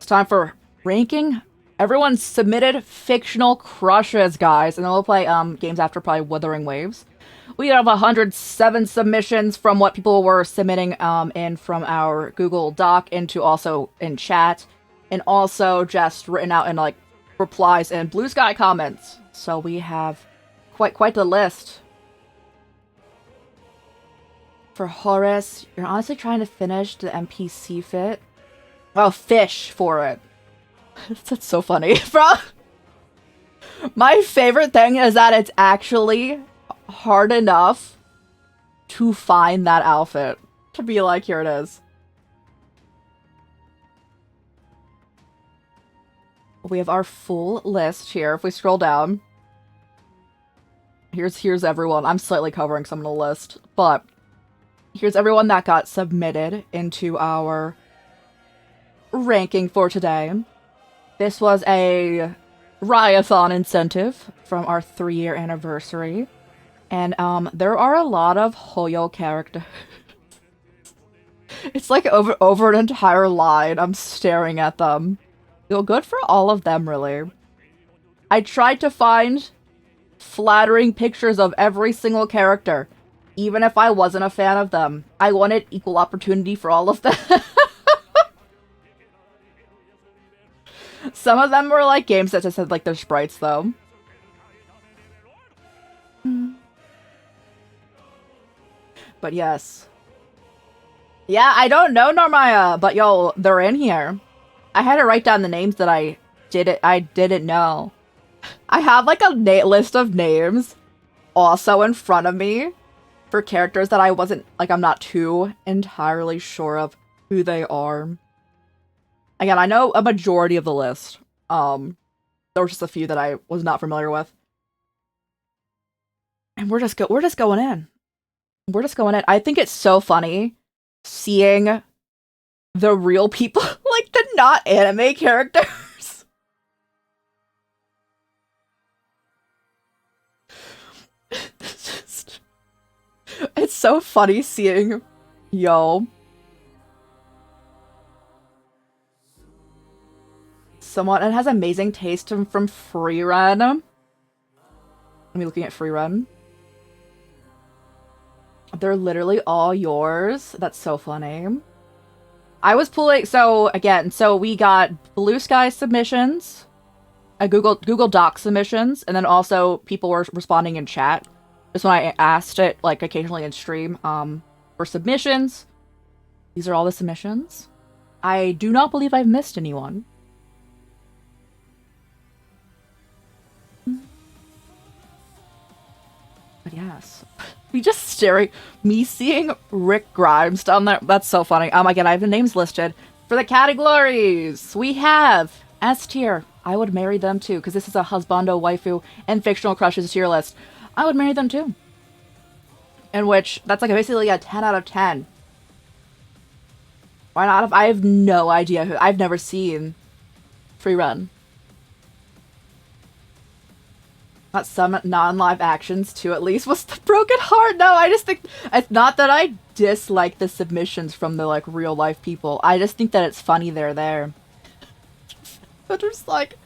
time for ranking. Everyone submitted fictional crushes, guys, and then we'll play games after, probably Wuthering Waves. We have 107 submissions from what people were submitting in from our Google Doc into also in chat, and also just written out in like replies and Blue Sky comments. So we have quite the list. For Horace, you're honestly trying to finish the NPC fit. Oh, fish for it. That's so funny, bro. My favorite thing is that it's actually hard enough to find that outfit. To be like, here it is. We have our full list here. If we scroll down, here's everyone. I'm slightly covering some of the list, but here's everyone that got submitted into our ranking for today. This was a Ryathon incentive from our 3-year anniversary. And there are a lot of Hoyo characters. It's like over an entire line. I'm staring at them. Feel good for all of them, really. I tried to find flattering pictures of every single character, even if I wasn't a fan of them. I wanted equal opportunity for all of them. Some of them were like games that just had like their sprites, though. But yes. Yeah, I don't know Narmaya, but yo, they're in here. I had to write down the names that I didn't know. I have like a list of names also in front of me for characters that I wasn't, like, I'm not too entirely sure of who they are. Again, I know a majority of the list. There were just a few that I was not familiar with. And we're just going in. We're just going in. I think it's so funny seeing the real people, like the not anime characters. It's so funny seeing, yo. Someone, it has amazing taste from Free Run. Let me looking at Free Run. They're literally all yours. That's so funny. I was pulling, so again, so we got Blue Sky submissions, Google Doc submissions, and then also people were responding in chat. Just when I asked it, like occasionally in stream, for submissions. These are all the submissions. I do not believe I've missed anyone. But yes. Me just staring, me seeing Rick Grimes down there. That's so funny. Again, I have the names listed. For the categories, we have S tier. I would marry them too, because this is a husbando, waifu, and fictional crushes tier list. I would marry them too. In which, that's like basically a 10 out of 10. Why not? I have no idea who. I've never seen Free Run. Not some non-live actions too, at least. Was the broken heart? No, I just think it's not that I dislike the submissions from the like real life people. I just think that it's funny they're there. But just like,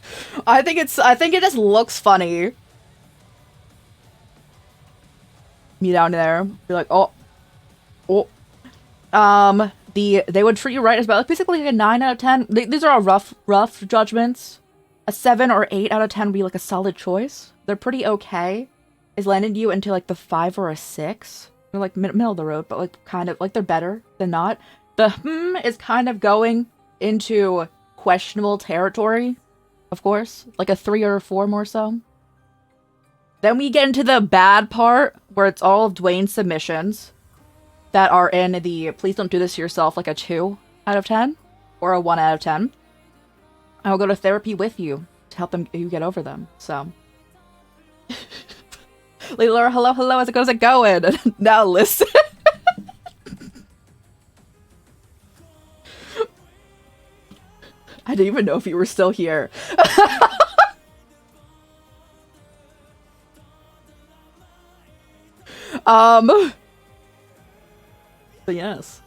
I think it just looks funny. Me down there, be like, oh. They would treat you right as well. Like basically like a 9 out of 10. These are all rough judgments. A 7 or 8 out of 10 would be like a solid choice. They're pretty okay. Is landed you into like the 5 or a 6. They're like middle of the road, but like kind of like they're better than not. The is kind of going into questionable territory, of course. Like a 3 or a 4 more so. Then we get into the bad part where it's all of Dwayne's submissions that are in the please don't do this to yourself, like a 2 out of 10 or a 1 out of 10. I will go to therapy with you to help you get over them. So, Laura, hello, how's it going? Now listen. I didn't even know if you were still here. But yes.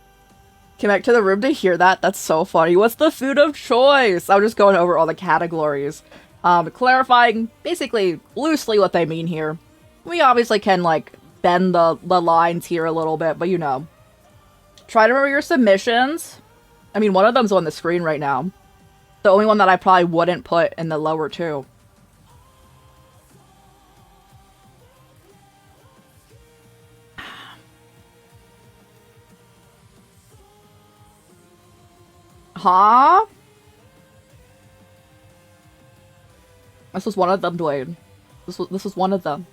Came back to the room to hear that. That's so funny. What's the food of choice? I'm just going over all the categories. Clarifying basically loosely what they mean here. We obviously can, like, bend the lines here a little bit, but you know. Try to remember your submissions. I mean, one of them's on the screen right now. The only one that I probably wouldn't put in the lower two. Huh? This was one of them, Dwayne. This was one of them.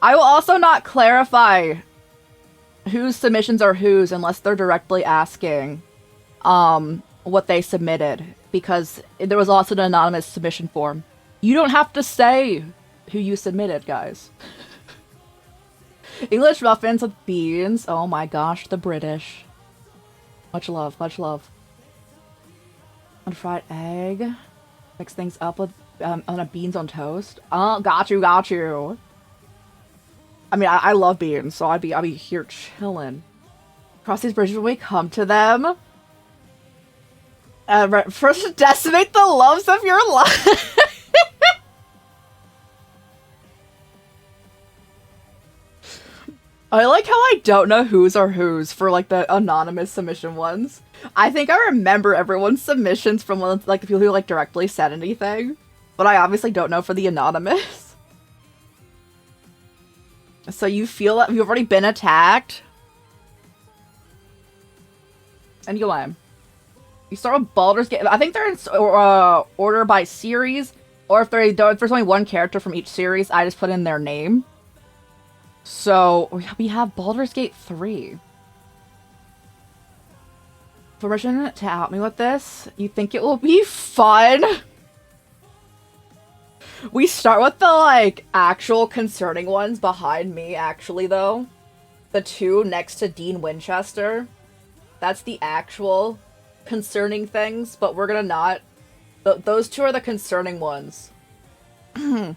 I will also not clarify whose submissions are whose unless they're directly asking what they submitted, because there was also an anonymous submission form. You don't have to say who you submitted, guys. English muffins with beans. Oh my gosh, the British. Much love, much love. And fried egg. Mix things up with on a beans on toast. Oh, got you, got you. I mean, I love beans, so I'll be here chilling. Cross these bridges when we come to them. First, decimate the loves of your life. I like how I don't know whose are whose for, like, the anonymous submission ones. I think I remember everyone's submissions from, like, the people who, like, directly said anything. But I obviously don't know for the anonymous. So you feel that you've already been attacked? And you lame. You start with Baldur's Gate. I think they're in order by series. Or if there's only one character from each series, I just put in their name. So, we have Baldur's Gate 3. Permission to out me with this? You think it will be fun? We start with the, like, actual concerning ones behind me, actually, though. The two next to Dean Winchester. That's the actual concerning things, but we're gonna not. Those two are the concerning ones. But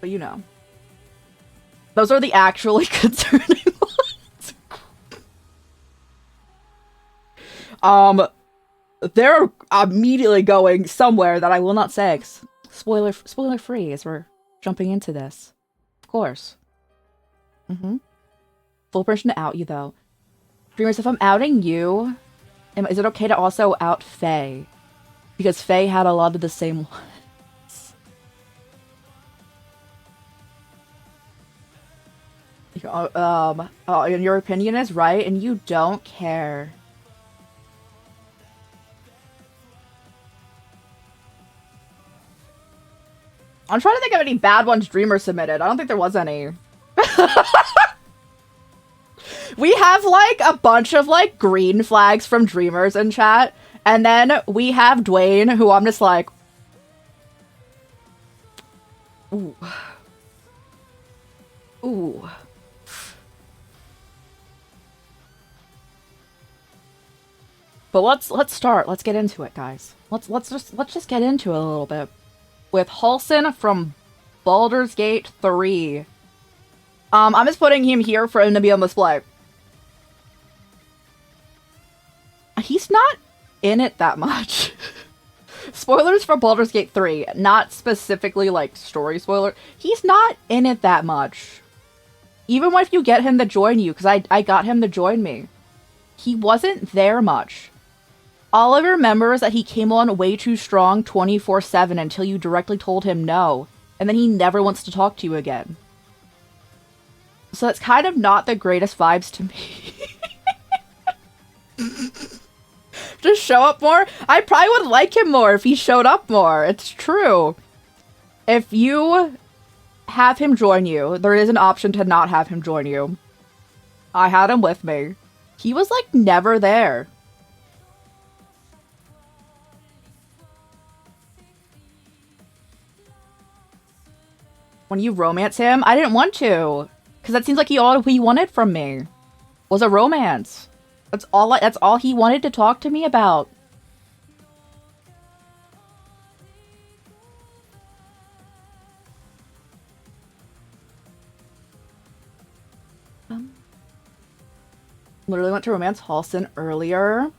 you know. Those are the actually concerning ones. They're immediately going somewhere that I will not say. Spoiler free as we're jumping into this. Of course. Full permission to out you, though. Dreamers, if I'm outing you, is it okay to also out Faye? Because Faye had a lot of the same ones. And your opinion is right, and you don't care. I'm trying to think of any bad ones Dreamer submitted. I don't think there was any. We have, like, a bunch of, like, green flags from Dreamers in chat. And then we have Dwayne, who I'm just like... Ooh. Ooh. But let's start. Let's get into it, guys. Let's just get into it a little bit. With Halson from Baldur's Gate 3. I'm just putting him here for him to be on display. He's not in it that much. Spoilers for Baldur's Gate 3. Not specifically, like, story spoiler. He's not in it that much. Even if you get him to join you, because I got him to join me. He wasn't there much. All I remember is that he came on way too strong 24/7 until you directly told him no. And then he never wants to talk to you again. So that's kind of not the greatest vibes to me. Just show up more? I probably would like him more if he showed up more. It's true. If you have him join you, there is an option to not have him join you. I had him with me. He was, like, never there. When you romance him, I didn't want to. Because that seems like all he wanted from me was a romance. That's all he wanted to talk to me about. Literally went to romance Halston earlier.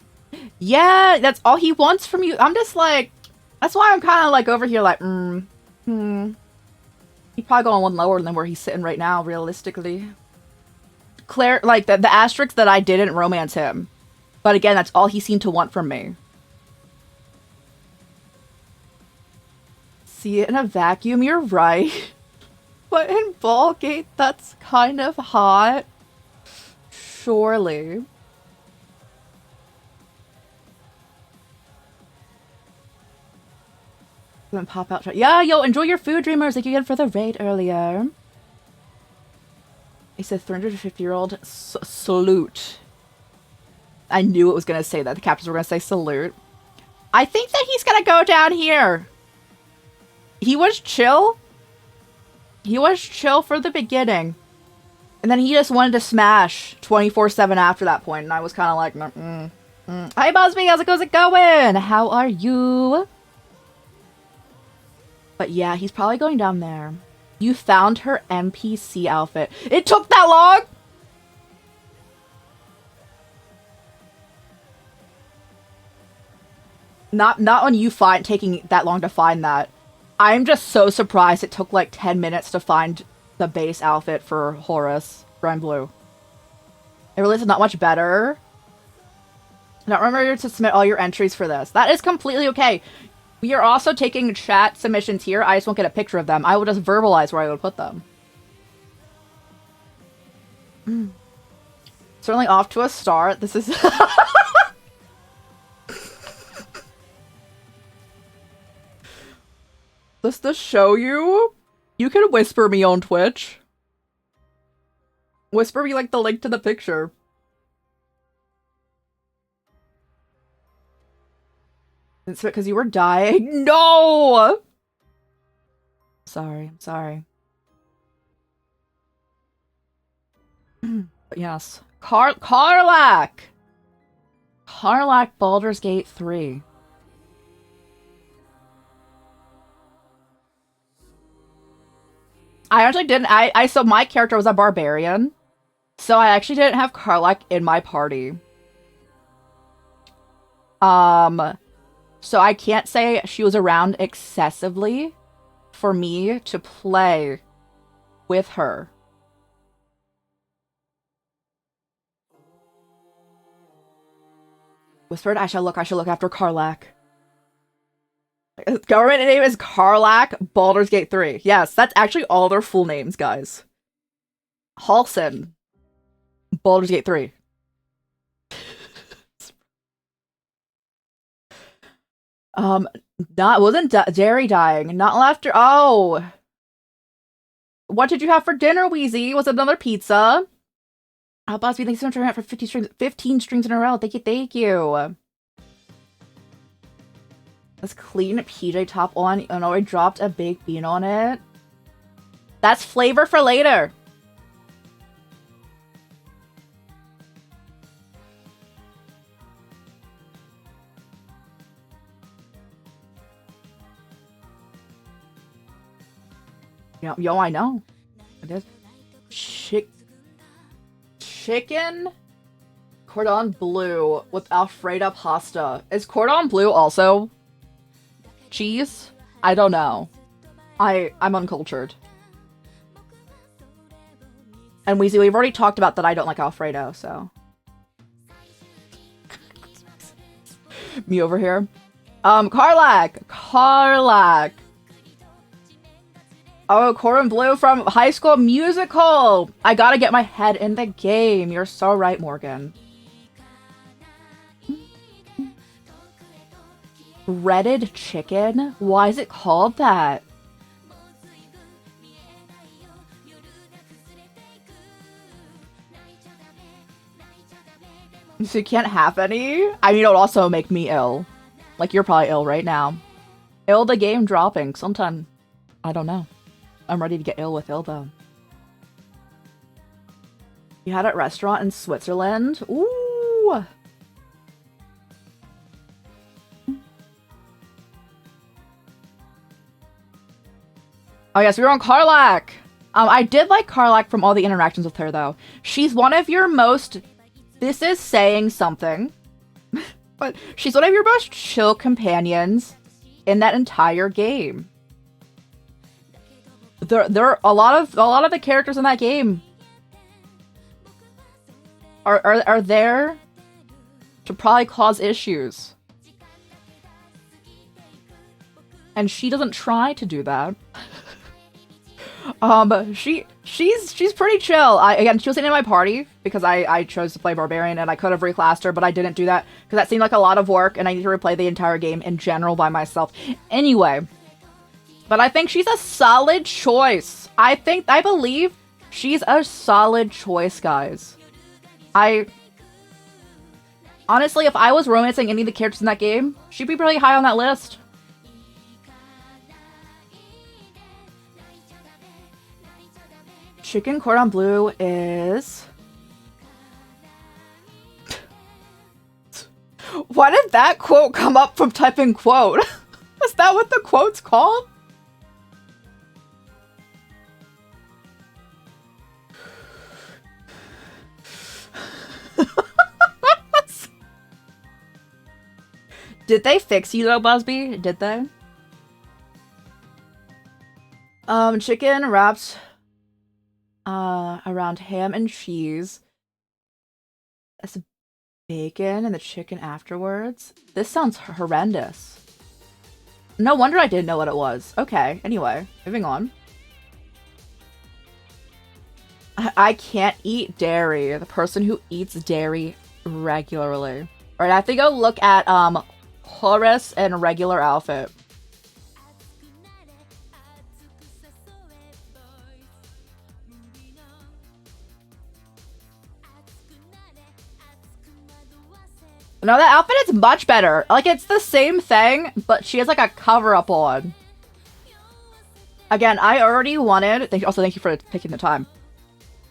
Yeah, that's all he wants from you. I'm just like, that's why I'm kind of like over here like, He's probably going one lower than where he's sitting right now, realistically. Claire, like, the asterisk that I didn't romance him. But again, that's all he seemed to want from me. See it in a vacuum, you're right. But in Ballgate, that's kind of hot. Surely. Then pop out. Yeah, yo, enjoy your food, dreamers, like you did for the raid earlier. He said 350-year-old salute. I knew it was going to say that. The captains were going to say salute. I think that he's going to go down here. He was chill. He was chill for the beginning. And then he just wanted to smash 24/7 after that point. And I was kind of like, Hi, Busby. How's it going? How are you? But yeah, he's probably going down there. You found her NPC outfit. It took that long? Not on you taking that long to find that. I'm just so surprised it took like 10 minutes to find the base outfit for Horus, Brian Blue. It really is not much better. Now remember to submit all your entries for this. That is completely okay. We are also taking chat submissions here. I just won't get a picture of them. I will just verbalize where I would put them. Certainly off to a start. This is... Just to show you, you can whisper me on Twitch. Whisper me like the link to the picture. It's because you were dying. No! Sorry, I'm sorry. But yes. Karlach! Karlach Baldur's Gate 3. I actually didn't, so my character was a barbarian. So I actually didn't have Karlach in my party. So I can't say she was around excessively for me to play with her. Whispered, I shall look after Karlach. Government name is Karlach Baldur's Gate 3. Yes, that's actually all their full names, guys. Halston Baldur's Gate 3. Wasn't Jerry dying? Not laughter. Oh. What did you have for dinner, Wheezy? Was it another pizza? Oh, Bosby, thanks so much for 15 streams in a row. Thank you. Let's clean PJ top on. Oh no, I dropped a baked bean on it. That's flavor for later. Yo, I know. It is. Chicken cordon bleu with Alfredo pasta. Is cordon bleu also cheese? I don't know. I'm uncultured. And Weezy, we've already talked about that I don't like Alfredo, so. Me over here. Karlach! Oh, cordon bleu from High School Musical! I gotta get my head in the game. You're so right, Morgan. Breaded chicken? Why is it called that? So you can't have any? I mean, it would also make me ill. Like, you're probably ill right now. Ill the game dropping. Sometime. I don't know. I'm ready to get ill with ill, though. You had a restaurant in Switzerland? Ooh! Oh yes, we were on Karlach! I did like Karlach from all the interactions with her, though. She's one of your most this is saying something. But she's one of your most chill companions in that entire game. There are a lot of the characters in that game are there to probably cause issues. And she doesn't try to do that. She's pretty chill. Again, she was in my party because I chose to play Barbarian, and I could have reclassed her, but I didn't do that because that seemed like a lot of work, and I need to replay the entire game in general by myself. Anyway, but I think she's a solid choice. I believe she's a solid choice, guys. Honestly, if I was romancing any of the characters in that game, she'd be pretty high on that list. Chicken cordon bleu is... Why did that quote come up from typing quote? Is that what the quote's called? Did they fix you though, Busby? Did they? Chicken wrapped around ham and cheese. That's bacon and the chicken afterwards. This sounds horrendous. No wonder I didn't know what it was. Okay, anyway, moving on. I can't eat dairy. The person who eats dairy regularly. Alright, I have to go look at Horace in a regular outfit. No, that outfit is much better. Like, it's the same thing, but she has, like, a cover-up on. Again, I already wanted... Thank you for taking the time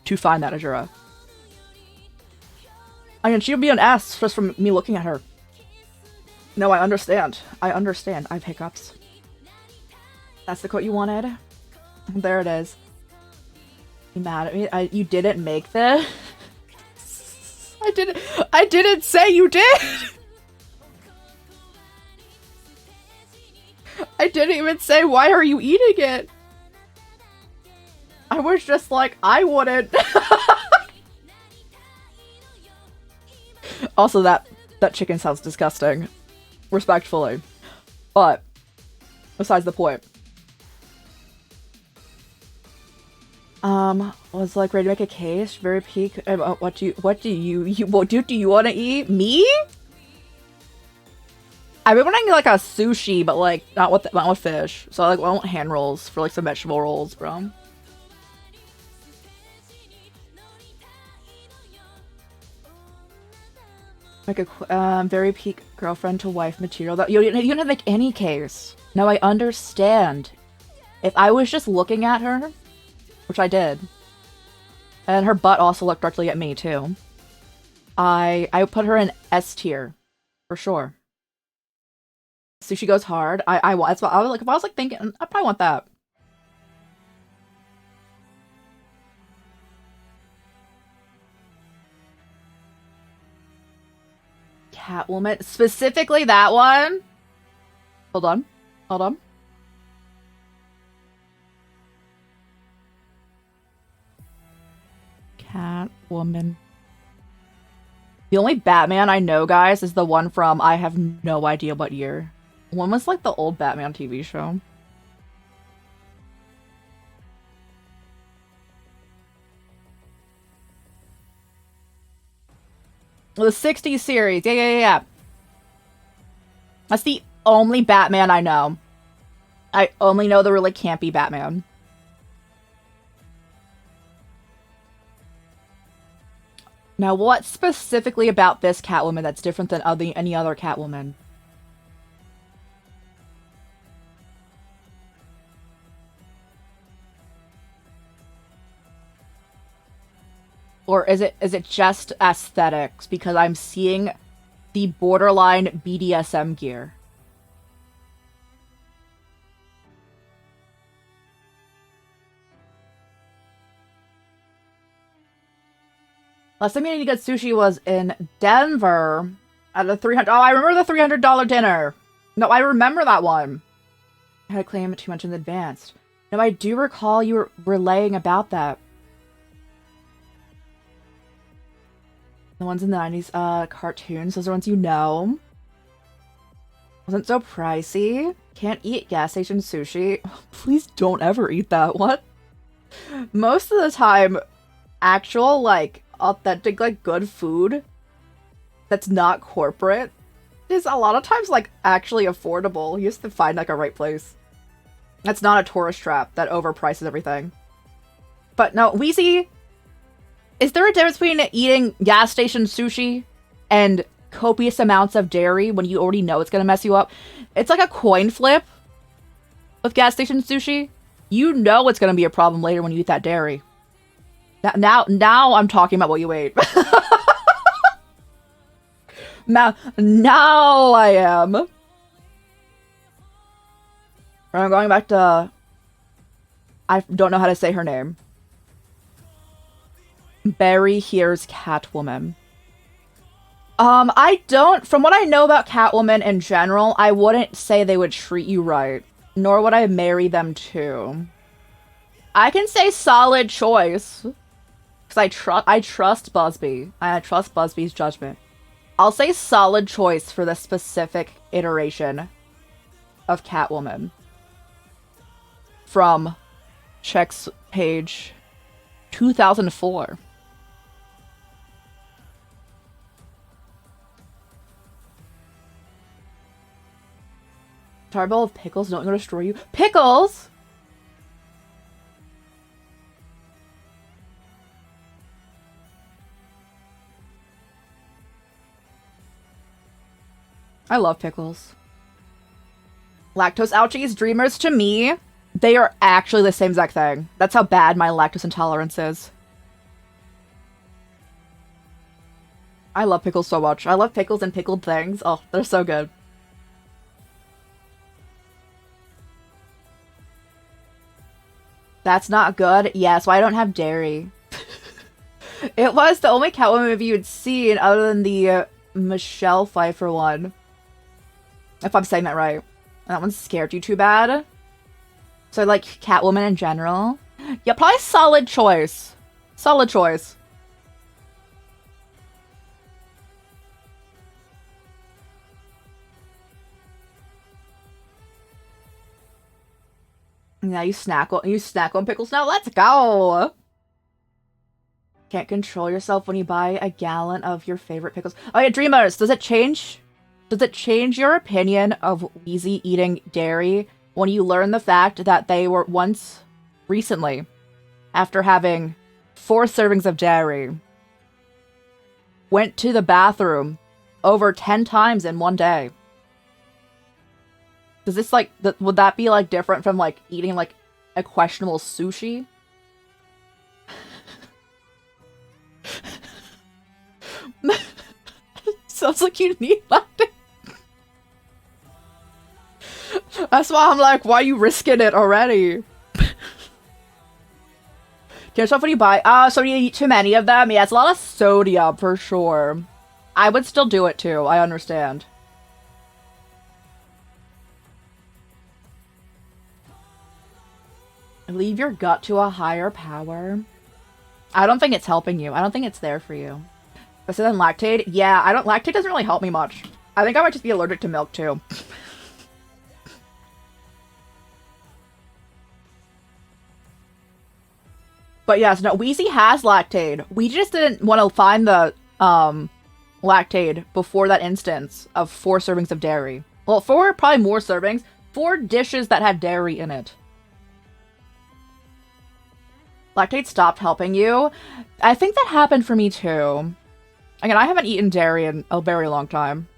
to find that Ajura. Again, she would be an S just from me looking at her. No, I understand. I understand. I have hiccups. That's the quote you wanted? There it is. You mad at me? You didn't make this? I didn't say you did! I didn't even say, why are you eating it? I was just like, I wouldn't. Also, that chicken sounds disgusting. Respectfully. But, besides the point. Was like ready to make a case, very peak. What do you want to eat? Me? I've been wanting like a sushi, but like not with fish. So like I want hand rolls for like some vegetable rolls, bro. Like a very peak girlfriend to wife material. That you don't have to make any case. No, I understand. If I was just looking at her, which I did, and her butt also looked directly at me too, I put her in S tier for sure. Sushi goes hard. I want. That's what I was like. If I was like thinking, I probably want that. Catwoman, specifically that one. Hold on. Hold on. Catwoman. The only Batman I know, guys, is the one from I have no idea what year. One was like the old Batman TV show. The 60s series. Yeah. That's the only Batman I know. I only know the really campy Batman. Now, what specifically about this Catwoman that's different than any other Catwoman? Or is it just aesthetics? Because I'm seeing the borderline BDSM gear. Last time I ate good sushi was in Denver at a 300. Oh, I remember the $300 dinner. No, I remember that one. I had to claim too much in advance. No, I do recall you were relaying about that. The ones in the 90s cartoons, those are ones you know. Wasn't so pricey. Can't eat gas station sushi. Please don't ever eat that. What? Most of the time, actual, like, authentic, like, good food that's not corporate is a lot of times, like, actually affordable. You just have to find, like, a right place. That's not a tourist trap that overprices everything. But no, Wheezy, is there a difference between eating gas station sushi and copious amounts of dairy when you already know it's gonna mess you up? It's like a coin flip with gas station sushi. You know it's gonna be a problem later when you eat that dairy. Now I'm talking about what you ate. now I am. I'm going back to... I don't know how to say her name. Barry here's Catwoman. I don't... From what I know about Catwoman in general, I wouldn't say they would treat you right. Nor would I marry them too. I can say solid choice. Because I trust Busby. I trust Busby's judgment. I'll say solid choice for the specific iteration of Catwoman. From checks page 2004. Tarbell of pickles don't gonna destroy you. Pickles? I love pickles. Lactose ouchies, dreamers, to me, they are actually the same exact thing. That's how bad my lactose intolerance is. I love pickles so much. I love pickles and pickled things. Oh, they're so good. That's not good? Yeah, so I don't have dairy. It was the only Catwoman movie you'd seen other than the Michelle Pfeiffer one. If I'm saying that right. That one scared you too bad. So I like Catwoman in general. Yeah, probably solid choice. Solid choice. Yeah, you snack on pickles now? Let's go! Can't control yourself when you buy a gallon of your favorite pickles. Oh yeah, Dreamers, does it change your opinion of Wheezy eating dairy when you learn the fact that they were once, recently, after having 4 servings of dairy, went to the bathroom over 10 times in one day? Does this, like, would that be, like, different from, like, eating, like, a questionable sushi? Sounds like you need lactate. That's why I'm like, why are you risking it already? Can't yourself when you buy. So you eat too many of them? Yeah, it's a lot of sodium for sure. I would still do it too. I understand. Leave your gut to a higher power. I don't think it's helping you. I don't think it's there for you. But so then lactate? Yeah, lactate doesn't really help me much. I think I might just be allergic to milk too. But yes, no, Wheezy has lactate. We just didn't want to find the lactate before that instance of 4 servings of dairy. Well, 4, probably more servings. 4 dishes that had dairy in it. Lactate stopped helping you. I think that happened for me too. Again, I haven't eaten dairy in a very long time.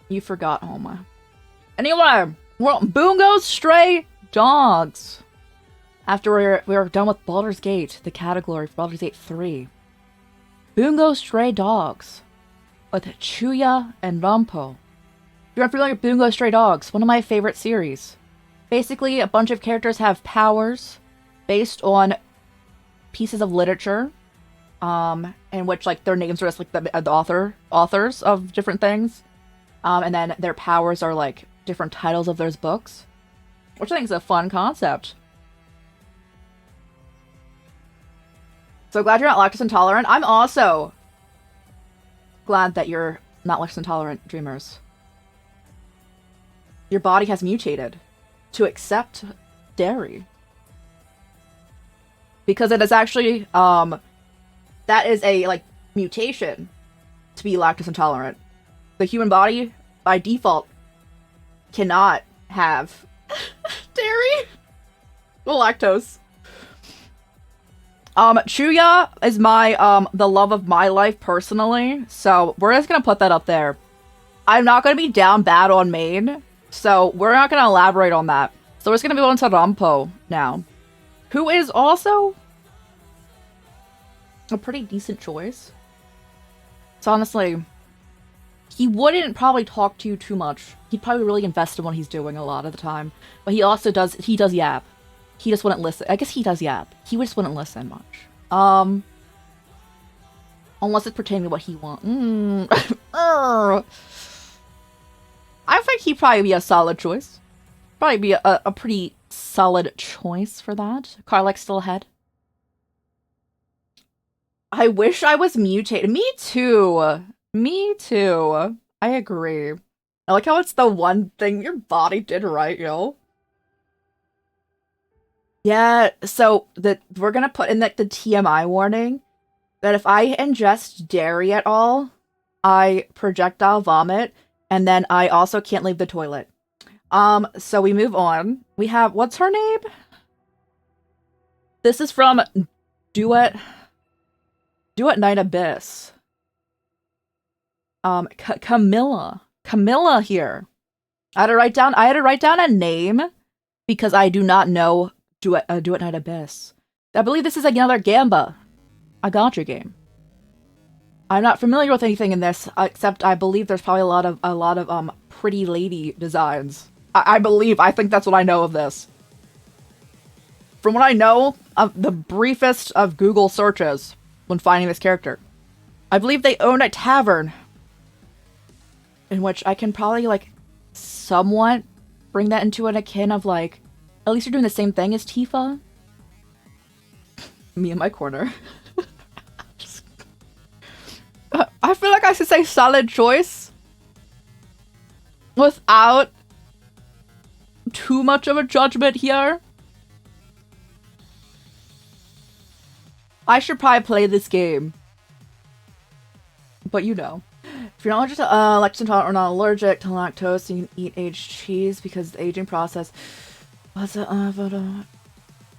You forgot, Homa. Anyway, boom goes stray dogs. After we were done with Baldur's Gate, the category for Baldur's Gate 3. Boom goes stray dogs. With Chuya and Rampo. If you're unfamiliar with Boom goes stray dogs, one of my favorite series. Basically, a bunch of characters have powers based on pieces of literature. in which like their names are just like the authors of different things, and then their powers are like different titles of those books, which I think is a fun concept. So glad you're not lactose intolerant. I'm also glad that you're not lactose intolerant, dreamers. Your body has mutated to accept dairy. Because it is actually, that is a, like, mutation to be lactose intolerant. The human body, by default, cannot have dairy. Well, lactose. Chuya is my, the love of my life personally, so we're just gonna put that up there. I'm not gonna be down bad on main, so we're not gonna elaborate on that. So we're just gonna move on to Rampo now, who is also a pretty decent choice. So honestly, he wouldn't probably talk to you too much. He'd probably really invest in what he's doing a lot of the time, but he also does yap. He just wouldn't listen. I guess he does yap. He just wouldn't listen much. Unless it's pertaining to what he wants. I think he'd probably be a solid choice. Probably be a pretty solid choice for that. Karlach's still ahead. I wish I was mutated. Me too. Me too. I agree. I like how it's the one thing your body did right, yo. Yeah, so we're gonna put in like the TMI warning that if I ingest dairy at all, I projectile vomit, and then I also can't leave the toilet. So we move on. We have, what's her name? This is from Duet Night Abyss. Camilla here. I had to write down a name because I do not know Duet Night Abyss. I believe this is another Gamba, a gacha game. I'm not familiar with anything in this, except I believe there's probably a lot of pretty lady designs. I think that's what I know of this. From what I know of the briefest of Google searches when finding this character, I believe they own a tavern in which I can probably like somewhat bring that into an akin of like, at least you're doing the same thing as Tifa. Me in my corner. I feel like I should say solid choice without too much of a judgment here. I should probably play this game. But you know. If you're not just lactose intolerant or not allergic to lactose, you can eat aged cheese because the aging process was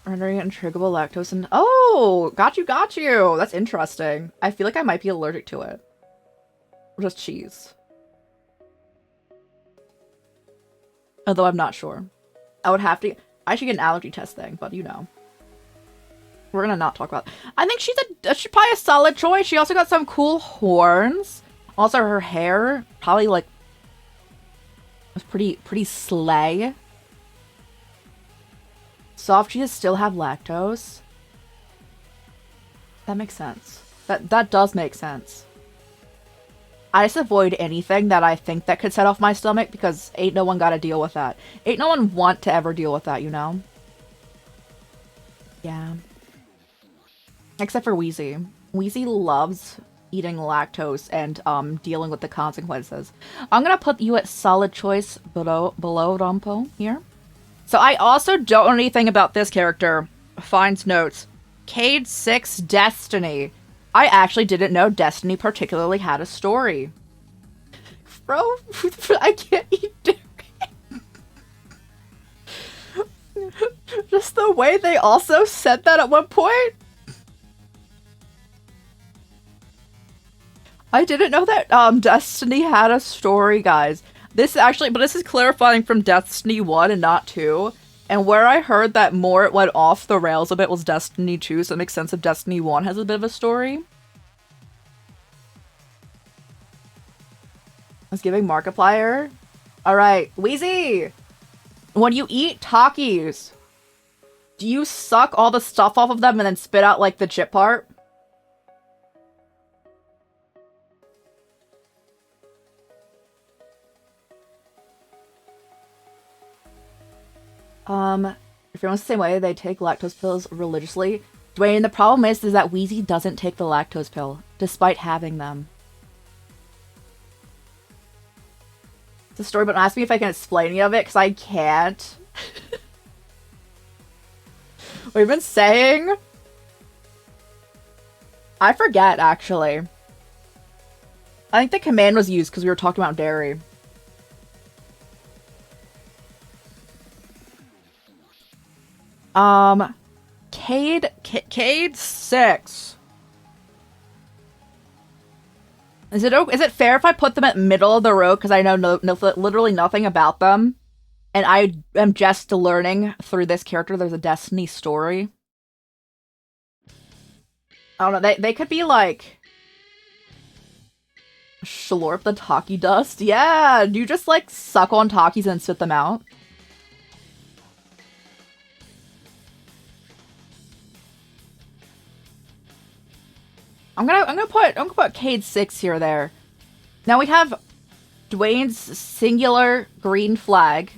rendering it intriguable lactose and oh, got you. That's interesting. I feel like I might be allergic to it. Or just cheese. Although I'm not sure. I should get an allergy test thing, but you know. We're gonna not talk about it. I think she's probably a solid choice. She also got some cool horns. Also, her hair probably like was pretty slay. Soft cheeses still have lactose. That makes sense. That does make sense. I just avoid anything that I think that could set off my stomach because ain't no one gotta deal with that. Ain't no one want to ever deal with that, you know? Yeah. Except for Wheezy. Wheezy loves eating lactose and dealing with the consequences. I'm gonna put you at solid choice below Rampo here. So I also don't know anything about this character. Finds notes. Cade 6 Destiny. I actually didn't know Destiny particularly had a story. Bro, I can't eat dairy. Just the way they also said that at one point. I didn't know that Destiny had a story, guys. This is clarifying from Destiny 1 and not 2. And where I heard that more it went off the rails a bit was Destiny 2, so it makes sense if Destiny 1 has a bit of a story. I was giving Markiplier. Alright, Wheezy! When you eat Takis, do you suck all the stuff off of them and then spit out, like, the chip part? If everyone's the same way, they take lactose pills religiously. Dwayne, the problem is that Wheezy doesn't take the lactose pill, despite having them. It's a story, but ask me if I can explain any of it, because I can't. We've been saying... I forget, actually. I think the command was used because we were talking about dairy. Cade 6. Is it fair if I put them at middle of the road because I know literally nothing about them, and I am just learning through this character there's a Destiny story? I don't know. They could be like Schlorp the Taki dust. Yeah, you just like suck on Takis and spit them out. I'm gonna put Cade 6 here there. Now we have Dwayne's singular green flag.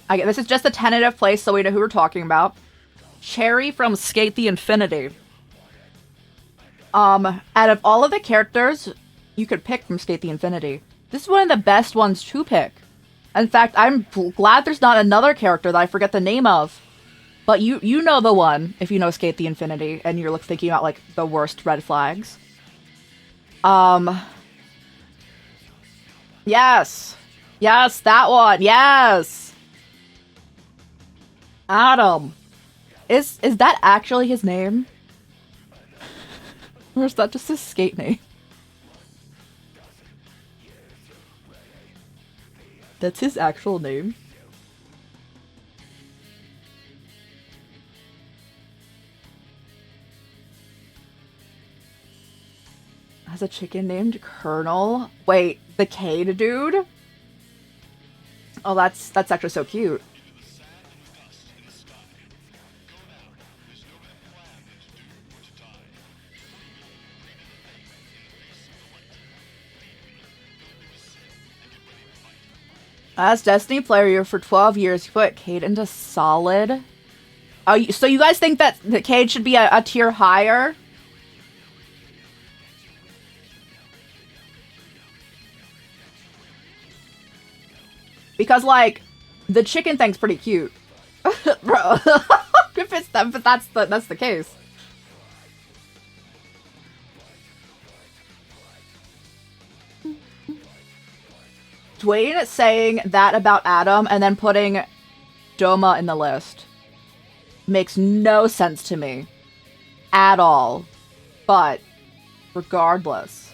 This is just a tentative place so we know who we're talking about. Cherry from Skate the Infinity. Out of all of the characters you could pick from Skate the Infinity, this is one of the best ones to pick. In fact, I'm glad there's not another character that I forget the name of. But you know the one, if you know Skate the Infinity, and you're thinking about, like, the worst red flags. Yes! Yes, that one! Yes! Adam! Is that actually his name? Or is that just his skate name? That's his actual name? Has a chicken named Colonel? Wait, the Cade dude? Oh, that's actually so cute. As Destiny player for 12 years, you put Cade into solid? Oh, so you guys think that the Cade should be a tier higher? Because, like, the chicken thing's pretty cute. Bro. If that's the case. Dwayne saying that about Adam and then putting Doma in the list makes no sense to me. At all. But, regardless.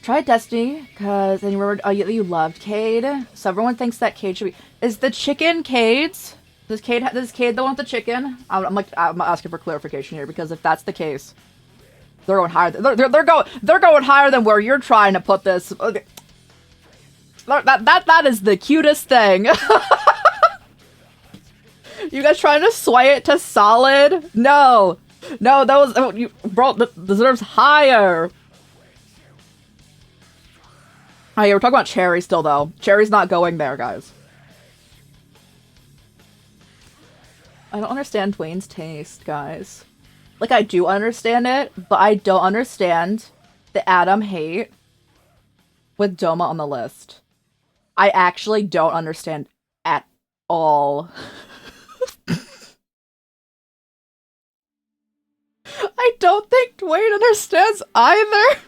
Try Destiny, because then you remember you loved Cade. So everyone thinks that Cade should be... Is the chicken Cade's? Is Cade the one with the chicken? I'm asking for clarification here, because if that's the case, they're going higher. They're going higher than where you're trying to put this. Okay. That is the cutest thing. You guys trying to sway it to solid? No, that was bro. Deserves higher. Oh yeah, we're talking about Cherry still, though. Cherry's not going there, guys. I don't understand Dwayne's taste, guys. Like, I do understand it, but I don't understand the Adam hate with Doma on the list. I actually don't understand at all. I don't think Dwayne understands either.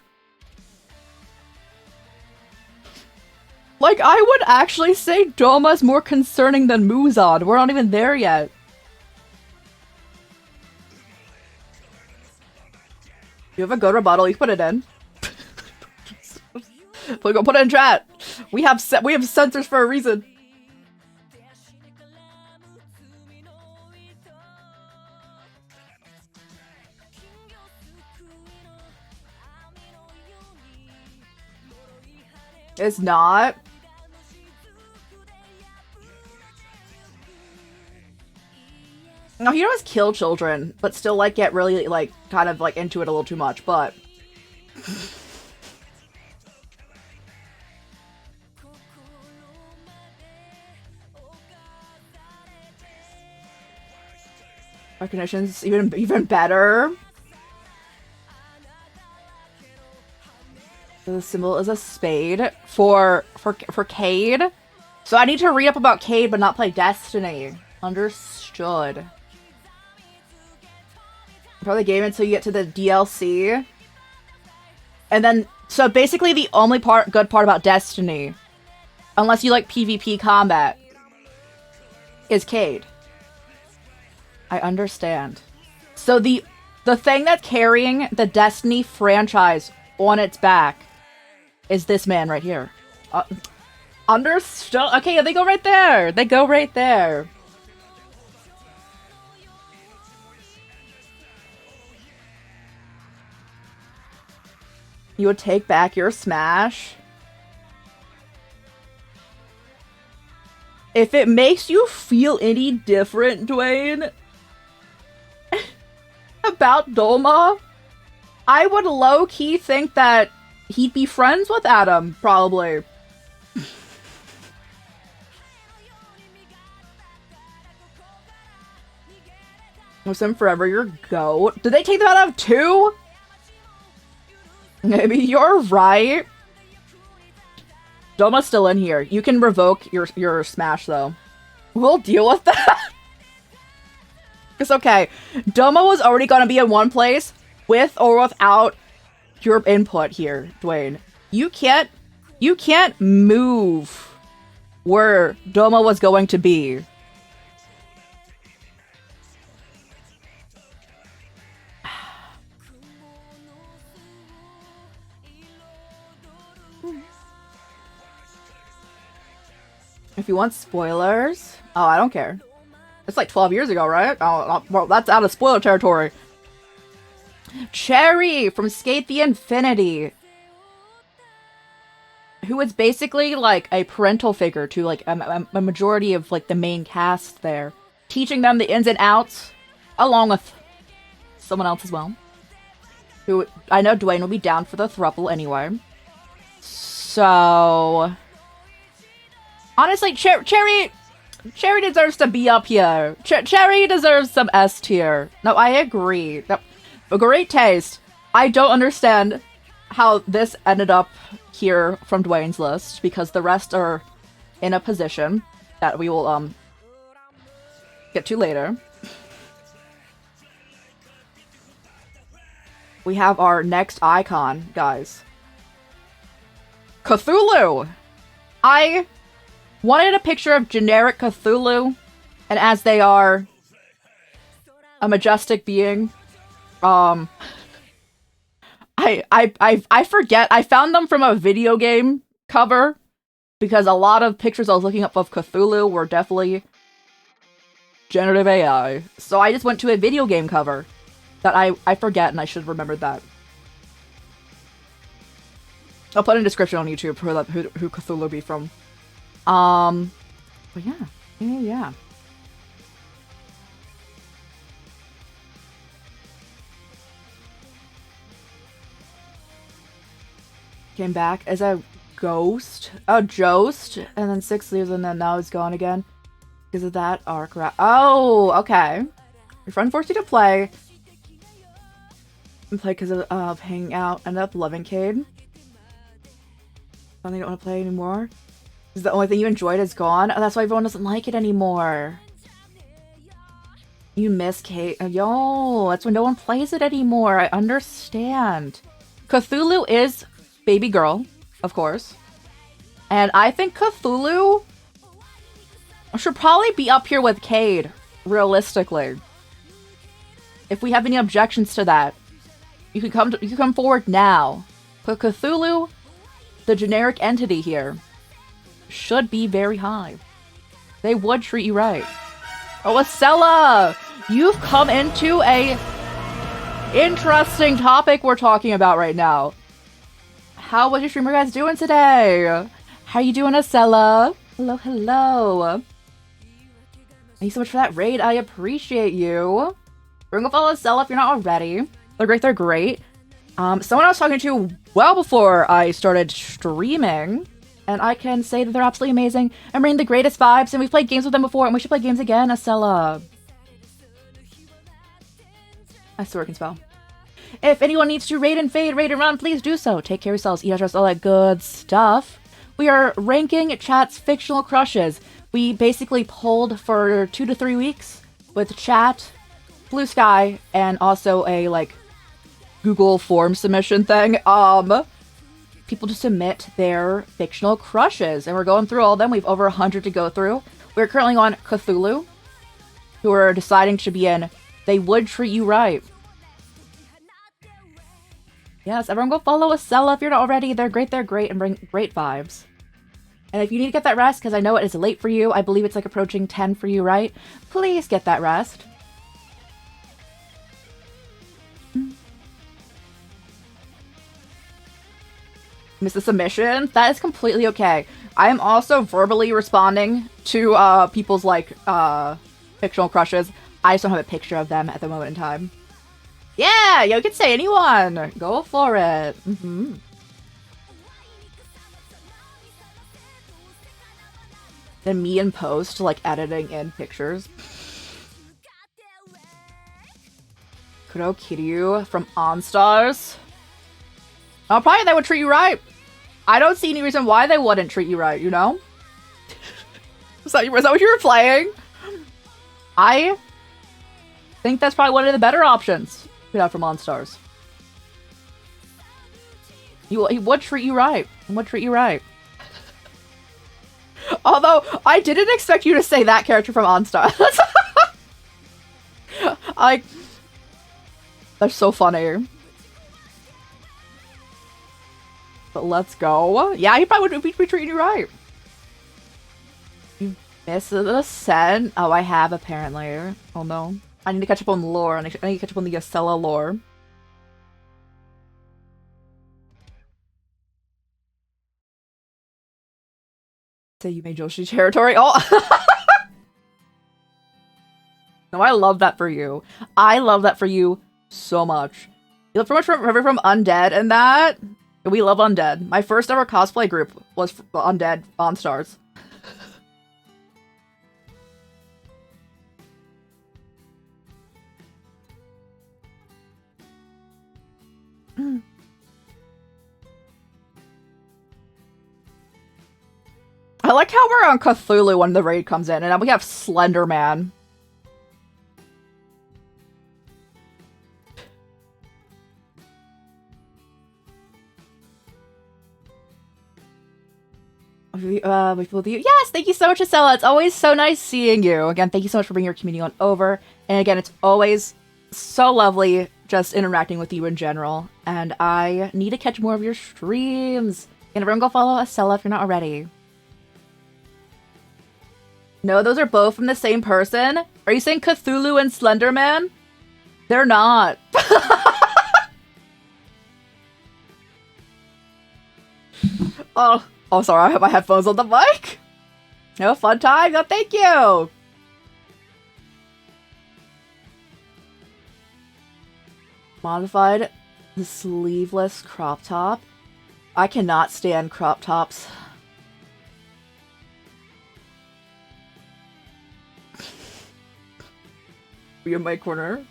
Like, I would actually say Doma's more concerning than Muzan. We're not even there yet. You have a good rebuttal, you put it in. Put it in chat. We have censors for a reason. It's not. No, he does kill children, but still, like, get really, like, kind of, like, into it a little too much, but... Recognition's even better. The symbol is a spade for Cade. So I need to read up about Cade, but not play Destiny. Understood. Probably game until you get to the DLC. And then, so basically the only good part about Destiny, unless you like PvP combat, is Cade. I understand. So the thing that's carrying the Destiny franchise on its back is this man right here. Understood. Okay, they go right there. They go right there. You would take back your Smash? If it makes you feel any different, Dwayne, about Doma, I would low-key think that he'd be friends with Adam, probably. Muslim forever, your goat. Did they take that out of 2? Maybe you're right. Doma's still in here. You can revoke your Smash, though. We'll deal with that. It's okay. Doma was already gonna be in one place, with or without your input here, Dwayne. You can't move where Doma was going to be. If you want spoilers... Oh, I don't care. It's like 12 years ago, right? Oh, well, that's out of spoiler territory. Cherry from Skate the Infinity. Who is basically like a parental figure to like a majority of like the main cast there. Teaching them the ins and outs, along with someone else as well. Who, I know Dwayne will be down for the throuple anyway. So... Honestly, Cherry deserves to be up here. Cherry deserves some S tier. No, I agree. A great taste. I don't understand how this ended up here from Dwayne's list, because the rest are in a position that we will get to later. We have our next icon, guys. Cthulhu! I wanted a picture of generic Cthulhu, and as they are a majestic being, I forget. I found them from a video game cover, because a lot of pictures I was looking up of Cthulhu were definitely generative AI. So I just went to a video game cover that I forget, and I should have remembered that. I'll put in a description on YouTube for who Cthulhu be from. But yeah. Came back as a jost, and then 6 leaves, and then now he's gone again. Because of that arc. Oh, okay. Your friend forced you to play. And play because of hanging out, ended up loving Cade. Finally don't want to play anymore. Is the only thing you enjoyed is gone? Oh, that's why everyone doesn't like it anymore. You miss Cade. Yo, that's when no one plays it anymore. I understand. Cthulhu is baby girl, of course. And I think Cthulhu should probably be up here with Cade, realistically. If we have any objections to that, you can come forward now. But Cthulhu, the generic entity here, should be very high. They would treat you right. Oh, Acela! You've come into a interesting topic we're talking about right now. How was your streamer guys doing today? How you doing, Acela? Hello, hello. Thank you so much for that raid. I appreciate you. Bring up all Acela if you're not already. They're great, they're great. Someone I was talking to well before I started streaming, and I can say that they're absolutely amazing and bring the greatest vibes, and we've played games with them before, and we should play games again, Acela. That's the working spell. If anyone needs to raid and fade, raid and run, please do so. Take care of yourselves, eat out, all that good stuff. We are ranking chat's fictional crushes. We basically polled for 2 to 3 weeks with chat, Blue Sky, and also a, like, Google form submission thing. People to submit their fictional crushes. And we're going through all of them. We have over 100 to go through. We're currently on Cthulhu, who are deciding to be in They Would Treat You Right. Yes, everyone go follow Acela if you're not already. They're great, and bring great vibes. And if you need to get that rest, because I know it is late for you, I believe it's like approaching 10 for you, right? Please get that rest. Miss the submission? That is completely okay. I am also verbally responding to people's, like, fictional crushes. I just don't have a picture of them at the moment in time. Yeah, you can say anyone. Go for it. Then me in post, like, editing in pictures. Kuro Kiryu from OnStars. Oh, probably they would treat you right. I don't see any reason why they wouldn't treat you right, you know? is that what you were playing? I think that's probably one of the better options we have from OnStars. He would treat you right. He would treat you right. Although, I didn't expect you to say that character from OnStars. Like, they're so funny. But let's go. Yeah, he probably would be treating you right. You missed the scent. Oh, I have, apparently. Oh, no. I need to catch up on lore. I need to catch up on the Acela lore. Say you made Joshi territory. Oh! No, I love that for you. I love that for you so much. You look from Undead and that. We love Undead. My first ever cosplay group was Undead OnStars. I like how we're on Cthulhu when the raid comes in, and now we have Slender Man. Yes, thank you so much, Acela. It's always so nice seeing you. Again, thank you so much for bringing your community on over. And again, it's always so lovely just interacting with you in general. And I need to catch more of your streams. And everyone go follow Acela if you're not already. No, those are both from the same person. Are you saying Cthulhu and Slenderman? They're not. Oh, sorry, I have my headphones on the mic. No, fun time. No, thank you. Modified the sleeveless crop top. I cannot stand crop tops. Be in my corner.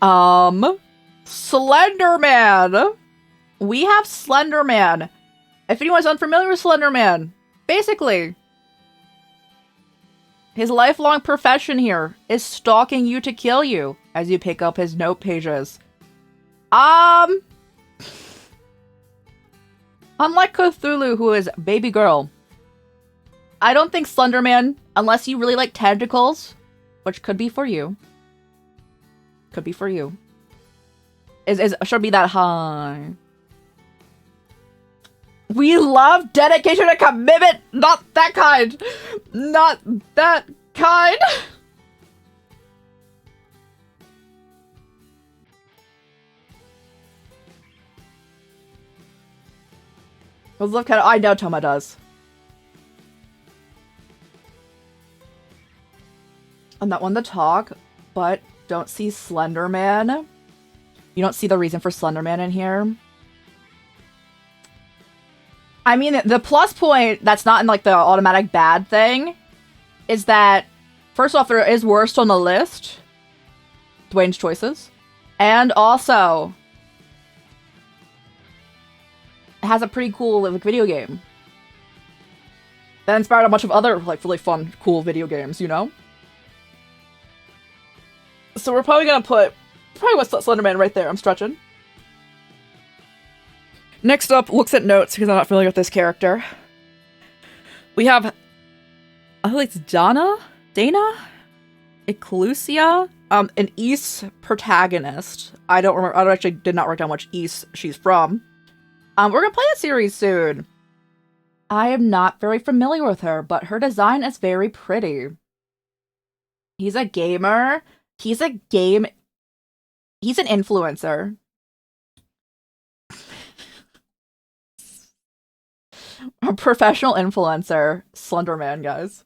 Slenderman. We have Slenderman. If anyone's unfamiliar with Slenderman, basically, his lifelong profession here is stalking you to kill you as you pick up his note pages. Unlike Cthulhu, who is baby girl, I don't think Slenderman, unless you really like tentacles, which could be for you, should be that high. We love dedication and commitment! Not that kind! Not that kind! Love kind of. I know Toma does. I'm not one to talk, but don't see Slenderman. You don't see the reason for Slenderman in here. I mean, the plus point that's not in, like, the automatic bad thing is that, first off, there is worst on the list, Dwayne's choices. And also, it has a pretty cool like, video game that inspired a bunch of other like really fun, cool video games, you know? So we're probably gonna put what's Slenderman right there. I'm stretching. Next up, looks at notes because I'm not familiar with this character. We have, I think it's Dana, Eclusia, an East protagonist. I don't remember. I actually did not write down which East she's from. We're gonna play the series soon. I am not very familiar with her, but her design is very pretty. He's a gamer. He's an influencer. A professional influencer. Slenderman, guys.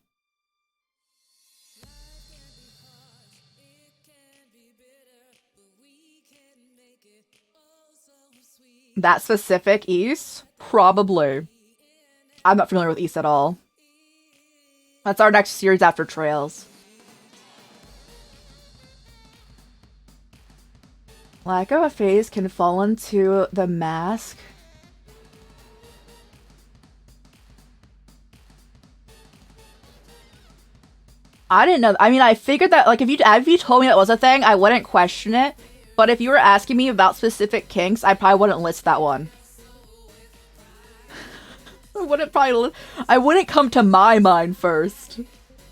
That specific East? Probably. I'm not familiar with East at all. That's our next series after Trails. Lack of a face can fall into the mask. I didn't know. I mean, I figured that, like, if you told me that was a thing, I wouldn't question it. But if you were asking me about specific kinks, I probably wouldn't list that one. I wouldn't come to my mind first.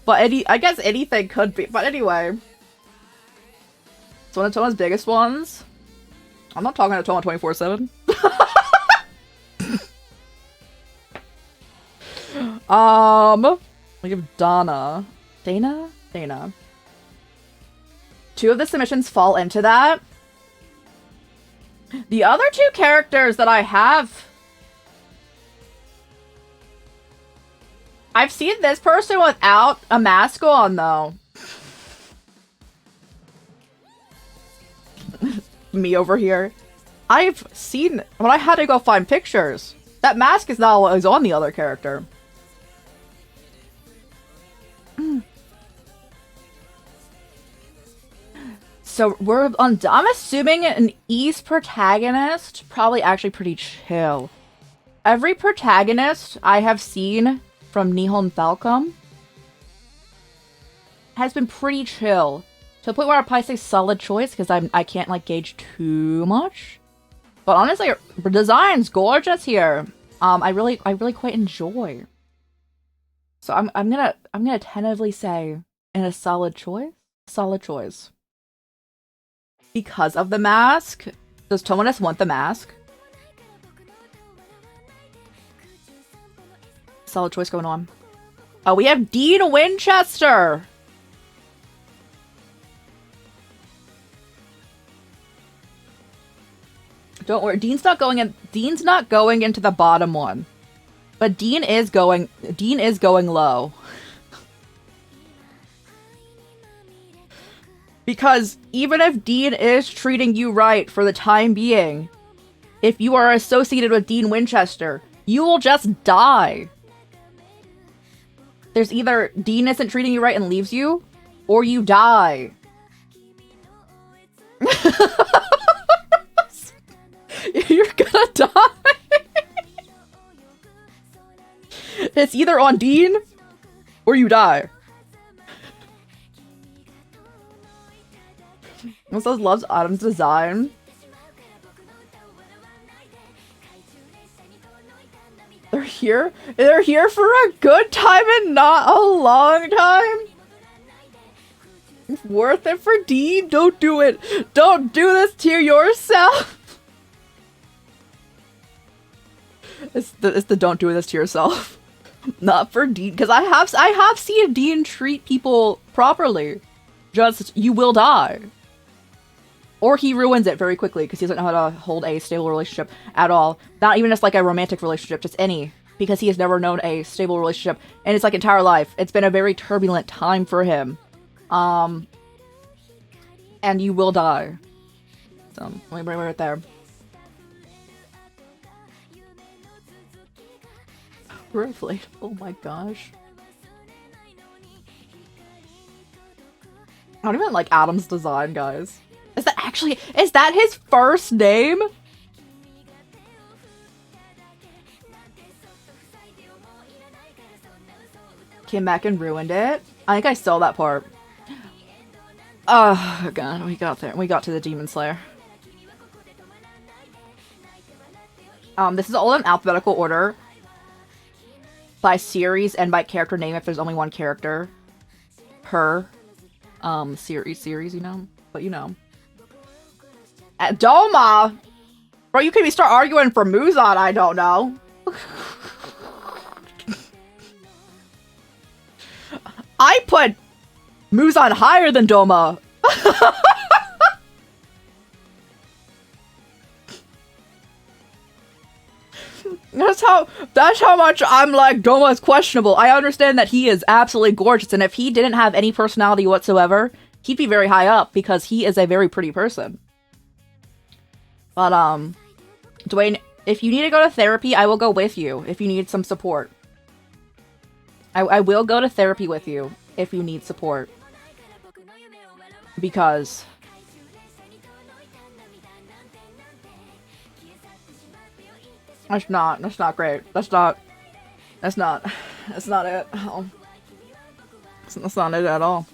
But I guess anything could be. But anyway. It's one of Toma's biggest ones. I'm not talking to Toma 24/7. We have Dana. Dana. Two of the submissions fall into that. The other two characters that I have... I've seen this person without a mask on, though. Me over here. I've seen... When I had to go find pictures, that mask is not what is on the other character. So I'm assuming an East protagonist, probably actually pretty chill. Every protagonist I have seen from Nihon Falcom has been pretty chill. To the point where I'd probably say solid choice because I can't like gauge too much. But honestly, the design's gorgeous here. I really quite enjoy. So I'm gonna tentatively say in a solid choice. Solid choice. Because of the mask. Does Tomones want the mask? Solid choice going on. Oh, we have Dean Winchester! Don't worry, Dean's not going into the bottom one. But Dean is going low. Because even if Dean is treating you right for the time being, if you are associated with Dean Winchester, you will just die. There's either Dean isn't treating you right and leaves you, or you die. You're gonna die. It's either on Dean, or you die. Also loves Autumn's design. They're here for a good time and not a long time. It's worth it for Dean. Don't do it. Don't do this to yourself. It's the don't do this to yourself. Not for Dean, because I have seen Dean treat people properly. Just you will die. Or he ruins it very quickly because he doesn't know how to hold a stable relationship at all. Not even just like a romantic relationship, just any. Because he has never known a stable relationship in his like entire life. It's been a very turbulent time for him. And you will die. So, let me bring it right there. Roughly. Oh my gosh. I don't even like Adam's design, guys. Is that his first name? Came back and ruined it. I think I saw that part. Oh god, we got there. We got to the Demon Slayer. This is all in alphabetical order. By series and by character name if there's only one character. Per series, you know? But you know. At Doma! Bro, you can start arguing for Muzan, I don't know. I put Muzan higher than Doma. That's how much I'm like, Doma is questionable. I understand that he is absolutely gorgeous, and if he didn't have any personality whatsoever, he'd be very high up because he is a very pretty person. But, Dwayne, if you need to go to therapy, I will go with you if you need some support. I will go to therapy with you if you need support. Because... That's not great. That's not it. Oh. That's not it at all.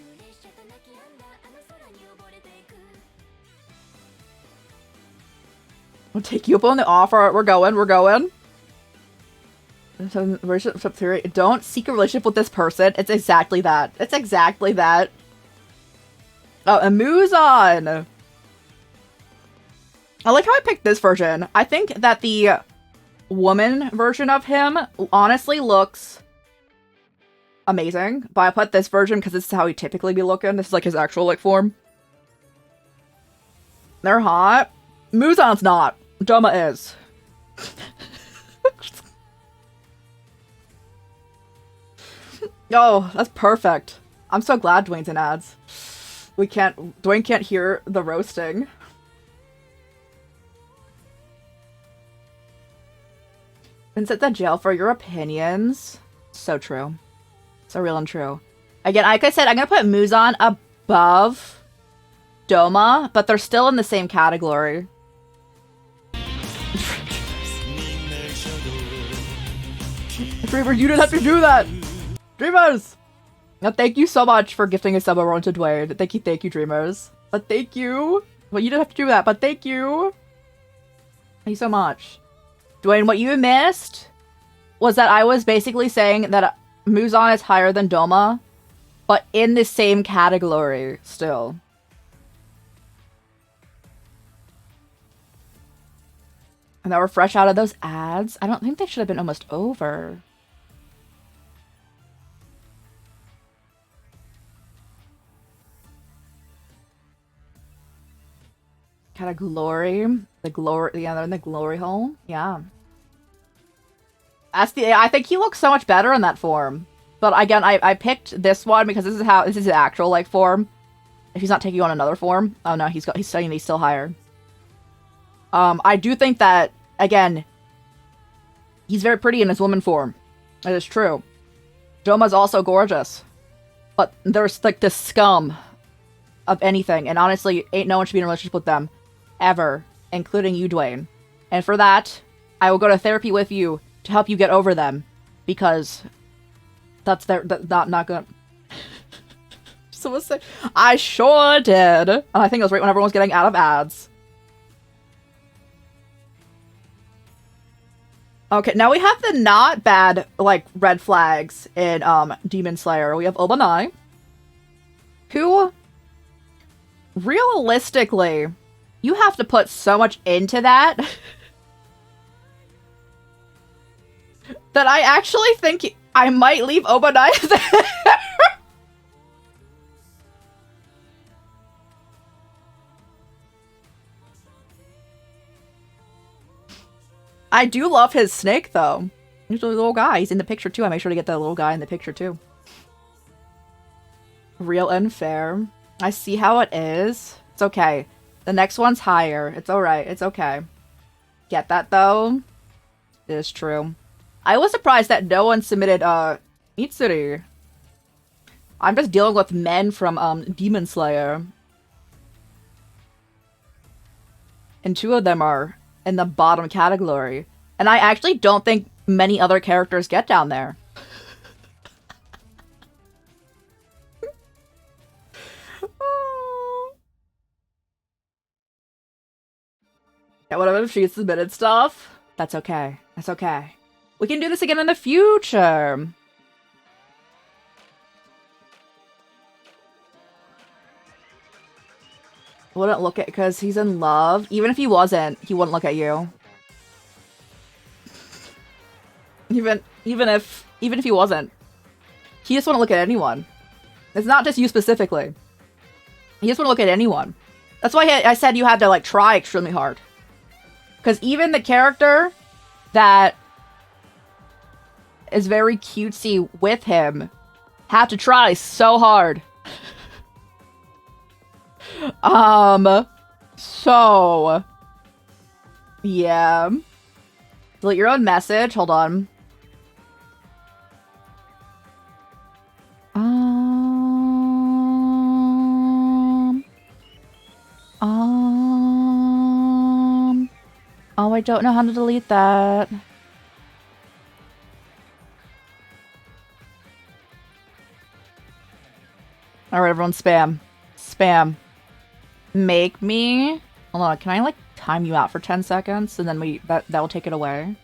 I'll take you up on the offer. We're going. Relationship theory. Don't seek a relationship with this person. It's exactly that. Oh, and Muzan! I like how I picked this version. I think that the woman version of him honestly looks amazing. But I put this version because this is how he typically be looking. This is like his actual like form. They're hot. Muzan's not. Doma is. Oh, that's perfect. I'm so glad Dwayne's in ads. Dwayne can't hear the roasting. Been sent to jail for your opinions. So true. So real and true. Again, like I said, I'm gonna put Muzan above Doma, but they're still in the same category. Dreamer, you didn't have to do that! Dreamers! Now, thank you so much for gifting a sub over to Dwayne. Thank you, Dreamers. But thank you. Well, you didn't have to do that, but thank you. Thank you so much. Dwayne, what you missed was that I was basically saying that Muzan is higher than Doma, but in the same category still. And that we're fresh out of those ads. I don't think they should have been almost over. Kind of glory. Yeah, they're in the glory hole. Yeah. I think he looks so much better in that form. But again, I picked this one because this is his actual like form. If he's not taking on another form. Oh no, he's studying these still higher. I do think that, again, he's very pretty in his woman form. It is true. Doma's also gorgeous. But there's like this scum of anything. And honestly, ain't no one should be in a relationship with them. Ever. Including you, Dwayne. And for that, I will go to therapy with you to help you get over them. Because that's not good. Someone said, I sure did. And I think it was right when everyone was getting out of ads. Okay, now we have the not bad, like, red flags in, Demon Slayer. We have Obanai, who, realistically, you have to put so much into that, that I actually think I might leave Obanai there. I do love his snake, though. He's a little guy. He's in the picture, too. I make sure to get that little guy in the picture, too. Real and fair. I see how it is. It's okay. The next one's higher. It's alright. It's okay. Get that, though? It is true. I was surprised that no one submitted, Mitsuri. I'm just dealing with men from Demon Slayer. And 2 of them are in the bottom category. And I actually don't think many other characters get down there. Yeah, whatever, if she submitted stuff, that's okay. That's okay. We can do this again in the future. Wouldn't look at, because he's in love. Even if he wasn't, he wouldn't look at you. Even if he wasn't, he just wouldn't look at anyone. It's not just you specifically. He just wouldn't look at anyone. That's why I said you had to like try extremely hard. Because even the character that is very cutesy with him had to try so hard. So yeah. Delete your own message. Hold on. Oh, I don't know how to delete that. Alright, everyone, spam. Spam. Make me... Hold on, can I, like, time you out for 10 seconds? And then that will take it away?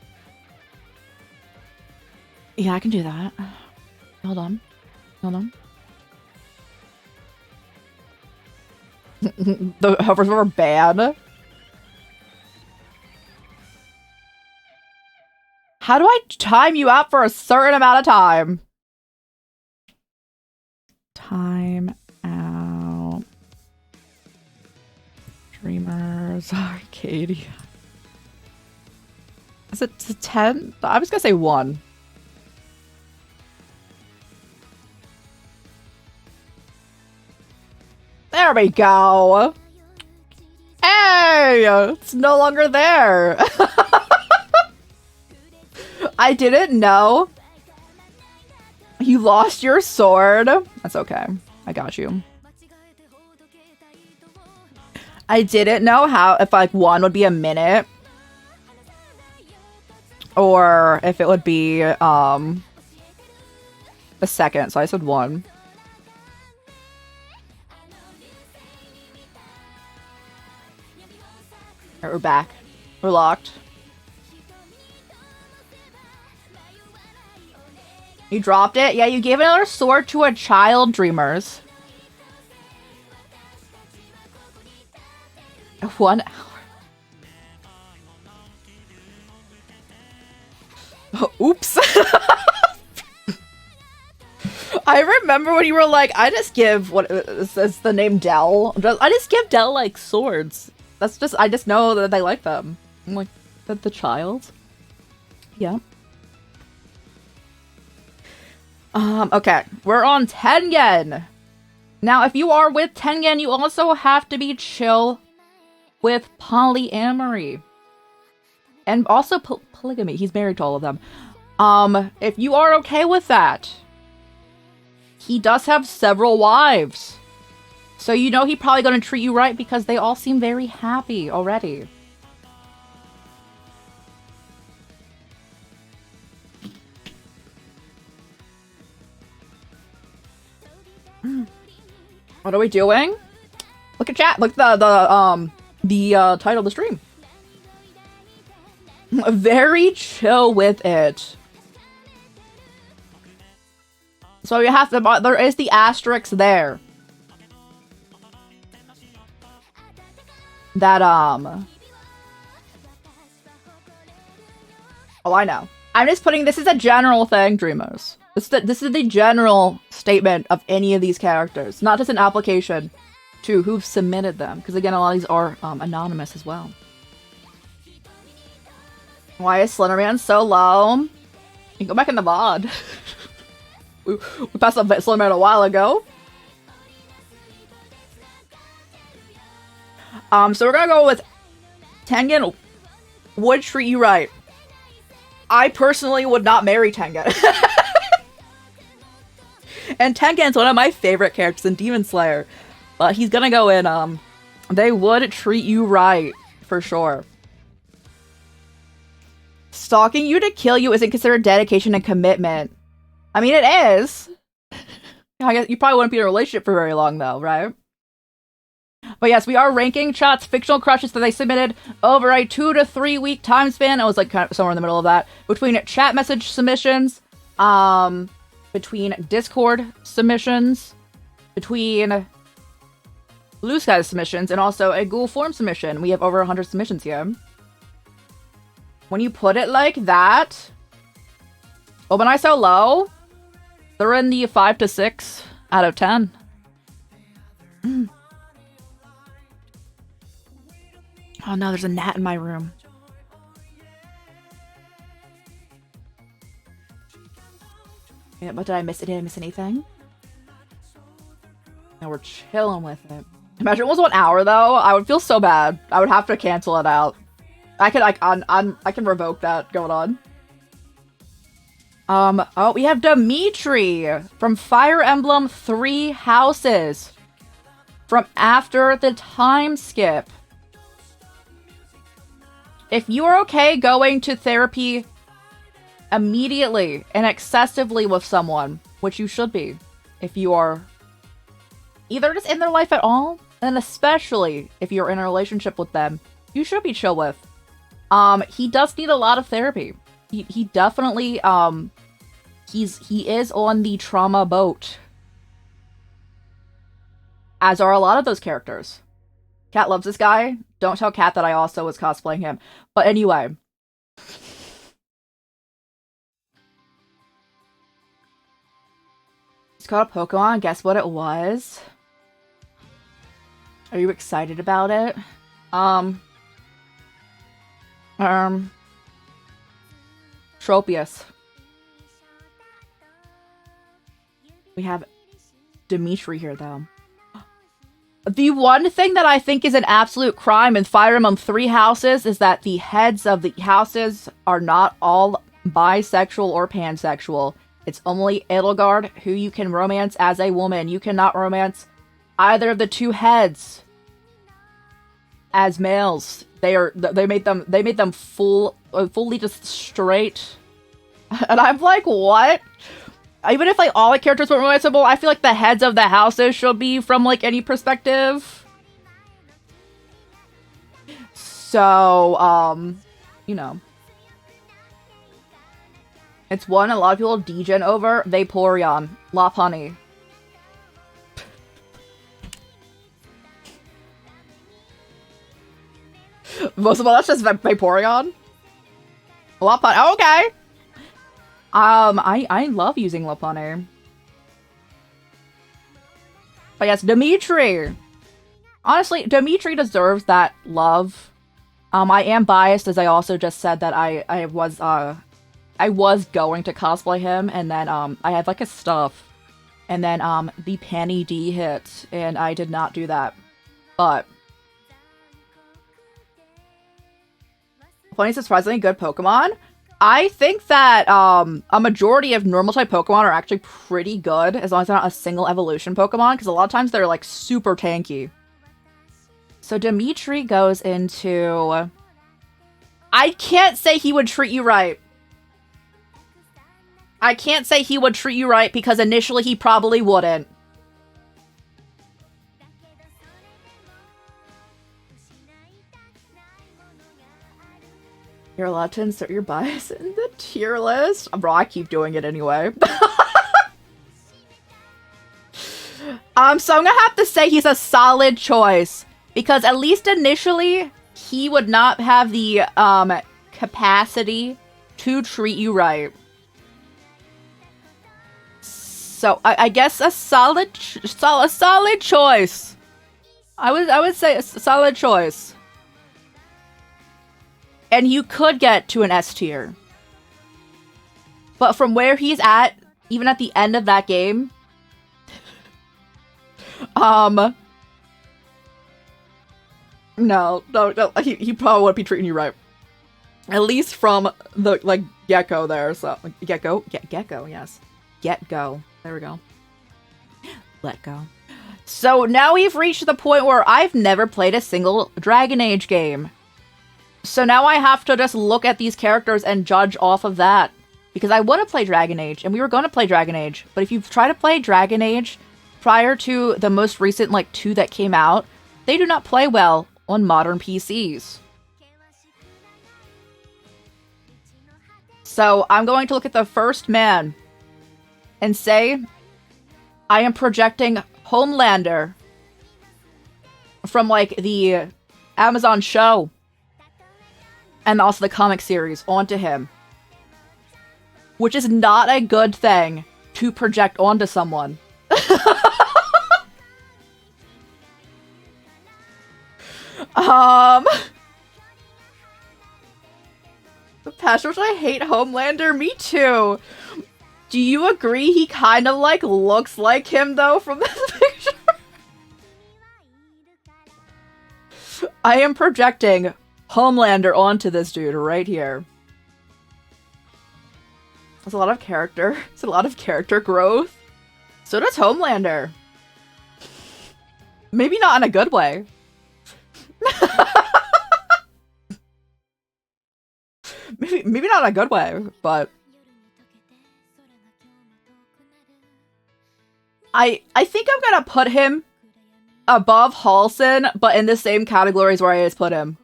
Yeah, I can do that. Hold on. Hold on. The hovers were bad. How do I time you out for a certain amount of time? Time out. Dreamers. Arcadia. Is it 10? I was gonna say 1. There we go. Hey! It's no longer there. I didn't know. You lost your sword. That's okay. I got you. I didn't know how, if like 1 would be a minute. Or if it would be a second. So I said 1. Alright, we're back. We're locked. You dropped it? Yeah, you gave another sword to a child, Dreamers. 1 hour. Oh, oops. I remember when you were like, I just give, what is the name, Dell? I just give Dell, like, swords. That's just, I just know that they like them. I'm like, the child? Yeah. Okay, we're on Tengen. Now, if you are with Tengen, you also have to be chill with polyamory. And also polygamy. He's married to all of them. If you are okay with that, he does have several wives. So you know he's probably gonna treat you right because they all seem very happy already. What are we doing? Look at chat. Look at the title of the stream. Very chill with it. So you have to. There is the asterisk there. That Oh, I know. I'm just putting. This is a general thing, Dreamers. This is the general statement of any of these characters, not just an application to who've submitted them. Because again, a lot of these are anonymous as well. Why is Slenderman so low? You can go back in the VOD. we passed up Slenderman a while ago. So we're gonna go with Tengen would treat you right. I personally would not marry Tengen. And Tengen's one of my favorite characters in Demon Slayer. But he's gonna go in, they would treat you right, for sure. Stalking you to kill you isn't considered dedication and commitment. I mean, it is. I guess you probably wouldn't be in a relationship for very long, though, right? But yes, we are ranking shots, fictional crushes that they submitted over a 2 to 3 week time span. It was like kind of somewhere in the middle of that. Between chat message submissions, between Discord submissions, between Blue Sky submissions, and also a Google Form submission. We have over 100 submissions here. When you put it like that, Open Eye so low, they're in the 5 to 6 out of 10. Oh no, there's a gnat in my room. Yeah, what did I miss? Did I miss anything? No, we're chilling with it. Imagine it was 1 hour though. I would feel so bad. I would have to cancel it out. I can revoke that going on. Oh, we have Dimitri from Fire Emblem 3 Houses. From after the time skip. If you are okay going to therapy immediately and excessively with someone, which you should be, if you are either just in their life at all, and especially if you're in a relationship with them, you should be chill with. He does need a lot of therapy. He definitely, he is on the trauma boat. As are a lot of those characters. Kat loves this guy. Don't tell Kat that I also was cosplaying him. But anyway. Just got a Pokemon. Guess what it was? Are you excited about it? Tropius. We have Dimitri here, though. The one thing that I think is an absolute crime in Fire Emblem 3 Houses is that the heads of the houses are not all bisexual or pansexual. It's only Edelgard who you can romance as a woman. You cannot romance either of the two heads as males. They made them fully just straight. And I'm like, what? Even if, like, all the characters were romanceable, I feel like the heads of the houses should be from, like, any perspective. So, you know. It's one a lot of people degen over. Vaporeon. Lopunny. Most of all, that's just Vaporeon. Lopunny. Oh, okay. I love using Lopunny. But yes, Dimitri. Honestly, Dimitri deserves that love. I am biased, as I also just said that I was going to cosplay him, and then I had like a stuff, and then the Penny D hit, and I did not do that. But Lopunny's a surprisingly good Pokemon. I think that a majority of normal type Pokemon are actually pretty good as long as they're not a single evolution Pokemon, because a lot of times they're like super tanky. So Dimitri goes into... I can't say he would treat you right. I can't say he would treat you right because initially he probably wouldn't. You're allowed to insert your bias in the tier list. Bro, I keep doing it anyway. So I'm gonna have to say he's a solid choice. Because at least initially, he would not have the capacity to treat you right. So I guess a solid choice. I would say a solid choice. And you could get to an S tier. But from where he's at, even at the end of that game, no, he probably wouldn't be treating you right. At least from the, get-go there, so, get-go, yes. Get-go, there we go. let go. So now we've reached the point where I've never played a single Dragon Age game. So now I have to just look at these characters and judge off of that. Because I want to play Dragon Age, and we were going to play Dragon Age. But if you try to play Dragon Age prior to the most recent, like, 2 that came out, they do not play well on modern PCs. So I'm going to look at the first man and say I am projecting Homelander from, like, the Amazon show and also the comic series onto him. Which is not a good thing to project onto someone. Pastors, I hate Homelander. Me too. Do you agree he kind of, like, looks like him, though, from this picture? I am projecting Homelander onto this dude right here. There's a lot of character. It's a lot of character growth. So does Homelander. Maybe not in a good way. maybe not in a good way, but I think I'm gonna put him above Halson, but in the same categories where I just put him.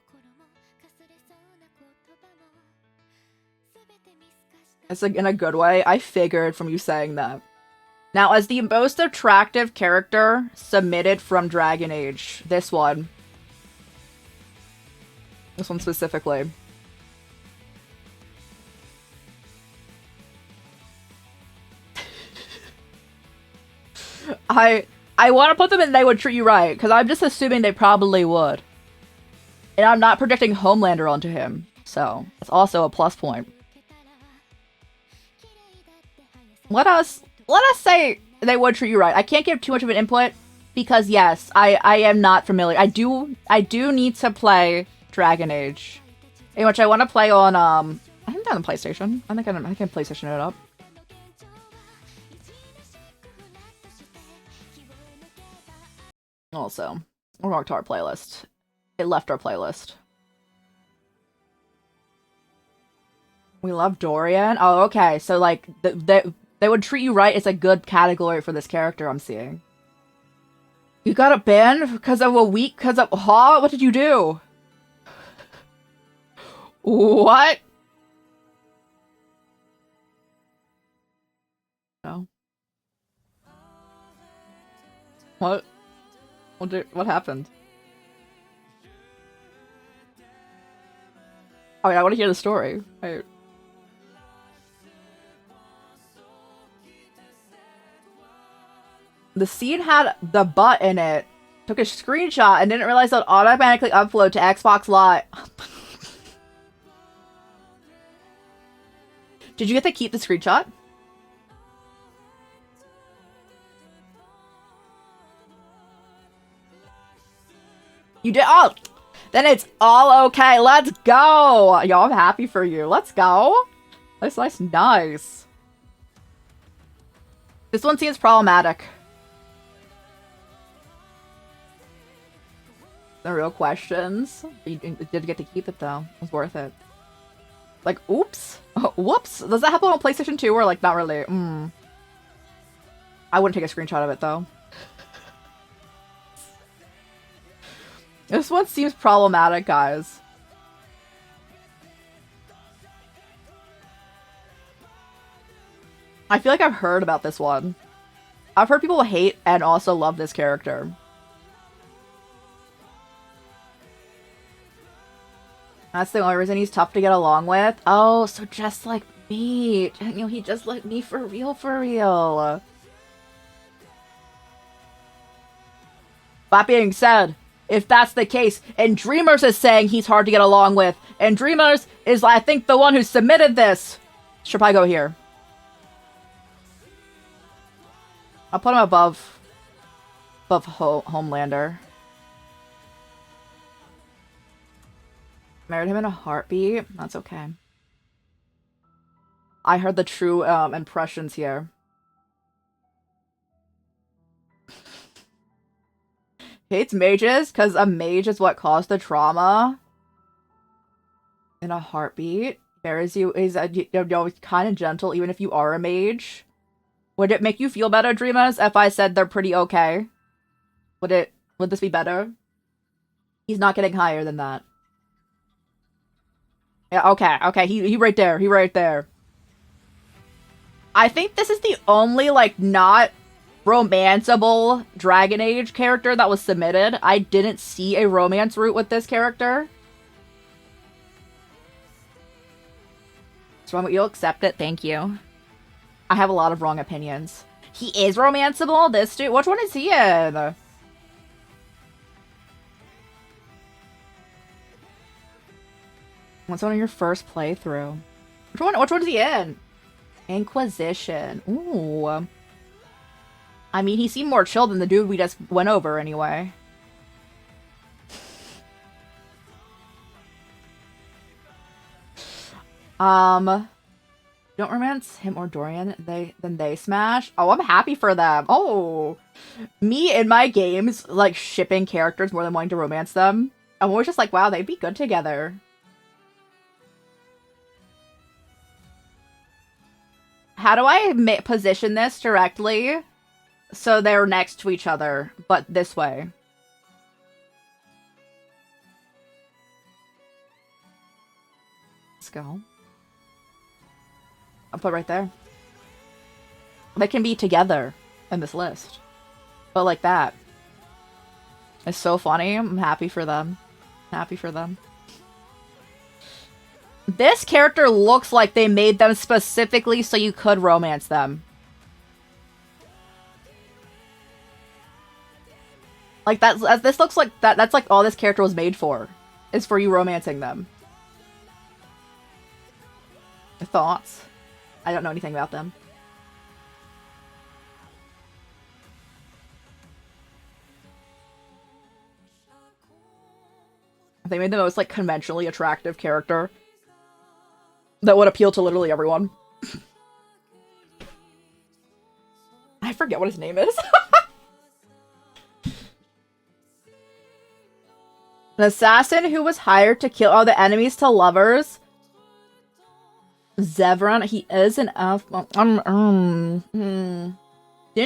It's like in a good way. I figured from you saying that. Now, as the most attractive character submitted from Dragon Age, this one. This one specifically. I want to put them in They Would Treat You Right, because I'm just assuming they probably would. And I'm not projecting Homelander onto him, so it's also a plus point. Let us say They Would Treat You Right. I can't give too much of an input because yes, I am not familiar. I do need to play Dragon Age, in which I want to play on I think on the PlayStation. I can PlayStation it up. Also, we're going to our playlist. It left our playlist. We love Dorian. Oh, okay. So like They Would Treat You Right is a good category for this character I'm seeing. You got a ban because of a week? Because of... Huh? What did you do? What? No. What? What happened? Oh, yeah, I want to hear the story. Wait. The scene had the butt in it. Took a screenshot and didn't realize it would automatically upload to Xbox Live. Did you get to keep the screenshot? You did? Oh! Then it's all okay. Let's go! Yo, I'm happy for you. Let's go! That's nice. This one seems problematic. The real questions. You did get to keep it though. It was worth it. Like, oops. Oh, whoops. Does that happen on PlayStation 2 or like not really? I wouldn't take a screenshot of it though. This one seems problematic, guys. I feel like I've heard about this one. I've heard people hate and also love this character. That's the only reason he's tough to get along with? Oh, so just like me. You know, he just like me for real, for real. That being said, if that's the case, and Dreamers is saying he's hard to get along with, and Dreamers is, I think, the one who submitted this, should probably go here. I'll put him above Homelander. Married him in a heartbeat? That's okay. I heard the true impressions here. Hates mages because a mage is what caused the trauma. In a heartbeat. Buries you is kind of gentle even if you are a mage. Would it make you feel better, Dreamers, if I said they're pretty okay? Would this be better? He's not getting higher than that. Yeah, okay, he right there, he right there. I think this is the only, like, not romanceable Dragon Age character that was submitted. I didn't see a romance route with this character. So you'll accept it, thank you. I have a lot of wrong opinions. He is romanceable, this dude. Which one is he in? What's one of your first playthrough? Which one is he in? Inquisition. Ooh. I mean, he seemed more chill than the dude we just went over anyway. Don't romance him or Dorian, then they smash. Oh, I'm happy for them. Oh, me in my games, like, shipping characters more than wanting to romance them. I'm always just like, wow, they'd be good together. How do I position this directly so they're next to each other, but this way? Let's go. I'll put right there. They can be together in this list. But like that. It's so funny. I'm happy for them. Happy for them. This character looks like they made them specifically so you could romance them. Like, this looks like that's like all this character was made for. Is for you romancing them. Thoughts? I don't know anything about them. They made the most, like, conventionally attractive character that would appeal to literally everyone. I forget what his name is. An assassin who was hired to kill all the enemies to lovers. Zevran, he is an elf. Didn't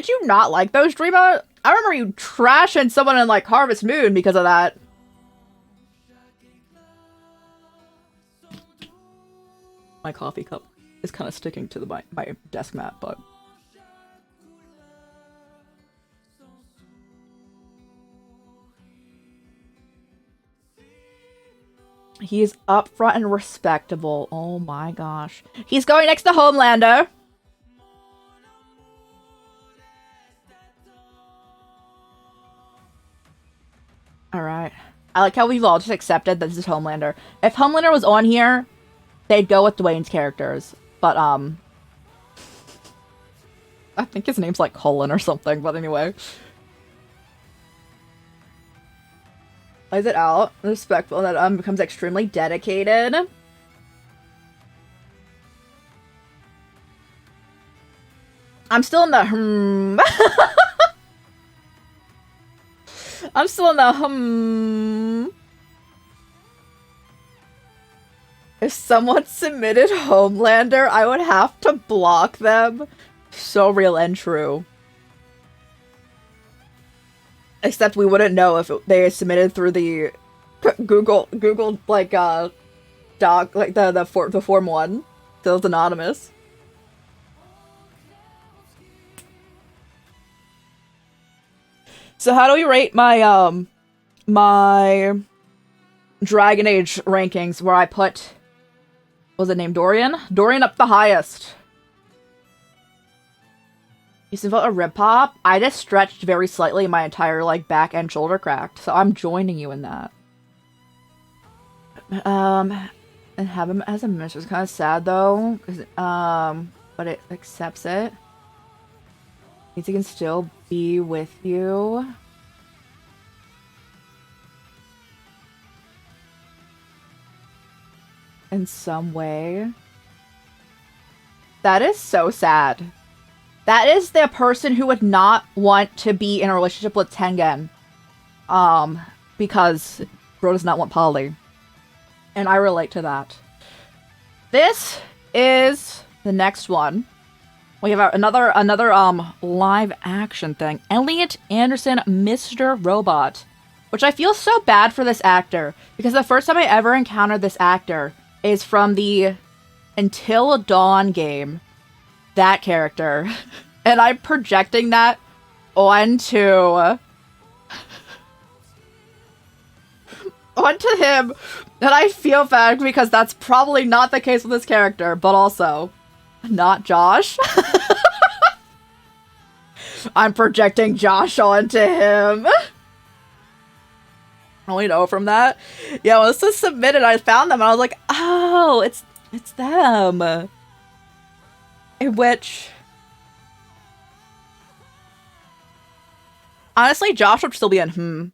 you not like those, Dreama? I remember you trashing someone in, like, Harvest Moon because of that. My coffee cup is kind of sticking to my desk mat, but... He is upfront and respectable. Oh my gosh. He's going next to Homelander. Alright. I like how we've all just accepted that this is Homelander. If Homelander was on here, they'd go with Dwayne's characters. But, I think his name's like Cullen or something, but anyway. Lays it out. Respectful. That becomes extremely dedicated. I'm still in the I'm still in the If someone submitted Homelander, I would have to block them. So real and true. Except we wouldn't know if they submitted through the Google like doc, like the form 1. So it's anonymous. So how do we rate my my Dragon Age rankings where I put, what was it named, Dorian? Dorian up the highest. You still felt a rib pop? I just stretched very slightly, my entire, like, back and shoulder cracked. So I'm joining you in that. And have him as a mistress is kind of sad, though. But it accepts it. Means he can still be with you. In some way. That is so sad. That is the person who would not want to be in a relationship with Tengen. Because bro does not want poly. And I relate to that. This is the next one. We have another live action thing. Elliot Anderson, Mr. Robot. Which I feel so bad for this actor. Because the first time I ever encountered this actor is from the Until Dawn game. That character. And I'm projecting that onto him. And I feel bad because that's probably not the case with this character. But also, not Josh. I'm projecting Josh onto him. Only know from that. Yeah, when this was submitted, I found them and I was like, oh, it's them. In which, honestly, Josh would still be in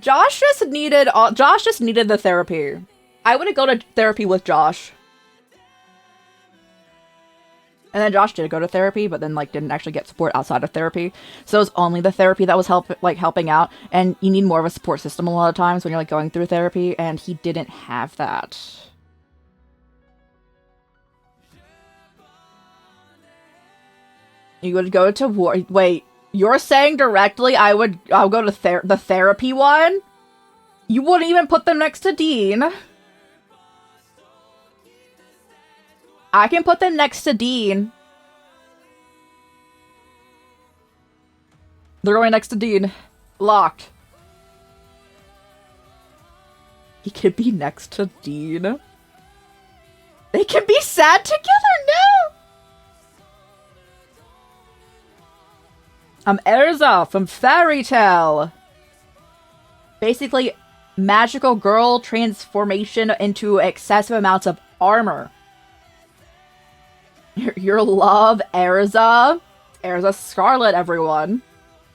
Josh just needed the therapy. I wouldn't go to therapy with Josh. And then Josh did go to therapy, but then like didn't actually get support outside of therapy. So it was only the therapy that was helping out. And you need more of a support system a lot of times when you're like going through therapy, and he didn't have that. You would go to war. Wait, you're saying directly I'll go to the therapy one? You wouldn't even put them next to Dean. I can put them next to Dean. They're going next to Dean. Locked. He could be next to Dean. They can be sad together now! Erza from Fairy Tale. Basically, magical girl transformation into excessive amounts of armor. Your love, Erza. Erza Scarlet, everyone.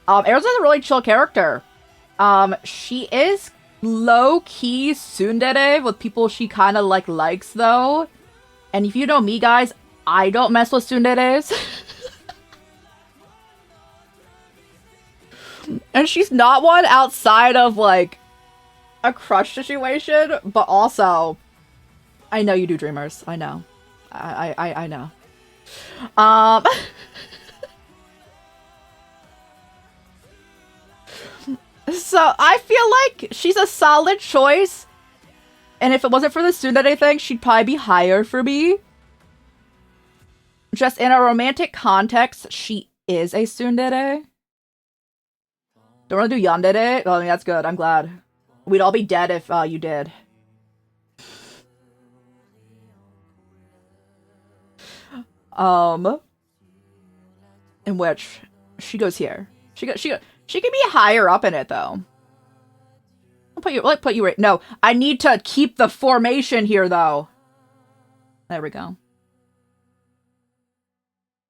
Erza's a really chill character. She is low-key tsundere with people she kind of likes, though. And if you know me, guys, I don't mess with tsunderes. And she's not one outside of, like, a crush situation, but also, I know you do, dreamers. I know. I know. So I feel like she's a solid choice. And if it wasn't for the tsundere thing, she'd probably be higher for me. Just in a romantic context, she is a tsundere. Don't want to do yandere? Oh, that's good. I'm glad. We'd all be dead if you did. In which she goes here. She can be higher up in it though. I'll put you right. No, I need to keep the formation here though. There we go.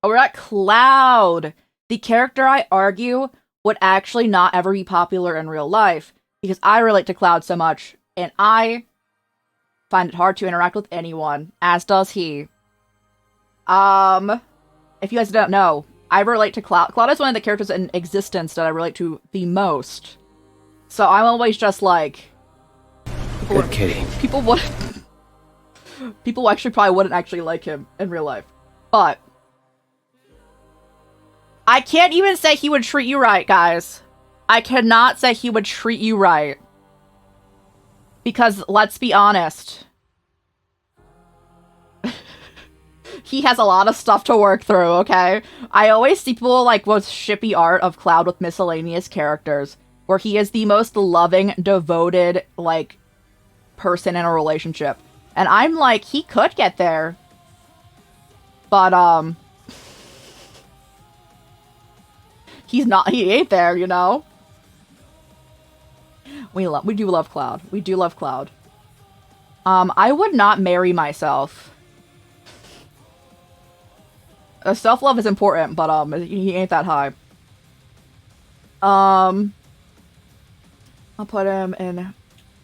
Oh, we're at Cloud. The character I argue would actually not ever be popular in real life because I relate to Cloud so much and I find it hard to interact with anyone, as does he. If you guys don't know, I relate to Cloud. Cloud is one of the characters in existence that I relate to the most. So I'm always just like... Good kitty. People actually probably wouldn't actually like him in real life. But... I can't even say he would treat you right, guys. I cannot say he would treat you right. Because, let's be honest... He has a lot of stuff to work through, okay? I always see people, like, with shippy art of Cloud with miscellaneous characters, where he is the most loving, devoted, like, person in a relationship. And I'm like, he could get there. But, he ain't there, you know? We do love Cloud. We do love Cloud. I would not marry myself. Self-love is important, but, he ain't that high. I'll put him in...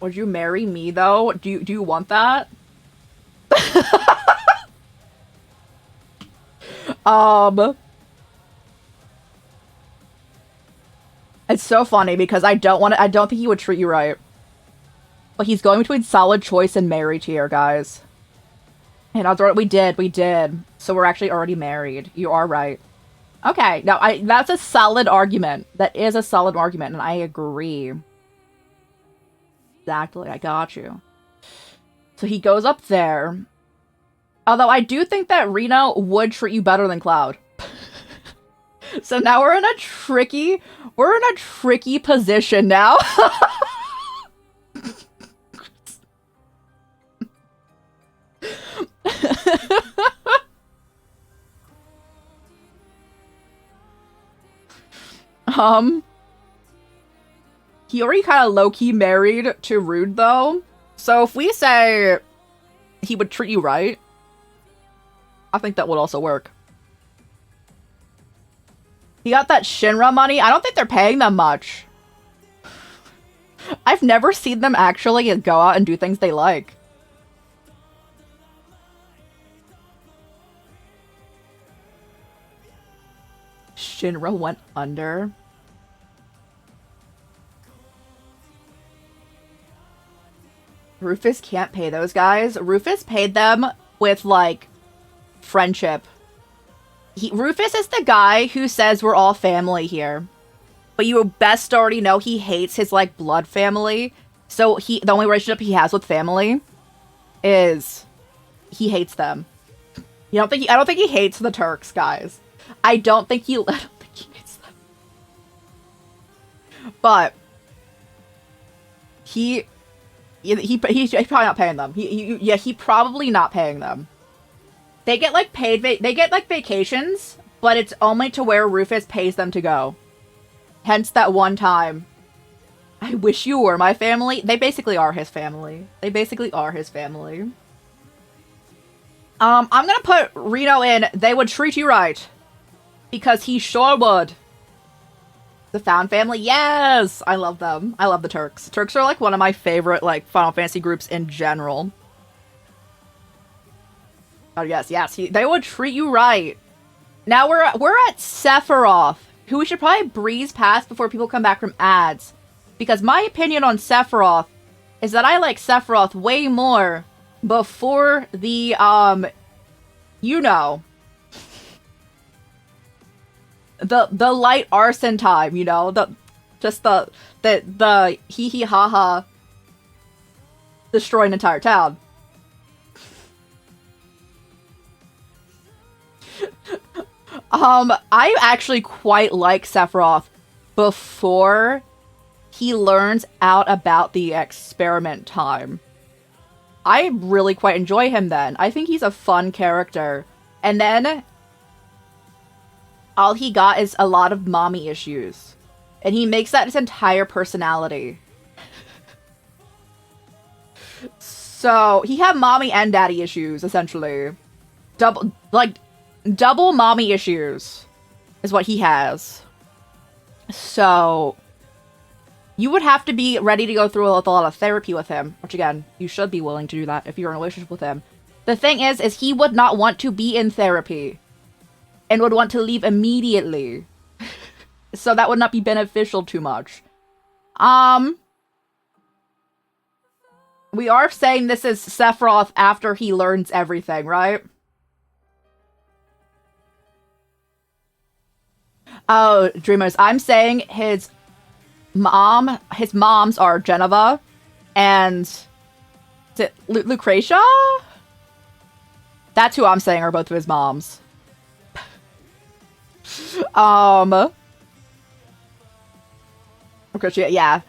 Would you marry me, though? Do you want that? It's so funny because I don't think he would treat you right. But he's going between solid choice and married here, guys. And odds are we did. So we're actually already married. You are right. Okay, now that's a solid argument. That is a solid argument, and I agree. Exactly, I got you. So he goes up there. Although I do think that Reno would treat you better than Cloud. So now we're in a tricky position now. He already kind of low-key married to Rude, though. So if we say he would treat you right, I think that would also work. He got that Shinra money. I don't think they're paying them much. I've never seen them actually go out and do things they like. Shinra went under. Rufus can't pay those guys. Rufus paid them with, like, friendship. Rufus is the guy who says we're all family here. But you best already know he hates his, like, blood family. So the only relationship he has with family is he hates them. I don't think he hates the Turks, guys. I don't think he hates them. But he's probably not paying them. He probably not paying them. They get like vacations, but it's only to where Rufus pays them to go. Hence that one time. I wish you were my family. They basically are his family. I'm gonna put Reno in. They would treat you right. Because he sure would. The Found family? Yes! I love them. I love the Turks. Turks are like one of my favorite like Final Fantasy groups in general. Oh yes. They would treat you right. Now we're at Sephiroth, who we should probably breeze past before people come back from ads. Because my opinion on Sephiroth is that I like Sephiroth way more before the, you know, the light arson time, you know, the hee hee ha ha destroy an entire town. I actually quite like Sephiroth before he learns out about the experiment time. I really quite enjoy him then. I think he's a fun character. And then all he got is a lot of mommy issues. And he makes that his entire personality. So, he had mommy and daddy issues, essentially. Double mommy issues is what he has. So, you would have to be ready to go through a lot of therapy with him. Which, again, you should be willing to do that if you're in a relationship with him. The thing is he would not want to be in therapy. And would want to leave immediately. So that would not be beneficial too much. We are saying this is Sephiroth after he learns everything, right? Oh, Dreamers, I'm saying his moms are Geneva and is it Lucretia? That's who I'm saying are both of his moms. Lucretia, yeah.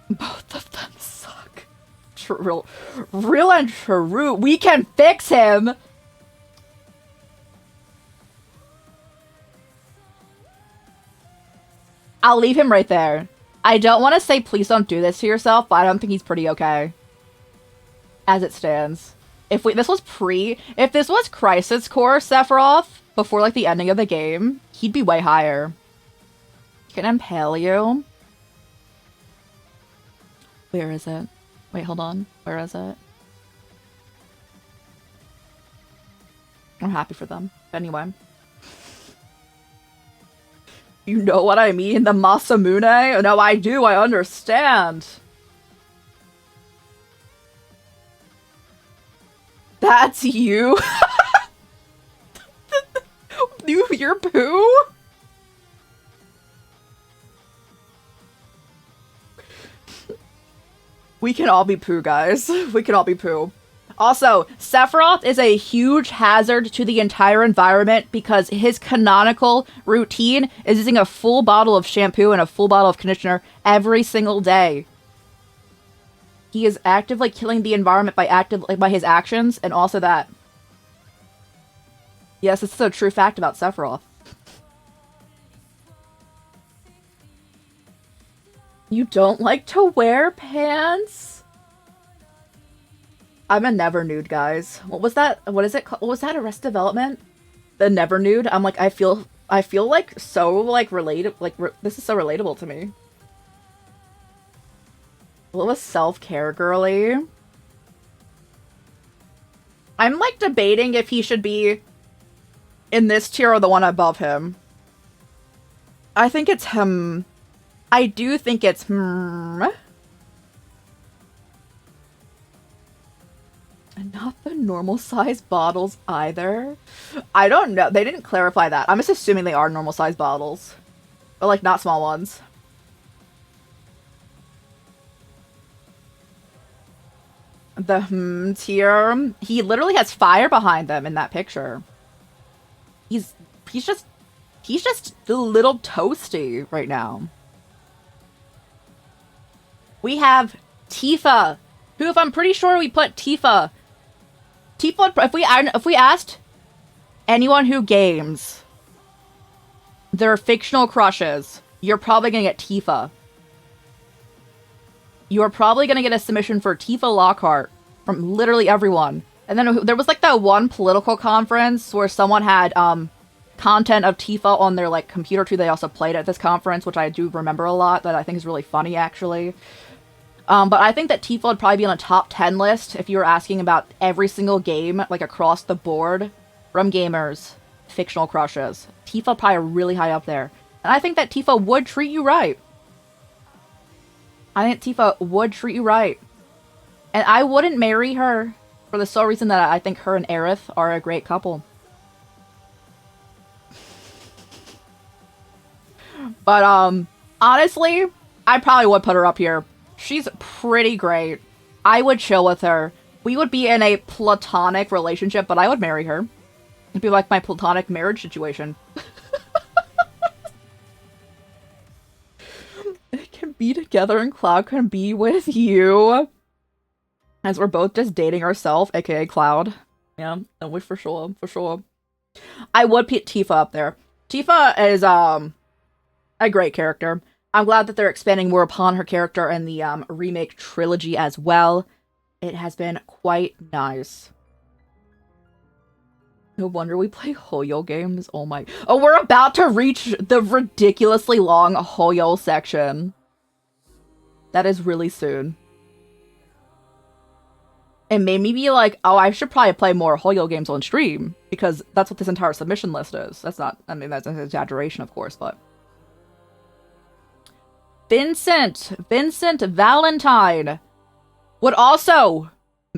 Both of them suck. Real and true. We can fix him. I'll leave him right there. I don't want to say please don't do this to yourself, but I don't think he's pretty okay. As it stands. If this was Crisis Core Sephiroth, before like the ending of the game, he'd be way higher. He can impale you. Where is it? Wait, hold on. Where is it? I'm happy for them. Anyway. You know what I mean? The Masamune? No, I do. I understand. That's you? You're Pooh? We can all be Pooh, guys. We can all be Pooh. Also, Sephiroth is a huge hazard to the entire environment because his canonical routine is using a full bottle of shampoo and a full bottle of conditioner every single day. He is actively killing the environment by his actions, and also that. Yes, this is a true fact about Sephiroth. You don't like to wear pants? I'm a never nude, guys. What was that? What is it called? What was that? Arrested Development? The never nude? I'm like, I feel like so like related. Like this is so relatable to me. A little self-care girly. I'm like debating if he should be in this tier or the one above him. I think it's him. I do think it's And not the normal size bottles either. I don't know. They didn't clarify that. I'm just assuming they are normal size bottles. But like not small ones. The tier. He literally has fire behind them in that picture. He's just a little toasty right now. We have Tifa, who, if I'm pretty sure we put Tifa, if we asked anyone who games their fictional crushes, you're probably gonna get Tifa. You're probably gonna get a submission for Tifa Lockhart from literally everyone. And then there was like that one political conference where someone had content of Tifa on their like computer too. They also played at this conference, which I do remember a lot. That I think is really funny actually. But I think that Tifa would probably be on a top 10 list if you were asking about every single game, like across the board, from gamers, fictional crushes. Tifa probably really high up there. And I think that Tifa would treat you right. I think Tifa would treat you right. And I wouldn't marry her for the sole reason that I think her and Aerith are a great couple. But, honestly, I probably would put her up here. She's pretty great. I would chill with her. We would be in a platonic relationship, but I would marry her. It'd be like my platonic marriage situation. They can be together and Cloud can be with you. As we're both just dating ourselves, aka Cloud. Yeah, no, we for sure. I would put Tifa up there. Tifa is, a great character. I'm glad that they're expanding more upon her character in the remake trilogy as well. It has been quite nice. No wonder we play Hoyo games. Oh my... Oh, we're about to reach the ridiculously long Hoyo section. That is really soon. It made me be like, oh, I should probably play more Hoyo games on stream. Because that's what this entire submission list is. That's not... I mean, that's an exaggeration, of course, but... Vincent Valentine would also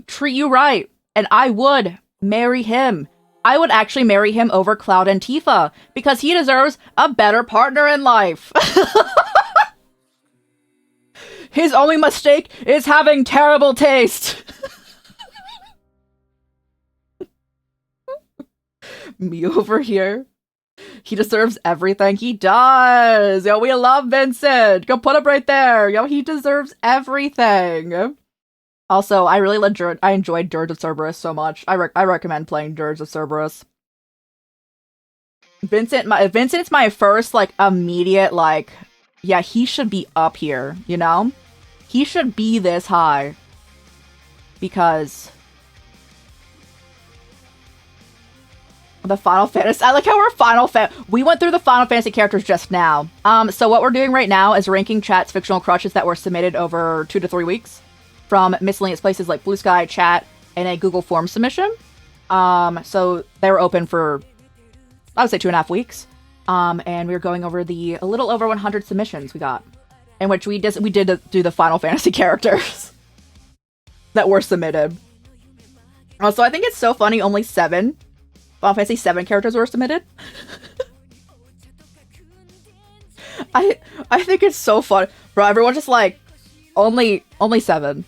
treat you right, and I would marry him. I would actually marry him over Cloud and Tifa, because he deserves a better partner in life. His only mistake is having terrible taste. Me over here. He deserves everything. He does. Yo, we love Vincent. Go put him right there. Yo, he deserves everything. Also, I really I enjoyed Dirge of Cerberus so much. I recommend playing Dirge of Cerberus. Vincent's my first, like, immediate, like, yeah, he should be up here, you know? He should be this high. Because... the Final Fantasy. I like how we went through the Final Fantasy characters just now. So what we're doing right now is ranking chat's fictional crushes that were submitted over 2 to 3 weeks from miscellaneous places like Blue Sky, chat, and a Google Form submission. So they were open for, I would say, 2.5 weeks. And we were going over a little over 100 submissions we got, in which we did do the Final Fantasy characters that were submitted. Also, I think it's so funny, only 7 Final Fantasy 7 characters were submitted. I think it's so fun. Bro, everyone's just like, only 7.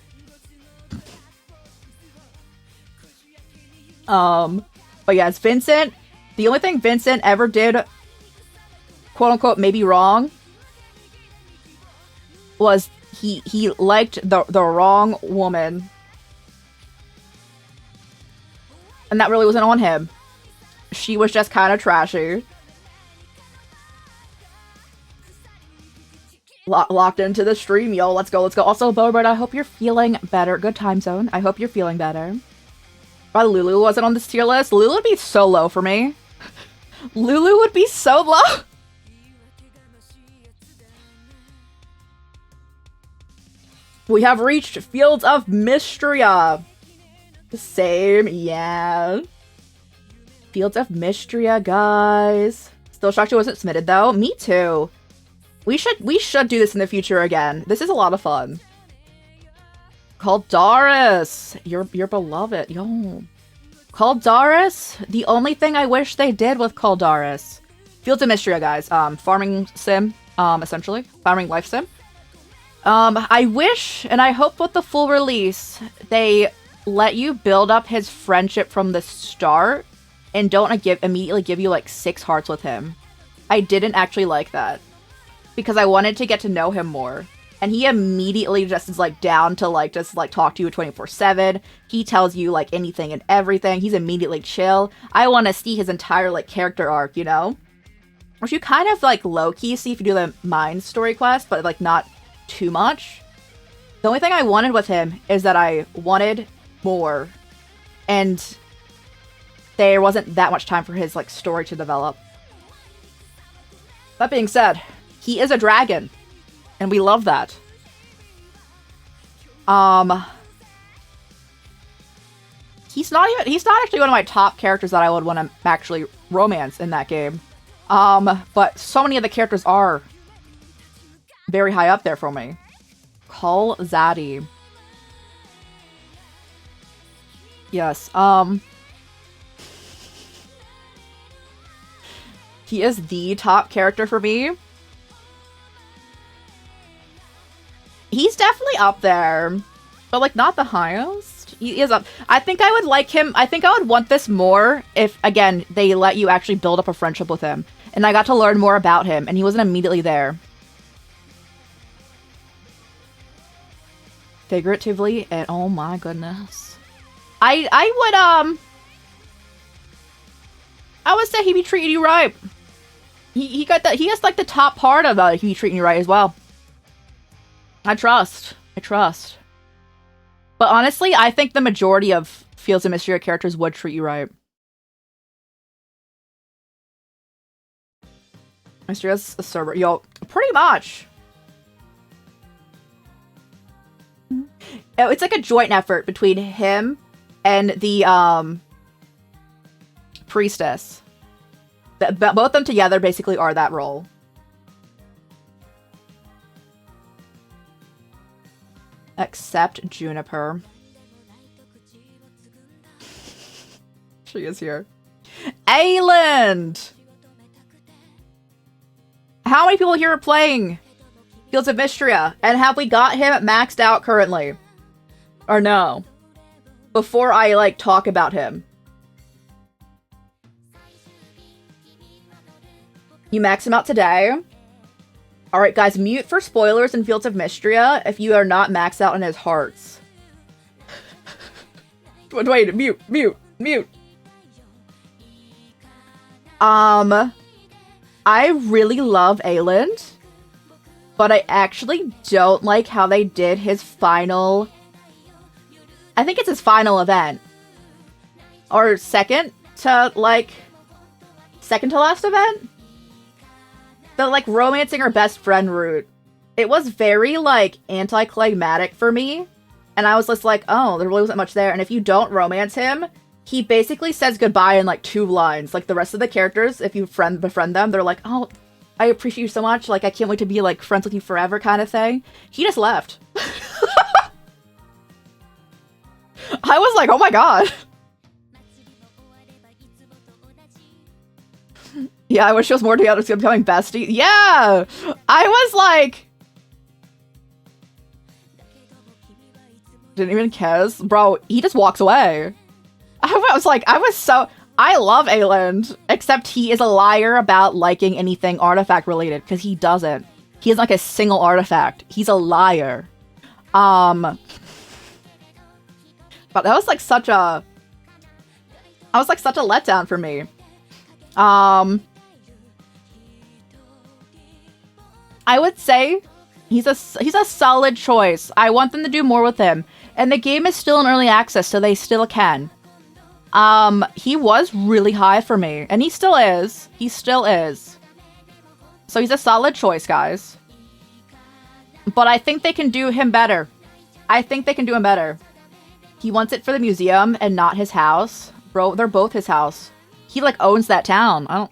But yeah, it's Vincent. The only thing Vincent ever did, quote unquote, maybe wrong, was he liked the wrong woman. And that really wasn't on him. She was just kind of trashy. Locked into the stream, yo. Let's go, let's go. Also, Bobert, I hope you're feeling better. Good time zone. I hope you're feeling better. But Lulu wasn't on this tier list. Lulu would be so low for me. Lulu would be so low. We have reached Fields of Mystria. Same, yeah. Fields of Mystria, guys. Still shocked it wasn't submitted, though. Me too. We should do this in the future again. This is a lot of fun. Caldaris, your beloved, yo. Caldaris, the only thing I wish they did with Caldaris. Fields of Mystria, guys. Farming sim, essentially. Farming life sim. I wish, and I hope with the full release, they let you build up his friendship from the start, and don't immediately give you, like, 6 hearts with him. I didn't actually like that. Because I wanted to get to know him more. And he immediately just is, like, down to, like, just, like, talk to you 24/7. He tells you, like, anything and everything. He's immediately chill. I want to see his entire, like, character arc, you know? Which you kind of, like, low-key see if you do the Mind story quest, but, like, not too much. The only thing I wanted with him is that I wanted more. And there wasn't that much time for his, like, story to develop. That being said, he is a dragon. And we love that. He's not actually one of my top characters that I would want to actually romance in that game. But so many of the characters are very high up there for me. Call Zaddy. Yes, he is the top character for me. He's definitely up there, but, like, not the highest. He is up. I think I would like him. I think I would want this more if, again, they let you actually build up a friendship with him. And I got to learn more about him, and he wasn't immediately there. Figuratively, and oh my goodness. I would say he'd be treating you right. He has, like, the top part of he'd be treating you right as well. I trust. But honestly, I think the majority of Fields of Mystria characters would treat you right. Mystria's a server. Yo, pretty much. It's like a joint effort between him and the, priestess. Both of them together basically are that role. Except Juniper. She is here. Ayland! How many people here are playing Fields of Mystria? And have we got him maxed out currently? Or no? Before I, like, talk about him. You max him out today. Alright, guys, mute for spoilers in Fields of Mystria if you are not maxed out in his hearts. Wait, mute. I really love Ayland, but I actually don't like how they did his final... I think it's his final event. Or second to last event? The, like, romancing her best friend route. It was very, like, anticlimactic for me. And I was just like, oh, there really wasn't much there. And if you don't romance him, he basically says goodbye in like 2 lines. Like the rest of the characters, if you befriend them, they're like, oh, I appreciate you so much. Like, I can't wait to be like friends with you forever kind of thing. He just left. I was like, oh my god. Yeah, I wish it was more together. It's becoming bestie. Yeah! I was like... Didn't even kiss. Bro, he just walks away. I was so... I love Ayland, except he is a liar about liking anything artifact related, because he doesn't. He isn't like a single artifact. He's a liar. But that was like such a... That was like such a letdown for me. I would say he's a solid choice. I want them to do more with him. And the game is still in early access, so they still can. He was really high for me. And he still is. He still is. So he's a solid choice, guys. But I think they can do him better. I think they can do him better. He wants it for the museum and not his house. Bro, they're both his house. He, like, owns that town. I don't...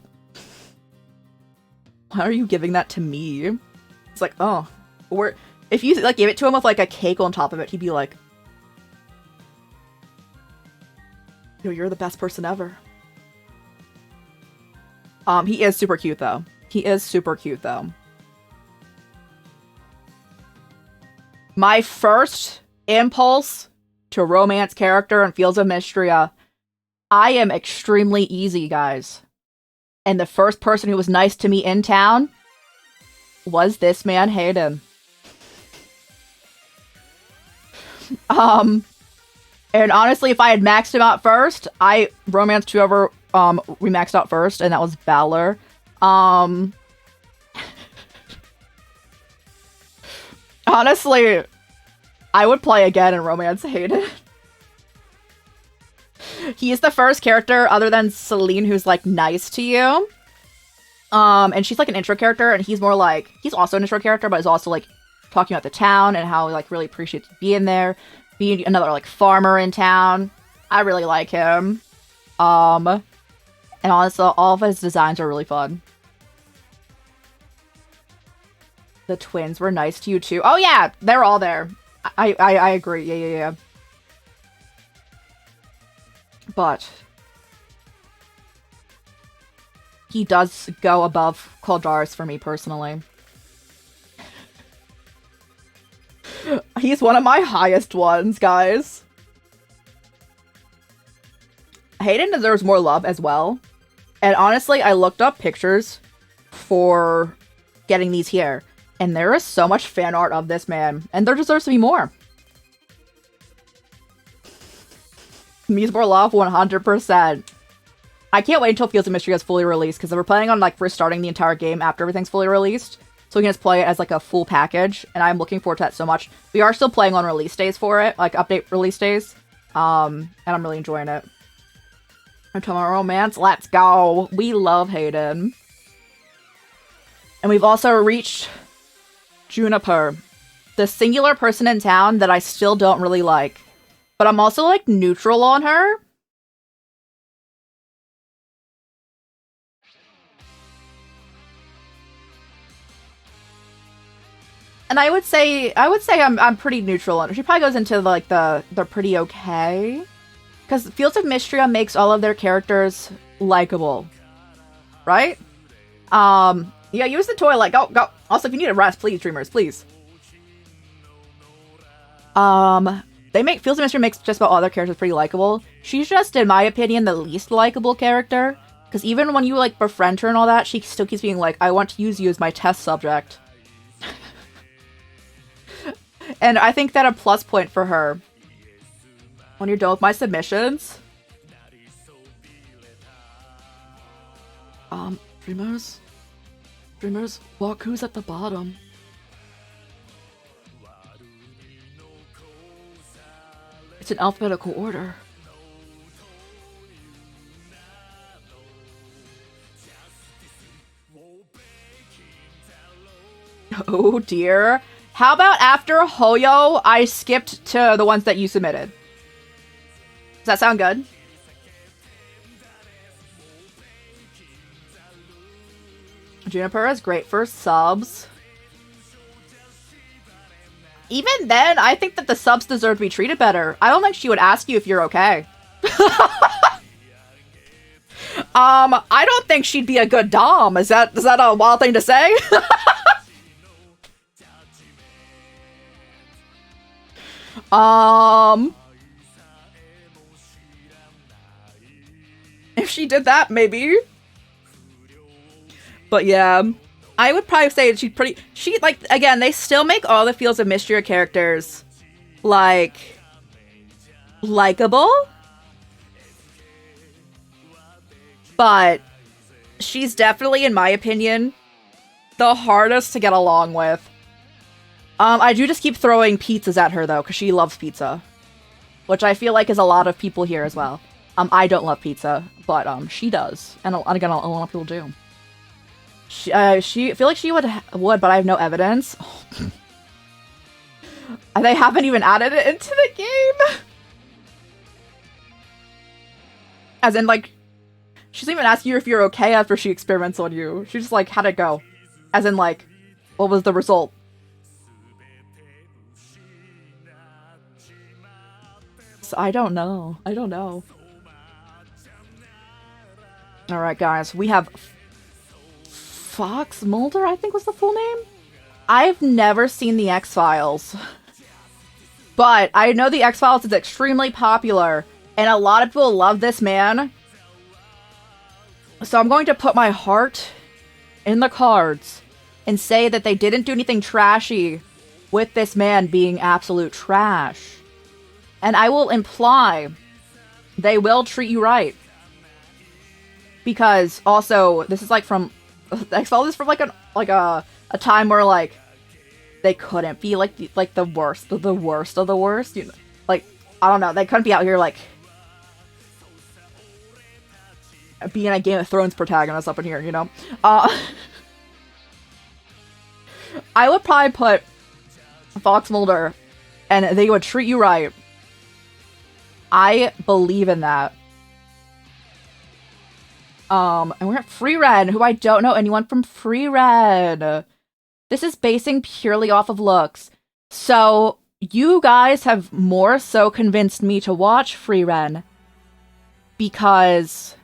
Why are you giving that to me? It's like, oh. Or if you, like, gave it to him with, like, a cake on top of it, he'd be like... Yo, you're the best person ever. He is super cute, though. He is super cute, though. My first impulse to romance character in Fields of Mystria. I am extremely easy, guys. And the first person who was nice to me in town was this man, Hayden. And honestly, if I had maxed him out first, I romanced whoever we maxed out first, and that was Balor. Honestly, I would play again and romance Hayden. He is the first character other than Celine who's like nice to you. And she's like an intro character, and he's more like, he's also an intro character, but is also like talking about the town and how he like really appreciates being there, being another like farmer in town. I really like him. And also all of his designs are really fun. The twins were nice to you too. Oh yeah, they're all there. I agree. Yeah. But he does go above Caldaris for me personally. He's one of my highest ones, guys. Hayden deserves more love as well. And honestly, I looked up pictures for getting these here. And there is so much fan art of this man. And there deserves to be more. Needs more love, 100%. I can't wait until Fields of Mystery is fully released, because we're planning on like restarting the entire game after everything's fully released. So we can just play it as like a full package, and I'm looking forward to that so much. We are still playing on release days for it, like update release days. And I'm really enjoying it. Tomorrow romance, let's go. We love Hayden. And we've also reached Juniper, the singular person in town that I still don't really like. But I'm also, like, neutral on her. And I would say I'm pretty neutral on her. She probably goes into, like, they're pretty okay. Because Fields of Mystria makes all of their characters likable. Right? Yeah, use the toilet. Go. Also, if you need a rest, please, dreamers, please. Fields of Mystery makes just about all their characters pretty likable. She's just, in my opinion, the least likable character. Because even when you, like, befriend her and all that, she still keeps being like, I want to use you as my test subject. And I think that a plus point for her. When you're done with my submissions. Dreamers, look who's at the bottom. It's in alphabetical order. Oh dear. How about after Hoyo, I skipped to the ones that you submitted? Does that sound good? Juniper is great for subs. Even then, I think that the subs deserve to be treated better. I don't think she would ask you if you're okay. I don't think she'd be a good dom. Is that a wild thing to say? If she did that, maybe. But yeah, I would probably say she, like, again, they still make all the Fields of Mystery characters, like, likable. But she's definitely, in my opinion, the hardest to get along with. I do just keep throwing pizzas at her, though, because she loves pizza. Which I feel like is a lot of people here as well. I don't love pizza, but she does. And again, a lot of people do. I feel like she would, but I have no evidence. They haven't even added it into the game. As in, like, she doesn't even ask you if you're okay after she experiments on you. She's just like, how'd it go? As in, like, what was the result? So I don't know. I don't know. Alright, guys. We have Fox Mulder, I think was the full name? I've never seen the X-Files. But I know the X-Files is extremely popular. And a lot of people love this man. So I'm going to put my heart in the cards and say that they didn't do anything trashy with this man being absolute trash. And I will imply they will treat you right. Because also, this is like from X-Files is from like a time where like they couldn't be like the worst of the worst of the worst. You know, like, I don't know, they couldn't be out here like being a Game of Thrones protagonist up in here, you know? I would probably put Fox Mulder and they would treat you right. I believe in that. And we're at Free Red, who I don't know anyone from Free Red. This is basing purely off of looks. So, you guys have more so convinced me to watch Free Ren. Because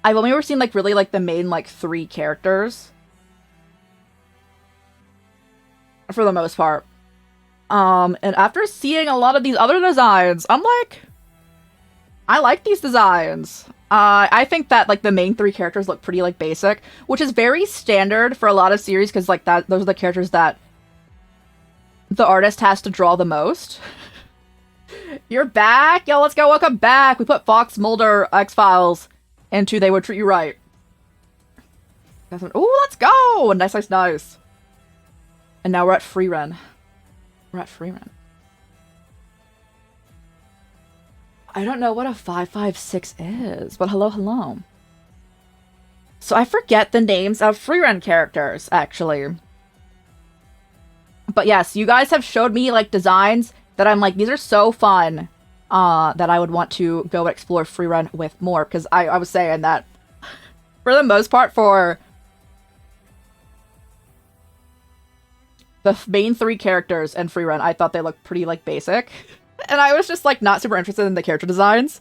I've only ever seen, like, really, like, the main, like, 3 characters. For the most part. And after seeing a lot of these other designs, I'm like, I like these designs. I think that, like, the main 3 characters look pretty, like, basic, which is very standard for a lot of series, because, like, those are the characters that the artist has to draw the most. You're back? Yo, let's go, welcome back! We put Fox Mulder X-Files into They Would Treat You Right. Oh, let's go! Nice, nice, nice. And now we're at Free Ren. We're at Free Ren. I don't know what a 556 is, but hello, hello. So I forget the names of Free Ren characters, actually. But yes, you guys have showed me, like, designs that I'm like, these are so fun, that I would want to go explore Free Ren with more, because I was saying that, for the most part, for the main 3 characters in Free Ren, I thought they looked pretty, like, basic. And I was just, like, not super interested in the character designs.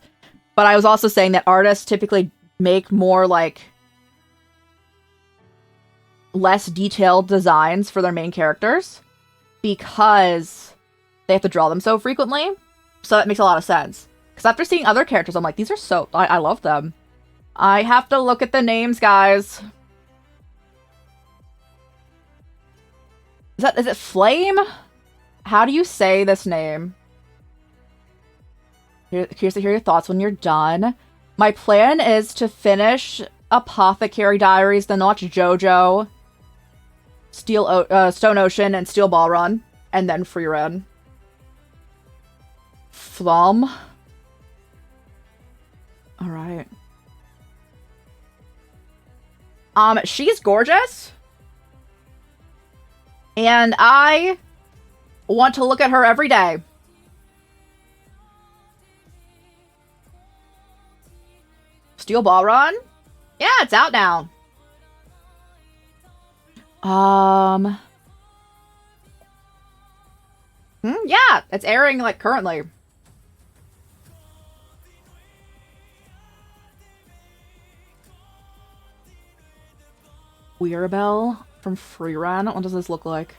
But I was also saying that artists typically make more, like, less detailed designs for their main characters. Because they have to draw them so frequently. So that makes a lot of sense. Because after seeing other characters, I'm like, these are so... I love them. I have to look at the names, guys. Is it Flame? How do you say this name? Curious to hear your thoughts when you're done. My plan is to finish Apothecary Diaries, then watch JoJo, Stone Ocean, and Steel Ball Run, and then Free Ren. Flum. Alright. She's gorgeous. And I want to look at her every day. Steel Ball Run? Yeah, it's out now. Um. Yeah, it's airing like currently. Weirabelle from Free Run. What does this look like?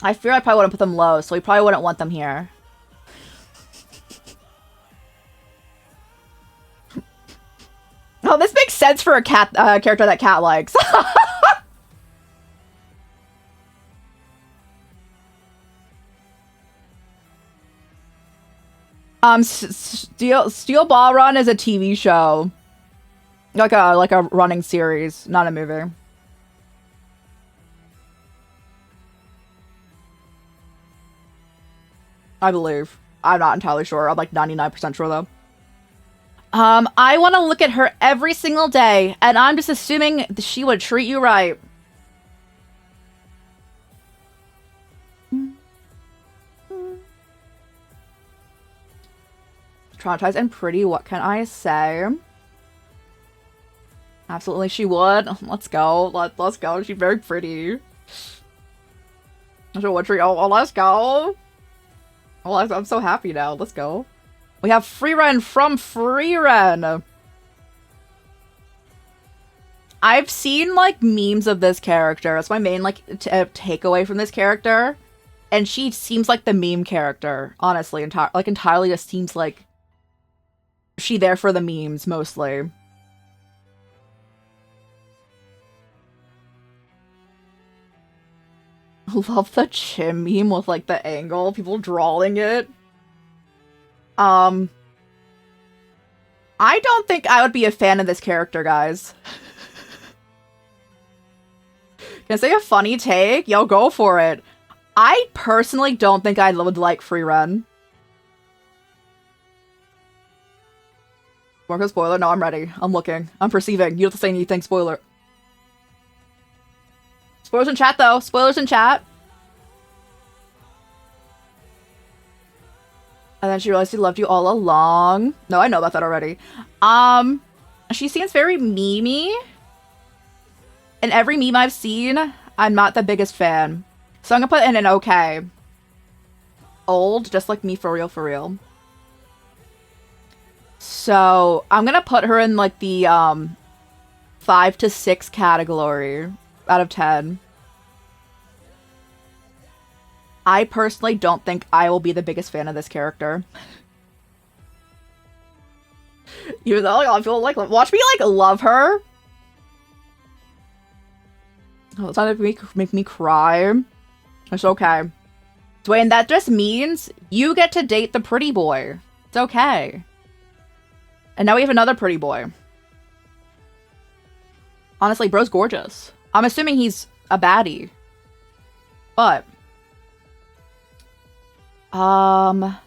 I fear I probably wouldn't put them low, so we probably wouldn't want them here. Oh, this makes sense for a cat character that Cat likes. Steel Ball Run is a TV show, like a running series, not a movie. I believe. I'm not entirely sure. I'm like 99% sure though. I want to look at her every single day, and I'm just assuming that she would treat you right. Traumatized and pretty, what can I say? Absolutely she would. Let's go. Let's go. She's very pretty. Oh, let's go. Oh, I'm so happy now. Let's go. We have Free Run from Free Run. I've seen like memes of this character. That's my main like takeaway from this character, and she seems like the meme character. Honestly, entirely just seems like she there for the memes mostly. Love the Chim meme with like the angle, people drawing it. I don't think I would be a fan of this character, guys. Can I say a funny take? Yo, go for it. I personally don't think I would like Free Run. Marco spoiler? No, I'm ready. I'm looking. I'm perceiving. You don't have to say anything, spoiler. Spoilers in chat, though. Spoilers in chat. And then she realized he loved you all along. No, I know about that already. She seems very memey. In every meme I've seen, I'm not the biggest fan. So I'm gonna put in an okay. Old, just like me, for real, for real. So I'm gonna put her in like the 5 to 6 category out of 10. I personally don't think I will be the biggest fan of this character. Even though I feel like, watch me like love her. Oh, it's not make me cry. It's okay. Dwayne, that just means you get to date the pretty boy. It's okay. And now we have another pretty boy. Honestly, bro's gorgeous. I'm assuming he's a baddie. But can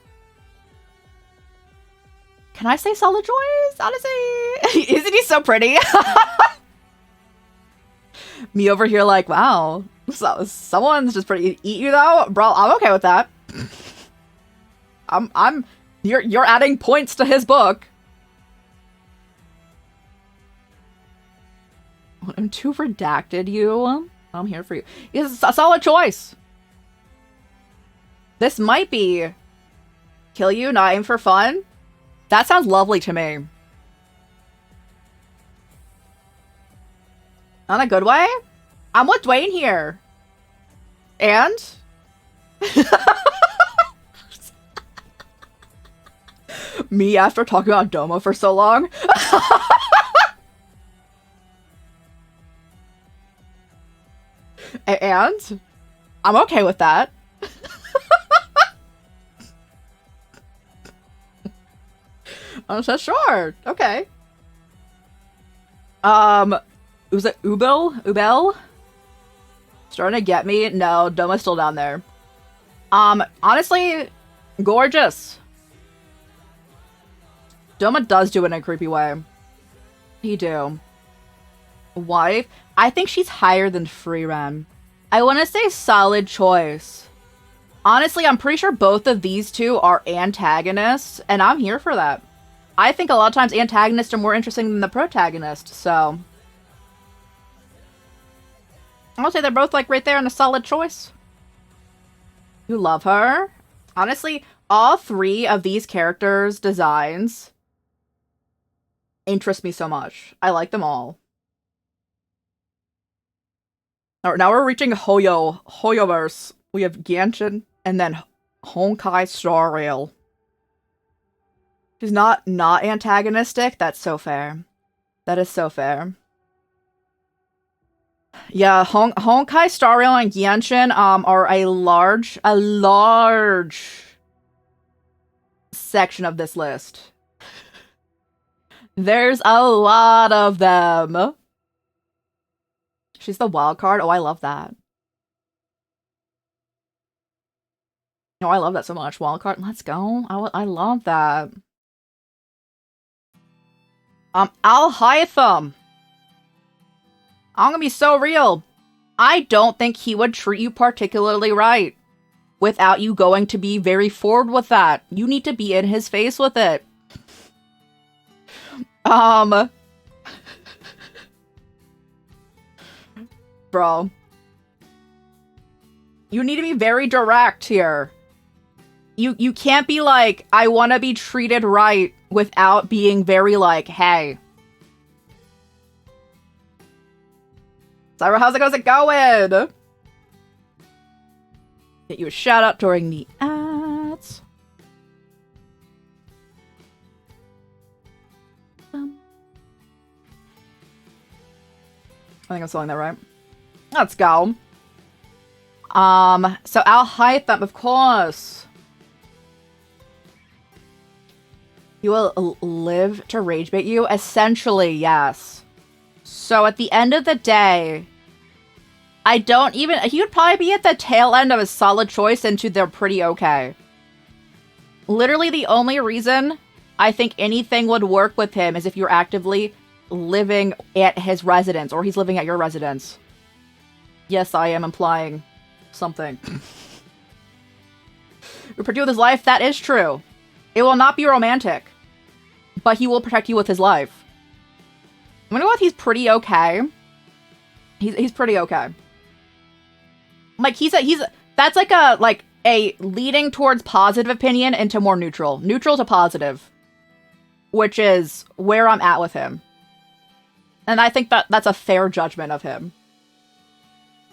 I say solid choice? Honestly, isn't he so pretty? Me over here like, wow, so someone's just pretty. Eat you though, bro. I'm okay with that. You're adding points to his book. I'm too redacted, you. I'm here for you. It's a solid choice. This might be kill you, not aim for fun. That sounds lovely to me. Not a good way? I'm with Dwayne here. And? Me after talking about Doma for so long? And? I'm okay with that. I said sure. Okay. Was it Ubel? Starting to get me? No, Doma's still down there. Honestly, gorgeous. Doma does do it in a creepy way. He do. Wife? I think she's higher than Free Run. I want to say solid choice. Honestly, I'm pretty sure both of these two are antagonists, and I'm here for that. I think a lot of times antagonists are more interesting than the protagonist, so... I'll say they're both, like, right there in a solid choice. You love her? Honestly, all three of these characters' designs interest me so much. I like them all. Alright, now we're reaching Hoyoverse. We have Genshin, and then Honkai Star Rail. She's not antagonistic. That's so fair. That is so fair. Yeah, Honkai Star Rail and Genshin are a large section of this list. There's a lot of them. She's the wild card. Oh, I love that. No, I love that so much. Wild card. Let's go. I love that. Al-Hytham. I'm gonna be so real. I don't think he would treat you particularly right without you going to be very forward with that. You need to be in his face with it. Bro. You need to be very direct here. You can't be like, I want to be treated right without being very like, hey. Cyber, how's it going? Get you a shout out during the ads. I think I'm spelling that right. Let's go. So Al-Hytham, of course. He will live to rage bait you? Essentially, yes. So at the end of the day, I don't even... He would probably be at the tail end of a solid choice into they're pretty okay. Literally the only reason I think anything would work with him is if you're actively living at his residence, or he's living at your residence. Yes, I am implying something. You protect you with his life, that is true. It will not be romantic, but he will protect you with his life. I'm gonna go with he's pretty okay. He's pretty okay. Like that's like a leading towards positive opinion into more neutral. Neutral to positive, which is where I'm at with him. And I think that's a fair judgment of him.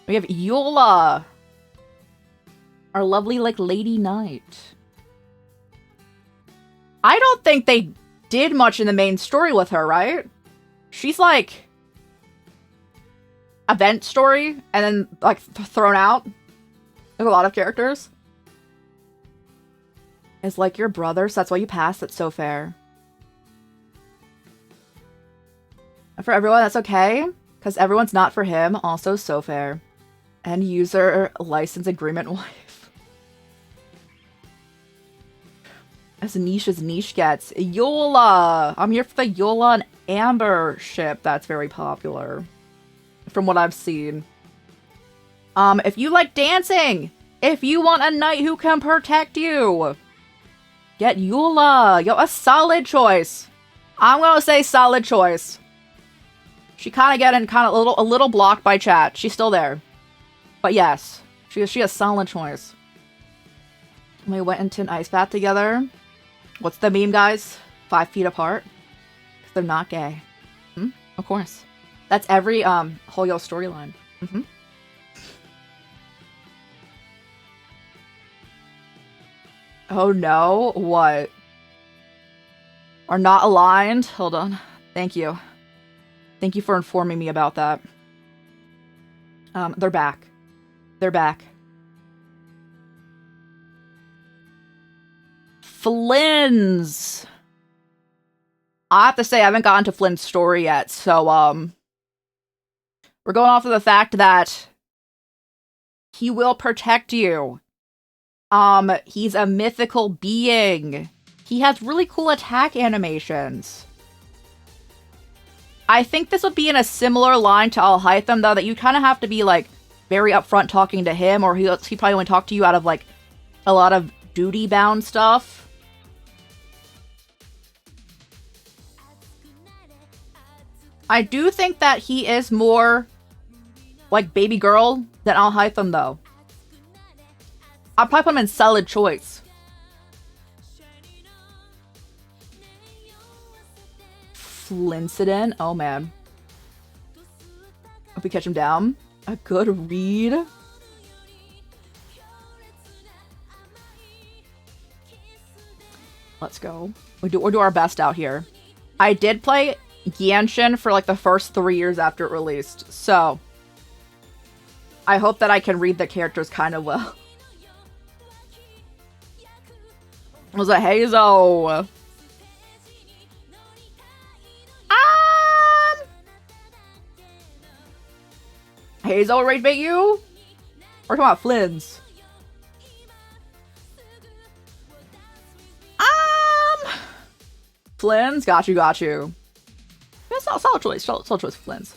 We have Eula. Our lovely, like, lady knight. I don't think they did much in the main story with her, right? She's, like, event story, and then, like, thrown out. Like a lot of characters. It's like your brother, so that's why you passed. That's so fair. And for everyone, that's okay. Because everyone's not for him. Also so fair. End user license agreement wife. As niche gets. Yola! I'm here for the Yola and Amber ship. That's very popular. From what I've seen. If you like dancing, if you want a knight who can protect you, get Yola. Yo, a solid choice. I'm gonna say solid choice. She kind of getting a little blocked by chat. She's still there. But yes, she a solid choice. We went into an ice bath together. What's the meme, guys? 5 feet apart? Because they're not gay. Of course. That's every Hoyo storyline. Oh no, what? Are not aligned? Hold on. Thank you. Thank you for informing me about that. They're back. They're back. Flynn's. I have to say, I haven't gotten to Flynn's story yet, so, we're going off of the fact that he will protect you. He's a mythical being. He has really cool attack animations. I think this would be in a similar line to Al-Hytham, though, that you kind of have to be, like, very upfront talking to him, or he probably only talked to you out of like a lot of duty-bound stuff. I do think that he is more like baby girl than Al Hytham, though. I'll probably put him in solid choice. Flincident? Oh, man. Hope we catch him down. A good read. Let's go. We'll do our best out here. I did play Genshin for like the first 3 years after it released, so I hope that I can read the characters kind of well. Was it Hazo? Hazo raid bait you? We're talking about Flynn's. Flynn's? Got you. Yeah, solid choice. Solid choice, Flynn's.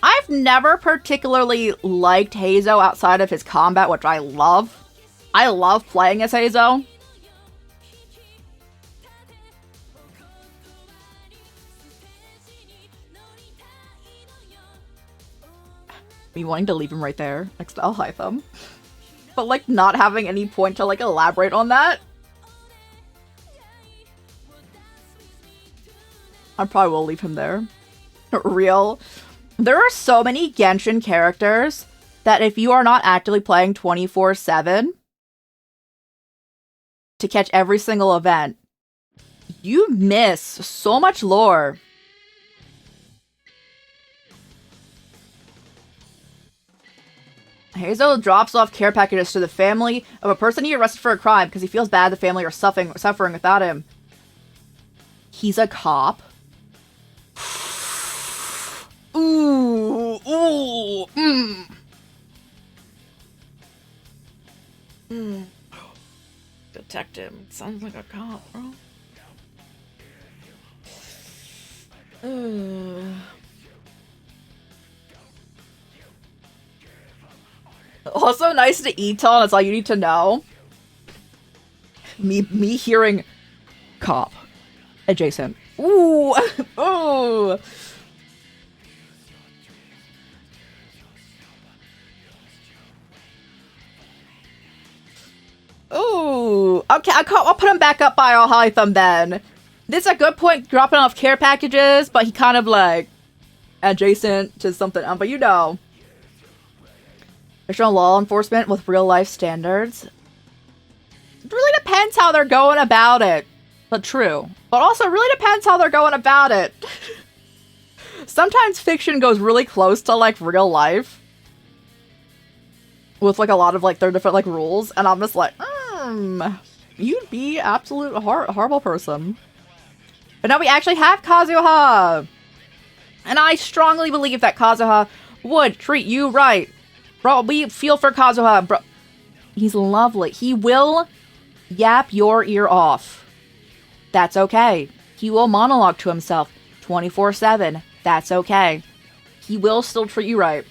I've never particularly liked Hazo outside of his combat, which I love. I love playing as Hazo. Me wanting to leave him right there next to Al Hytham. But like not having any point to like elaborate on that. I probably will leave him there. Real. There are so many Genshin characters that if you are not actively playing 24/7 to catch every single event, you miss so much lore. Hazo drops off care packages to the family of a person he arrested for a crime because he feels bad the family are suffering without him. He's a cop. Ooh, Detective. Sounds like a cop, bro. Also nice to Eton, that's all you need to know. Me hearing cop adjacent. Ooh. Ooh. Ooh. Okay, I'll put him back up by Al Hytham then. This is a good point, dropping off care packages, but he kind of like adjacent to something, but you know. Fictional law enforcement with real life standards. It really depends how they're going about it. But true. But also, it really depends how they're going about it. Sometimes fiction goes really close to, like, real life. With, like, a lot of, like, their different, like, rules. And I'm just like, you'd be absolute horrible person. But now we actually have Kazuha! And I strongly believe that Kazuha would treat you right. Bro, we feel for Kazuha, bro. He's lovely. He will yap your ear off. That's okay. He will monologue to himself 24/7. That's okay. He will still treat you right.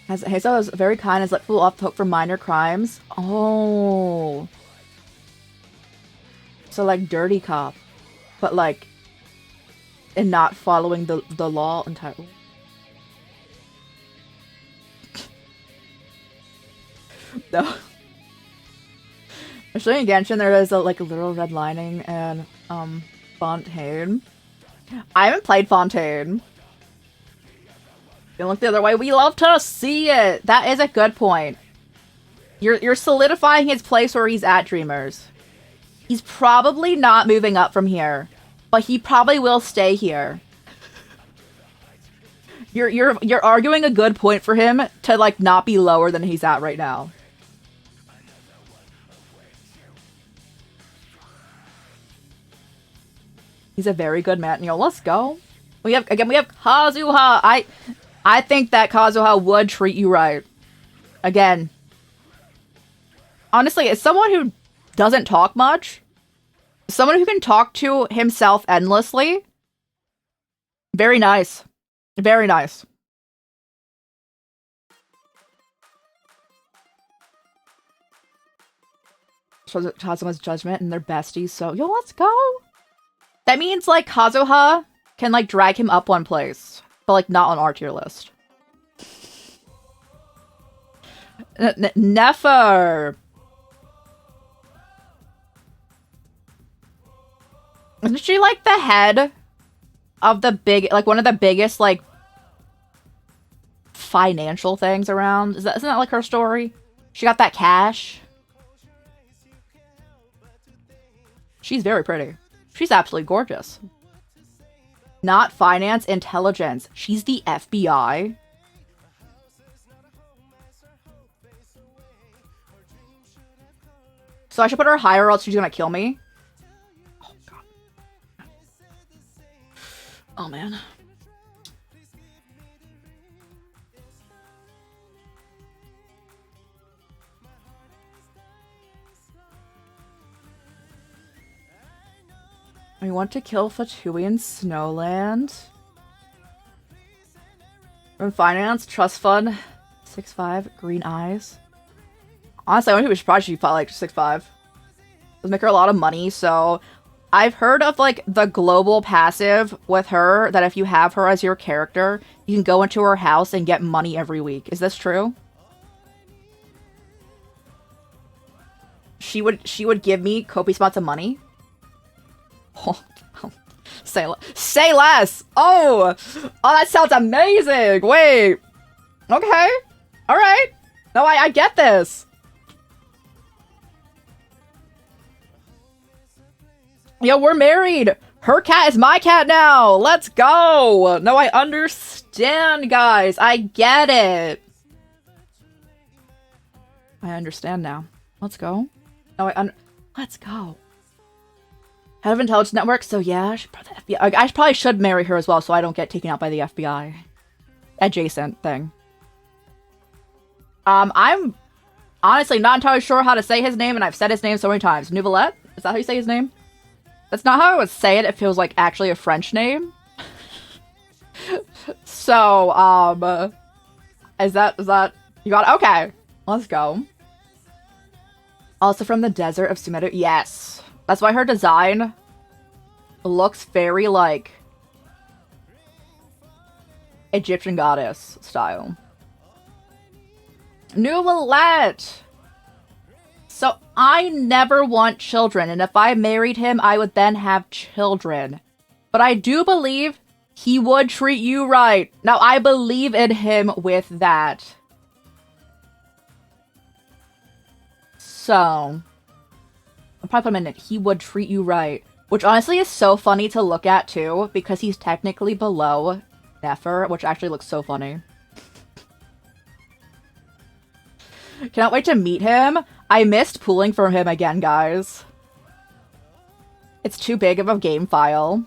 Hazo is very kind, has let people off the hook for minor crimes. Oh. So like dirty cop. But like, and not following the law entirely. No. Actually in Genshin there is a like a literal redlining and Fontaine. I haven't played Fontaine. Don't look the other way. We love to see it. That is a good point. You're solidifying his place where he's at, Dreamers. He's probably not moving up from here, but he probably will stay here. You're arguing a good point for him to like not be lower than he's at right now. He's a very good man. Yo, let's go. We have Kazuha. I think that Kazuha would treat you right. Again. Honestly, as someone who doesn't talk much, someone who can talk to himself endlessly, very nice. Very nice. Shows Kazuha's judgment and their besties, so yo, let's go! That means, like, Kazuha can, like, drag him up one place, but, like, not on our tier list. Nefer! Isn't she, like, the head of the big, like, one of the biggest, like, financial things around? Isn't that, like, her story? She got that cash. She's very pretty. She's absolutely gorgeous. Not finance, intelligence. She's the FBI. So I should put her higher or else she's gonna kill me. Oh, God. Oh, man. I want to kill Fatui in Snowland. From finance, trust fund, 6'5", green eyes. Honestly, I wouldn't be surprised if she fought like 6'5". It'll make her a lot of money, so I've heard of like the global passive with her that if you have her as your character, you can go into her house and get money every week. Is this true? She would give me copious amounts of money. Oh, say less. Oh, that sounds amazing. Wait. Okay. All right. No, I get this. Yo, we're married. Her cat is my cat now. Let's go. No, I understand, guys. I get it. I understand now. Let's go. No, let's go. Head of Intelligence Network, so yeah, I probably should marry her as well so I don't get taken out by the FBI. Adjacent thing. I'm honestly not entirely sure how to say his name, and I've said his name so many times. Nouvelette? Is that how you say his name? That's not how I would say it if it was, like, actually a French name. So, is that, you got it? Okay, let's go. Also from the desert of Sumeru, yes. That's why her design looks very, like, Egyptian goddess style. Nouvelette! So, I never want children, and if I married him, I would then have children. But I do believe he would treat you right. Now, I believe in him with that. So, I'll probably put him in it. He would treat you right. Which honestly is so funny to look at too, because he's technically below Nefer, which actually looks so funny. Cannot wait to meet him. I missed pulling from him again, guys. It's too big of a game file.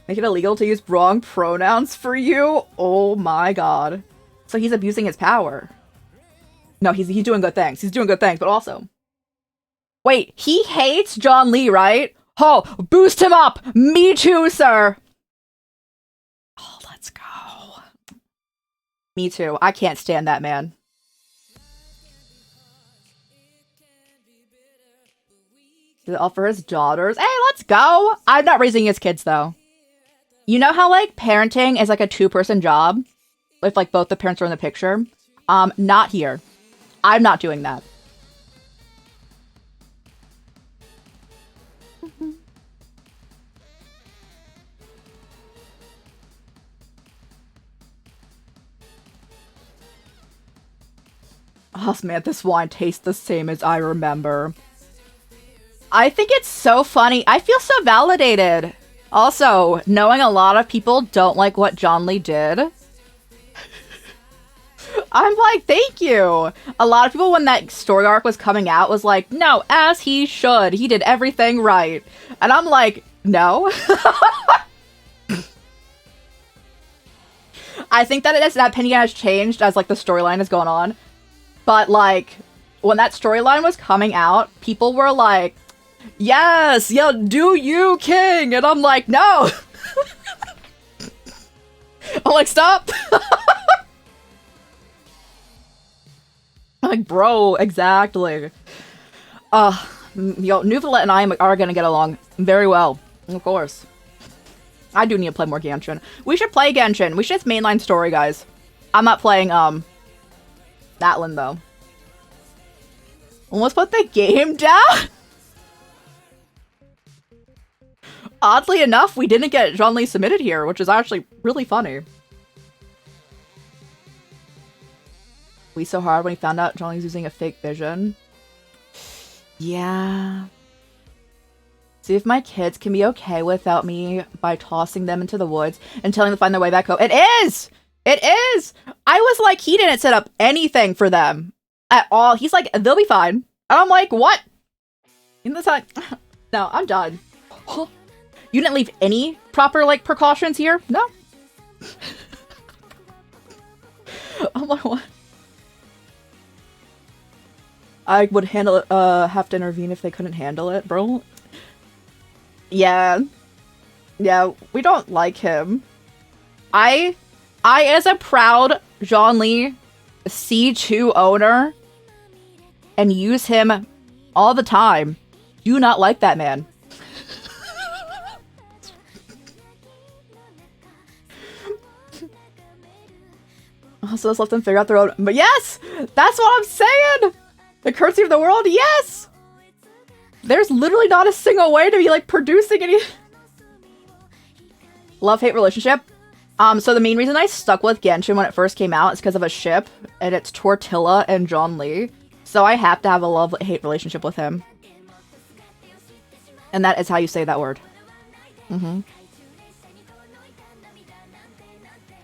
Make it illegal to use wrong pronouns for you? Oh my god. So he's abusing his power. No, he's doing good things. He's doing good things, but also... Wait, he hates John Lee, right? Oh, boost him up! Me too, sir! Oh, let's go. Me too. I can't stand that man. Did it all for his daughters? Hey, let's go! I'm not raising his kids, though. You know how, like, parenting is, like, a two-person job? If, like, both the parents are in the picture? Not here. I'm not doing that. Oh man, this wine tastes the same as I remember. I think it's so funny. I feel so validated. Also, knowing a lot of people don't like what John Lee did. I'm like, thank you. A lot of people, when that story arc was coming out, was like, no, as he should. He did everything right. And I'm like, no. I think that that opinion has changed as, like, the storyline is going on. But, like, when that storyline was coming out, people were like, yes, yeah, do you, king? And I'm like, no. I'm like, stop. I'm like, bro, exactly. Nuvalet and I are gonna get along very well, of course. I do need to play more Genshin. We should play Genshin. We should just mainline story, guys. I'm not playing, Atlan, though. Let's put the game down? Oddly enough, we didn't get Zhongli submitted here, which is actually really funny. We so hard when he found out Zhongli's using a fake vision. Yeah. See if my kids can be okay without me by tossing them into the woods and telling them to find their way back home. It is! It is! I was like, he didn't set up anything for them at all. He's like, they'll be fine. And I'm like, what? In the time. No, I'm done. You didn't leave any proper, like, precautions here? No. I'm like, what? I would handle it, have to intervene if they couldn't handle it, bro. Yeah. Yeah, we don't like him. I, as a proud Zhongli C2 owner, and use him all the time, do not like that man. Also, let's let them figure out their own. But yes! That's what I'm saying! The currency of the world, yes! There's literally not a single way to be, like, producing any... Love-hate relationship. So the main reason I stuck with Genshin when it first came out is because of a ship, and it's Tortilla and Zhongli. So I have to have a love-hate relationship with him. And that is how you say that word. Mm-hmm.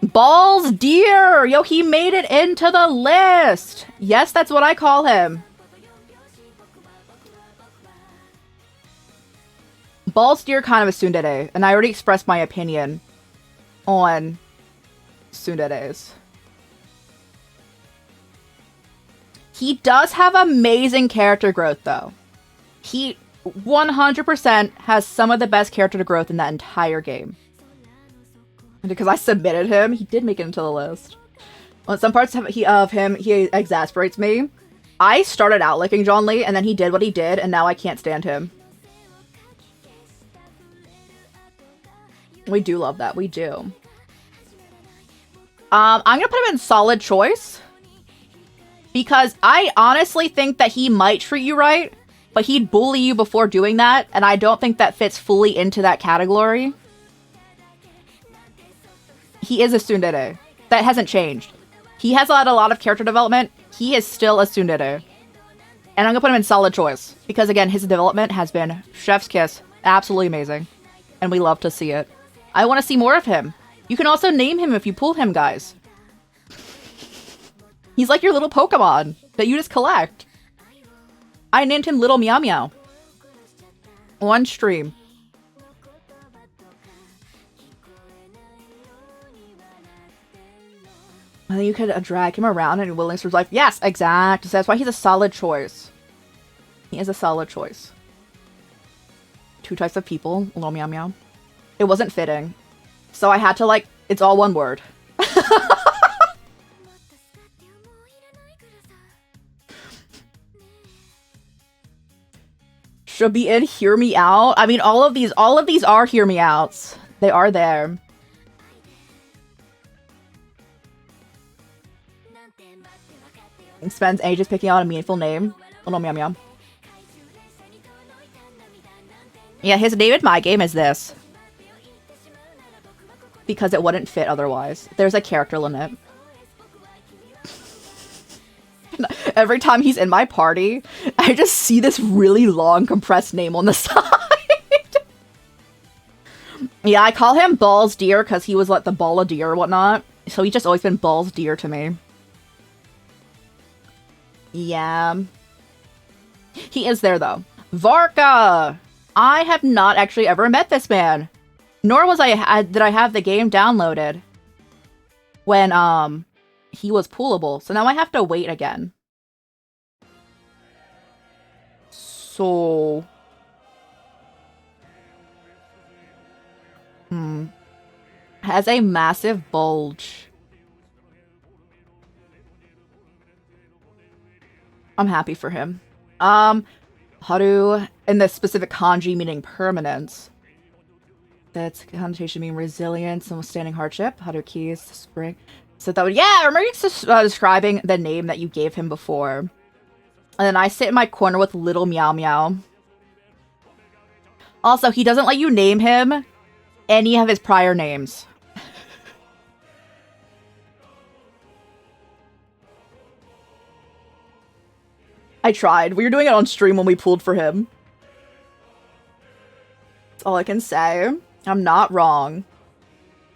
Balls Deer! Yo, he made it into the list! Yes, that's what I call him. Balls Deer kind of a tsundere, and I already expressed my opinion on tsunderes. He does have amazing character growth, though. He 100% has some of the best character growth in that entire game. Because I submitted him, he did make it into the list. On some parts of him, he exasperates me. I started out liking Zhongli, and then he did what he did, and now I can't stand him. We do love that. We do. I'm gonna put him in solid choice. Because I honestly think that he might treat you right, but he'd bully you before doing that, and I don't think that fits fully into that category. He is a tsundere. That hasn't changed. He has had a lot of character development. He is still a tsundere. And I'm gonna put him in solid choice. Because again, his development has been chef's kiss. Absolutely amazing. And we love to see it. I want to see more of him. You can also name him if you pull him, guys. He's like your little Pokemon that you just collect. I named him Little Meow Meow. On stream. And then you could drag him around and willing to life. Yes, exactly. So that's why he's a solid choice. He is a solid choice. Two types of people. Little Meow Meow. It wasn't fitting. So I had to, like, it's all one word. Should be in Hear Me Out. I mean, all of these are Hear Me Outs. They are there. He spends ages picking out a meaningful name. Little Meow Meow. Yeah, his name in my game is this. Because it wouldn't fit otherwise. There's a character limit. Every time he's in my party, I just see this really long compressed name on the side. Yeah, I call him Balls Deer because he was like the ball of deer or whatnot. So he's just always been Balls Deer to me. Yeah. He is there though. Varka! I have not actually ever met this man. Nor was did I have the game downloaded when he was pullable. So now I have to wait again. also... has a massive bulge. I'm happy for him. Haru, in the specific kanji meaning permanence. That's connotation meaning resilience and withstanding hardship. Haru keys, spring. So that would, yeah, remember you describing the name that you gave him before. And then I sit in my corner with little Meow Meow. Also, he doesn't let you name him any of his prior names. I tried. We were doing it on stream when we pulled for him. That's all I can say. I'm not wrong.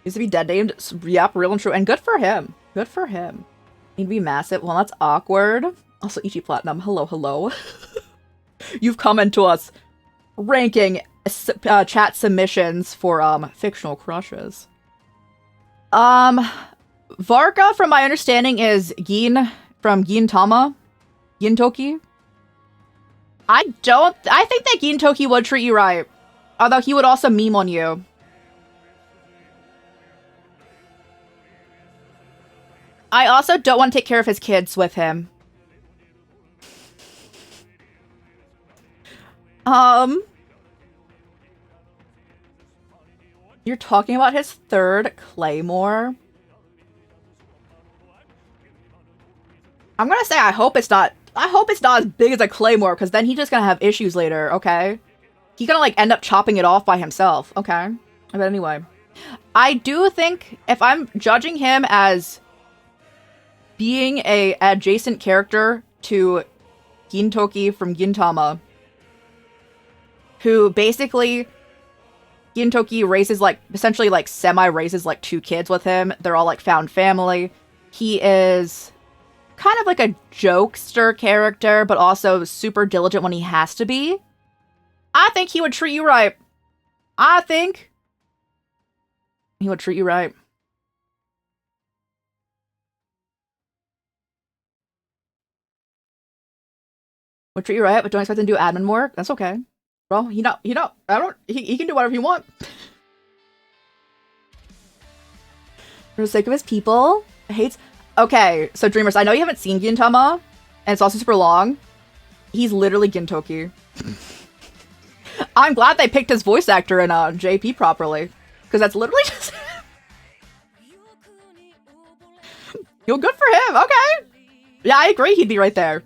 Used to be dead named. Yep, real and true. And good for him. Good for him. Need to be massive. Well, that's awkward. Also, Ichi Platinum. Hello, hello. You've come into us ranking chat submissions for fictional crushes. Varka, from my understanding, is Gin from Gintama. Gintoki? I think that Gintoki would treat you right. Although he would also meme on you. I also don't want to take care of his kids with him. You're talking about his third claymore? I'm gonna say I hope it's not as big as a claymore, because then he's just gonna have issues later, okay? He's gonna, like, end up chopping it off by himself, okay? But anyway. I do think, if I'm judging him as being a adjacent character to Gintoki from Gintama, who basically, Gintoki raises, like, essentially, like, semi-raises, like, 2 kids with him. They're all, like, found family. He is kind of like a jokester character, but also super diligent when he has to be. I think he would treat you right. I think he would treat you right. Would treat you right, but don't expect him to do admin work. That's okay. Well, he can do whatever he wants. For the sake of his people, hates. Okay, so Dreamers, I know you haven't seen Gintama, and it's also super long. He's literally Gintoki. I'm glad they picked his voice actor in JP properly, because that's literally just. You're good for him. Okay. Yeah, I agree. He'd be right there.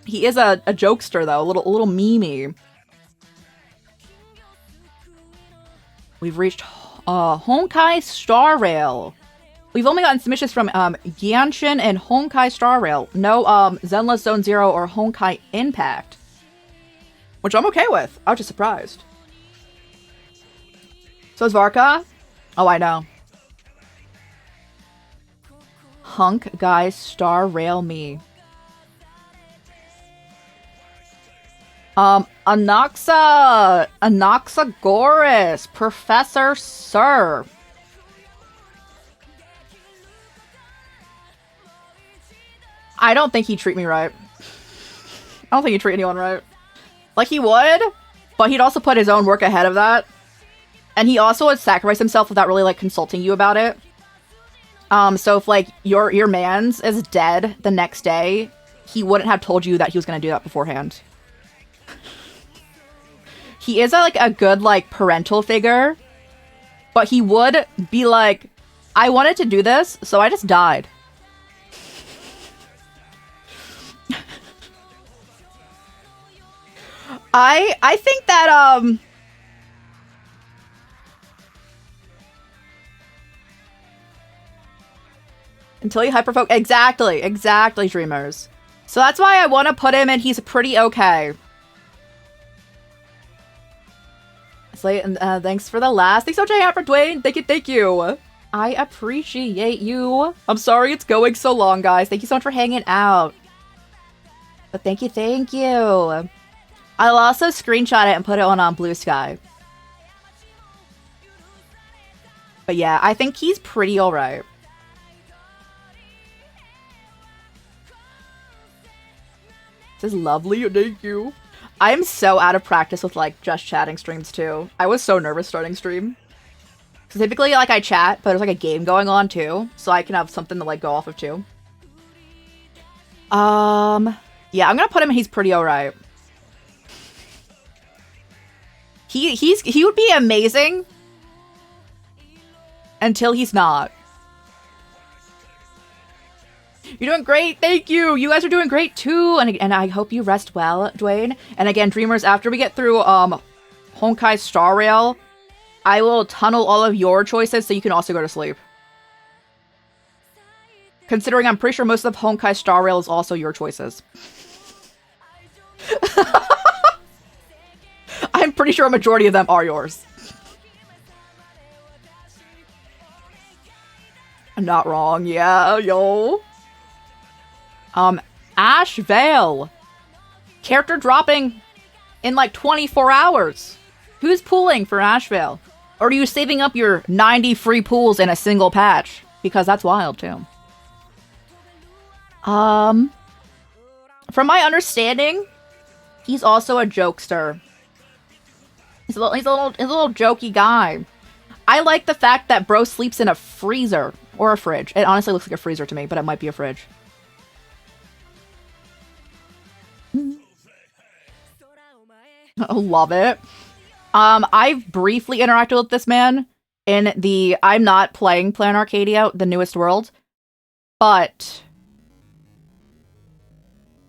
He is a jokester though, a little memey. We've reached Honkai Star Rail. We've only gotten submissions from Gyanshin and Honkai Star Rail. No Zenless Zone Zero or Honkai Impact. Which I'm okay with. I was just surprised. So is Varka? Oh, I know. Hunk guys Star Rail me. Anaxagoras, Professor Sir. I don't think he'd treat me right. I don't think he'd treat anyone right. Like, he would, but he'd also put his own work ahead of that. And he also would sacrifice himself without really, like, consulting you about it. So if, like, your man's is dead the next day, he wouldn't have told you that he was gonna do that beforehand. He is, a good, like, parental figure, but he would be like, I wanted to do this, so I just died. I think that, until you hyperfocus. Exactly, Dreamers. So that's why I want to put him in. He's pretty okay. Slate, and thanks for the last. Thanks so much for Dwayne. Thank you. I appreciate you. I'm sorry it's going so long, guys. Thank you so much for hanging out. But thank you. I'll also screenshot it and put it on Blue Sky. But yeah, I think he's pretty alright. This is lovely, thank you. I'm so out of practice with, like, just chatting streams, too. I was so nervous starting stream. So typically, like, I chat, but there's, like, a game going on, too. So I can have something to, like, go off of, too. Yeah, I'm gonna put him, he's pretty alright. He would be amazing until he's not. You're doing great, thank you! You guys are doing great too! And I hope you rest well, Dwayne. And again, Dreamers, after we get through Honkai Star Rail, I will tunnel all of your choices so you can also go to sleep. Considering I'm pretty sure most of Honkai Star Rail is also your choices. I'm pretty sure a majority of them are yours. I'm not wrong, yeah, yo. Ash Vale. Character dropping in like 24 hours. Who's pooling for Ash Vale? Or are you saving up your 90 free pools in a single patch? Because that's wild, too. From my understanding, he's also a jokester. He's a little jokey guy. I like the fact that bro sleeps in a freezer. Or a fridge. It honestly looks like a freezer to me, but it might be a fridge. Love it. I've briefly interacted with this man in the I'm not playing Plan Arcadia, the newest world, but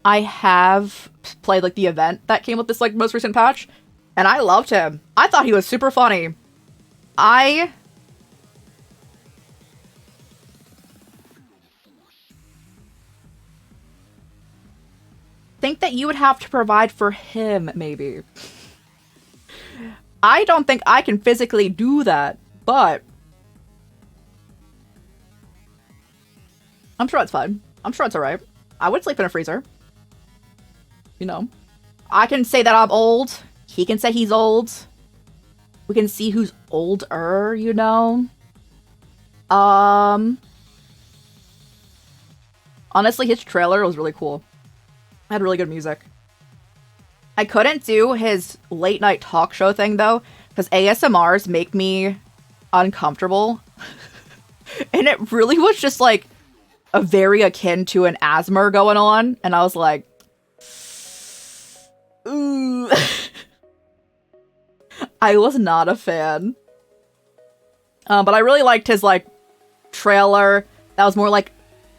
I have played like the event that came with this like most recent patch, and I loved him. I thought he was super funny. I think that you would have to provide for him, maybe. I don't think I can physically do that, but I'm sure it's fine. I'm sure it's alright. I would sleep in a freezer. You know. I can say that I'm old. He can say he's old. We can see who's older, you know. Honestly, his trailer was really cool. Had really good music. I couldn't do his late night talk show thing though, because ASMRs make me uncomfortable. And it really was just like a very akin to an asthma going on, and I was like, ooh. I was not a fan. But I really liked his like trailer that was more like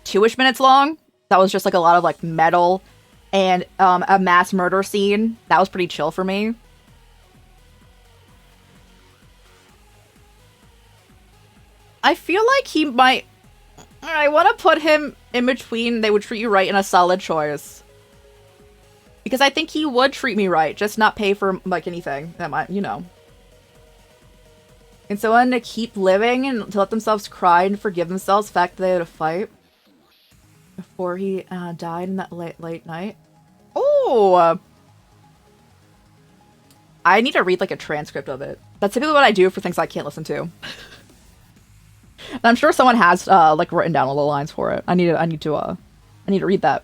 2-ish minutes long. That was just like a lot of like metal and a mass murder scene. That was pretty chill for me. I feel like he might... I want to put him in between They Would Treat You Right and A Solid Choice. Because I think he would treat me right, just not pay for, like, anything that might, you know. And someone to keep living and to let themselves cry and forgive themselves the fact that they had to fight before he died in that late night. Oh! I need to read, like, a transcript of it. That's typically what I do for things I can't listen to. And I'm sure someone has, like, written down all the lines for it. I need to read that.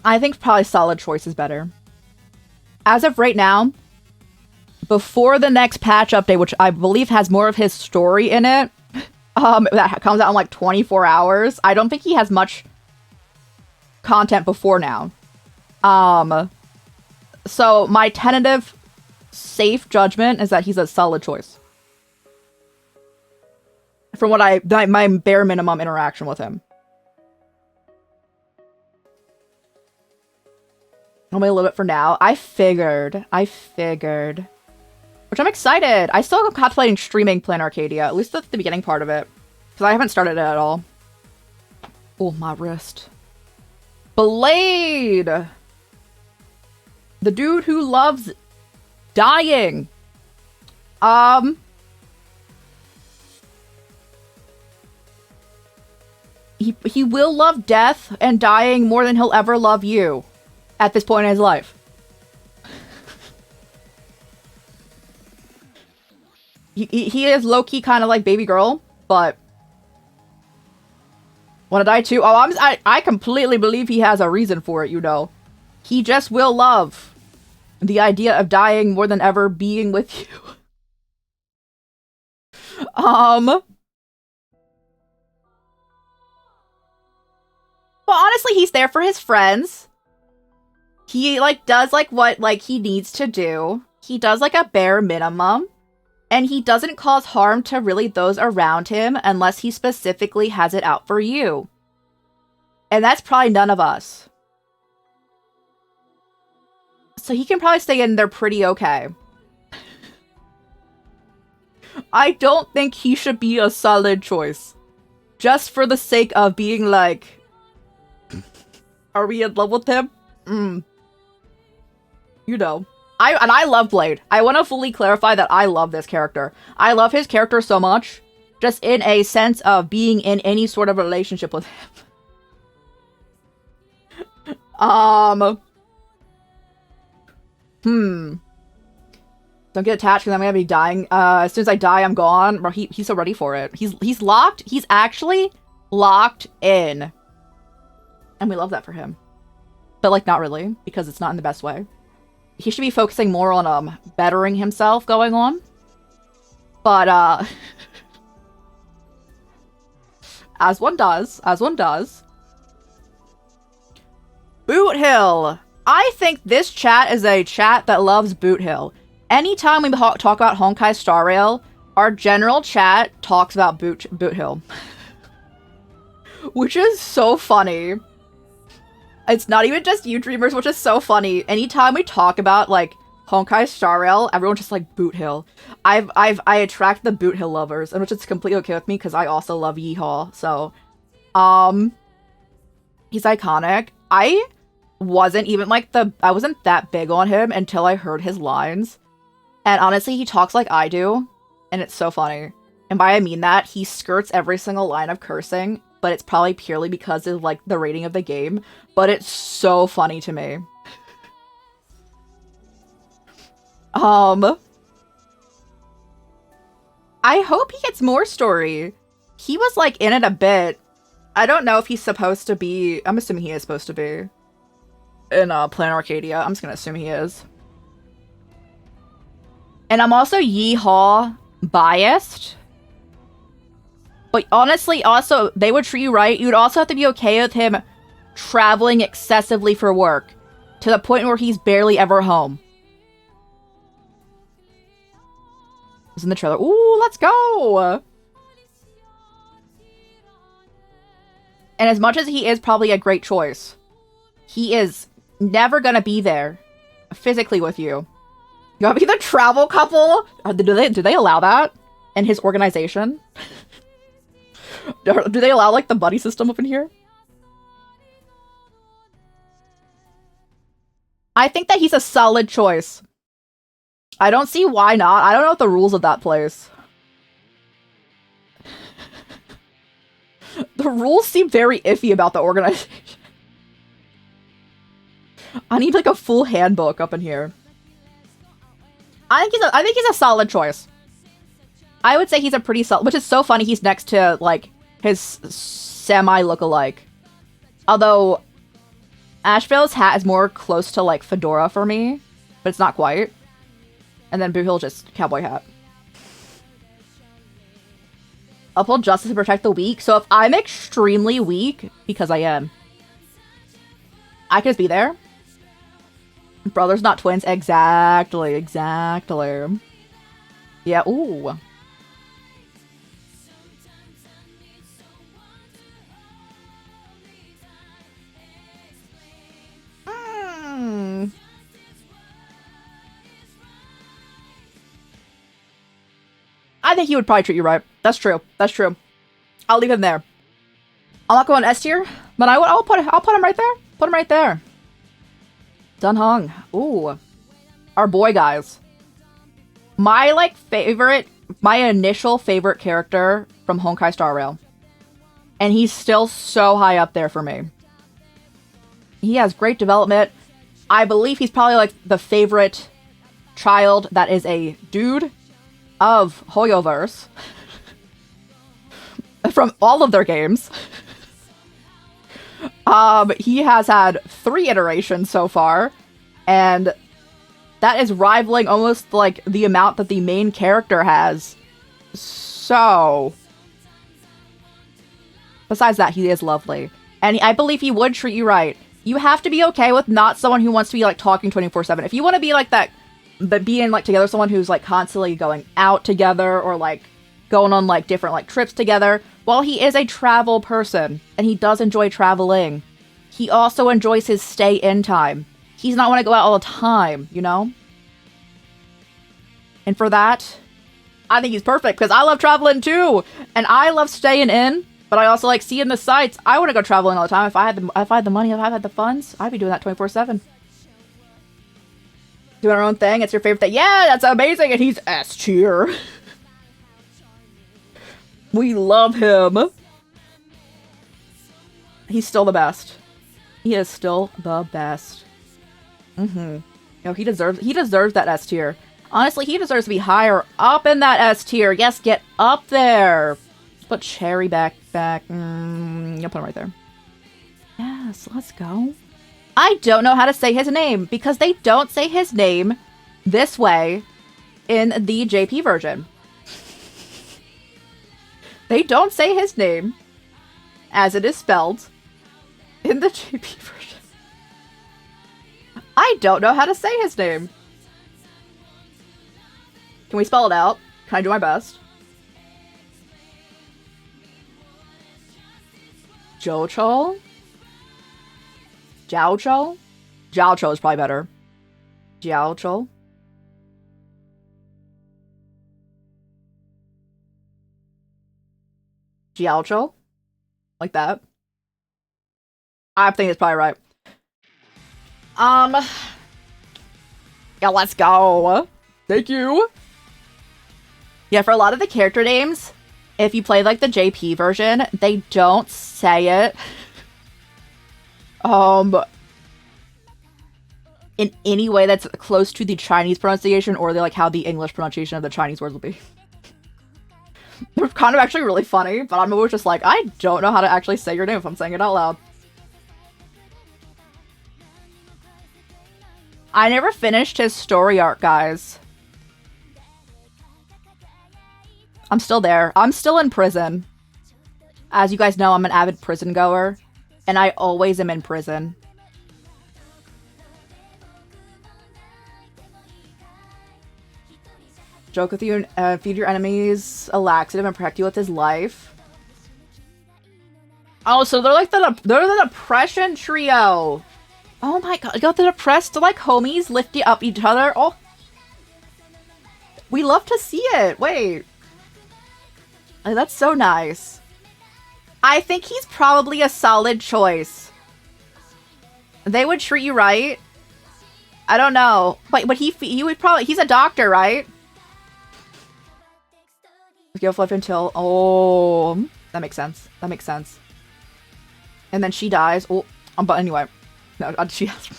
I think probably Solid Choice is better. As of right now, before the next patch update, which I believe has more of his story in it, that comes out in like 24 hours, I don't think he has much content before now. So my tentative safe judgment is that he's a Solid Choice. From what my bare minimum interaction with him. Only a little bit for now. I figured. Which I'm excited. I still am contemplating streaming Plan Arcadia, at least the beginning part of it. Because I haven't started it at all. Oh, my wrist. Blade! The dude who loves dying. He will love death and dying more than he'll ever love you. at this point in his life. He is low-key kind of like baby girl, but wanna die too? Oh, I completely believe he has a reason for it, you know. He just will love the idea of dying more than ever being with you. But honestly, he's there for his friends. He, like, does, like, what, like, he needs to do. He does, like, a bare minimum. And he doesn't cause harm to really those around him unless he specifically has it out for you. And that's probably none of us. So he can probably stay in there pretty okay. I don't think he should be a solid choice. Just for the sake of being like... Are we in love with him? You know. I love Blade. I want to fully clarify that I love this character. I love his character so much. Just in a sense of being in any sort of relationship with him. Don't get attached because I'm gonna be dying. As soon as I die, I'm gone. Bro, he's so ready for it. He's locked. He's actually locked in. And we love that for him. But, like, not really. Because it's not in the best way. He should be focusing more on, bettering himself going on. But, as one does. Boot Hill! I think this chat is a chat that loves Boot Hill. Anytime we talk about Honkai Star Rail, our general chat talks about Boot Hill. Which is so funny. It's not even just you dreamers, which is so funny. Anytime we talk about, like, Honkai Star Rail, everyone's just like, Boot Hill. I attract the Boot Hill lovers, and which is completely okay with me, because I also love Yeehaw, so. He's iconic. I wasn't even, like, I wasn't that big on him until I heard his lines. And honestly, he talks like I do, and it's so funny. And by I mean that, he skirts every single line of cursing, but it's probably purely because of, like, the rating of the game. But it's so funny to me. I hope he gets more story. He was, like, in it a bit. I don't know if he's supposed to be... I'm assuming he is supposed to be in Planet Arcadia. I'm just gonna assume he is. And I'm also Yeehaw biased. But honestly, also, they would treat you right. You'd also have to be okay with him traveling excessively for work. To the point where he's barely ever home. It's in the trailer. Ooh, let's go! And as much as he is probably a great choice, he is never gonna be there physically with you. You wanna be the travel couple? Do they allow that in his organization? Do they allow, like, the buddy system up in here? I think that he's a solid choice. I don't see why not. I don't know what the rules of that place. The rules seem very iffy about the organization. I need, like, a full handbook up in here. I think he's a solid choice. I would say he's a pretty solid, which is so funny. He's next to, like, his semi-lookalike. Although Ashvale's hat is more close to, like, fedora for me, but it's not quite. And then Boo Hill just cowboy hat. Uphold justice to protect the weak. So if I'm extremely weak, because I am, I could just be there. Brothers, not twins. Exactly. Yeah, ooh. I think he would probably treat you right. That's true. I'll leave him there. I'll not go on S tier, but I'll put him right there. Put him right there. Dunhong. Ooh. Our boy guys. My, like, my initial favorite character from Honkai Star Rail. And he's still so high up there for me. He has great development. I believe he's probably like the favorite child that is a dude of Hoyoverse from all of their games. He has had 3 iterations so far, and that is rivaling almost like the amount that the main character has. So, besides that, he is lovely. And I believe he would treat you right. You have to be okay with not someone who wants to be like talking 24/7. If you want to be like that, but being like together, someone who's like constantly going out together or like going on like different like trips together. While he is a travel person and he does enjoy traveling, he also enjoys his stay in time. He's not want to go out all the time, you know? And for that, I think he's perfect because I love traveling too. And I love staying in, but I also like seeing the sights. I want to go traveling all the time. If I had the money, if I had the funds, I'd be doing that 24/7. Doing our own thing. It's your favorite thing. Yeah, that's amazing. And he's S tier. We love him. He's still the best. He is still the best. No, he deserves that S tier. Honestly, he deserves to be higher up in that S tier. Yes, get up there. Put Cherry back. I'll put him right there. Yes, let's go. I don't know how to say his name because they don't say his name this way in the JP version. They don't say his name as it is spelled in the JP version. I don't know how to say his name. Can we spell it out? Can I do my best? Jocho? Jiaocho? Jiaocho is probably better. Jiaocho? Jiaocho? Like that. I think it's probably right. Yeah, let's go. Thank you. Yeah, for a lot of the character names, if you play like the JP version, they don't say it. In any way that's close to the Chinese pronunciation or like how the English pronunciation of the Chinese words will be. They're kind of actually really funny, but I'm always just like, I don't know how to actually say your name if I'm saying it out loud. I never finished his story arc, guys. I'm still there. I'm still in prison. As you guys know, I'm an avid prison goer, and I always am in prison. Joke with you and feed your enemies a laxative and protect you with his life. Oh, so they're like they're the depression trio. Oh my god, got the depressed like homies lifting up each other. Oh, we love to see it. Wait, like, that's so nice. I think he's probably a solid choice. They would treat you right. I don't know, but he would probably, he's a doctor, right? Go flip until, oh, that makes sense. That makes sense. And then she dies. Oh, but anyway, no, she has.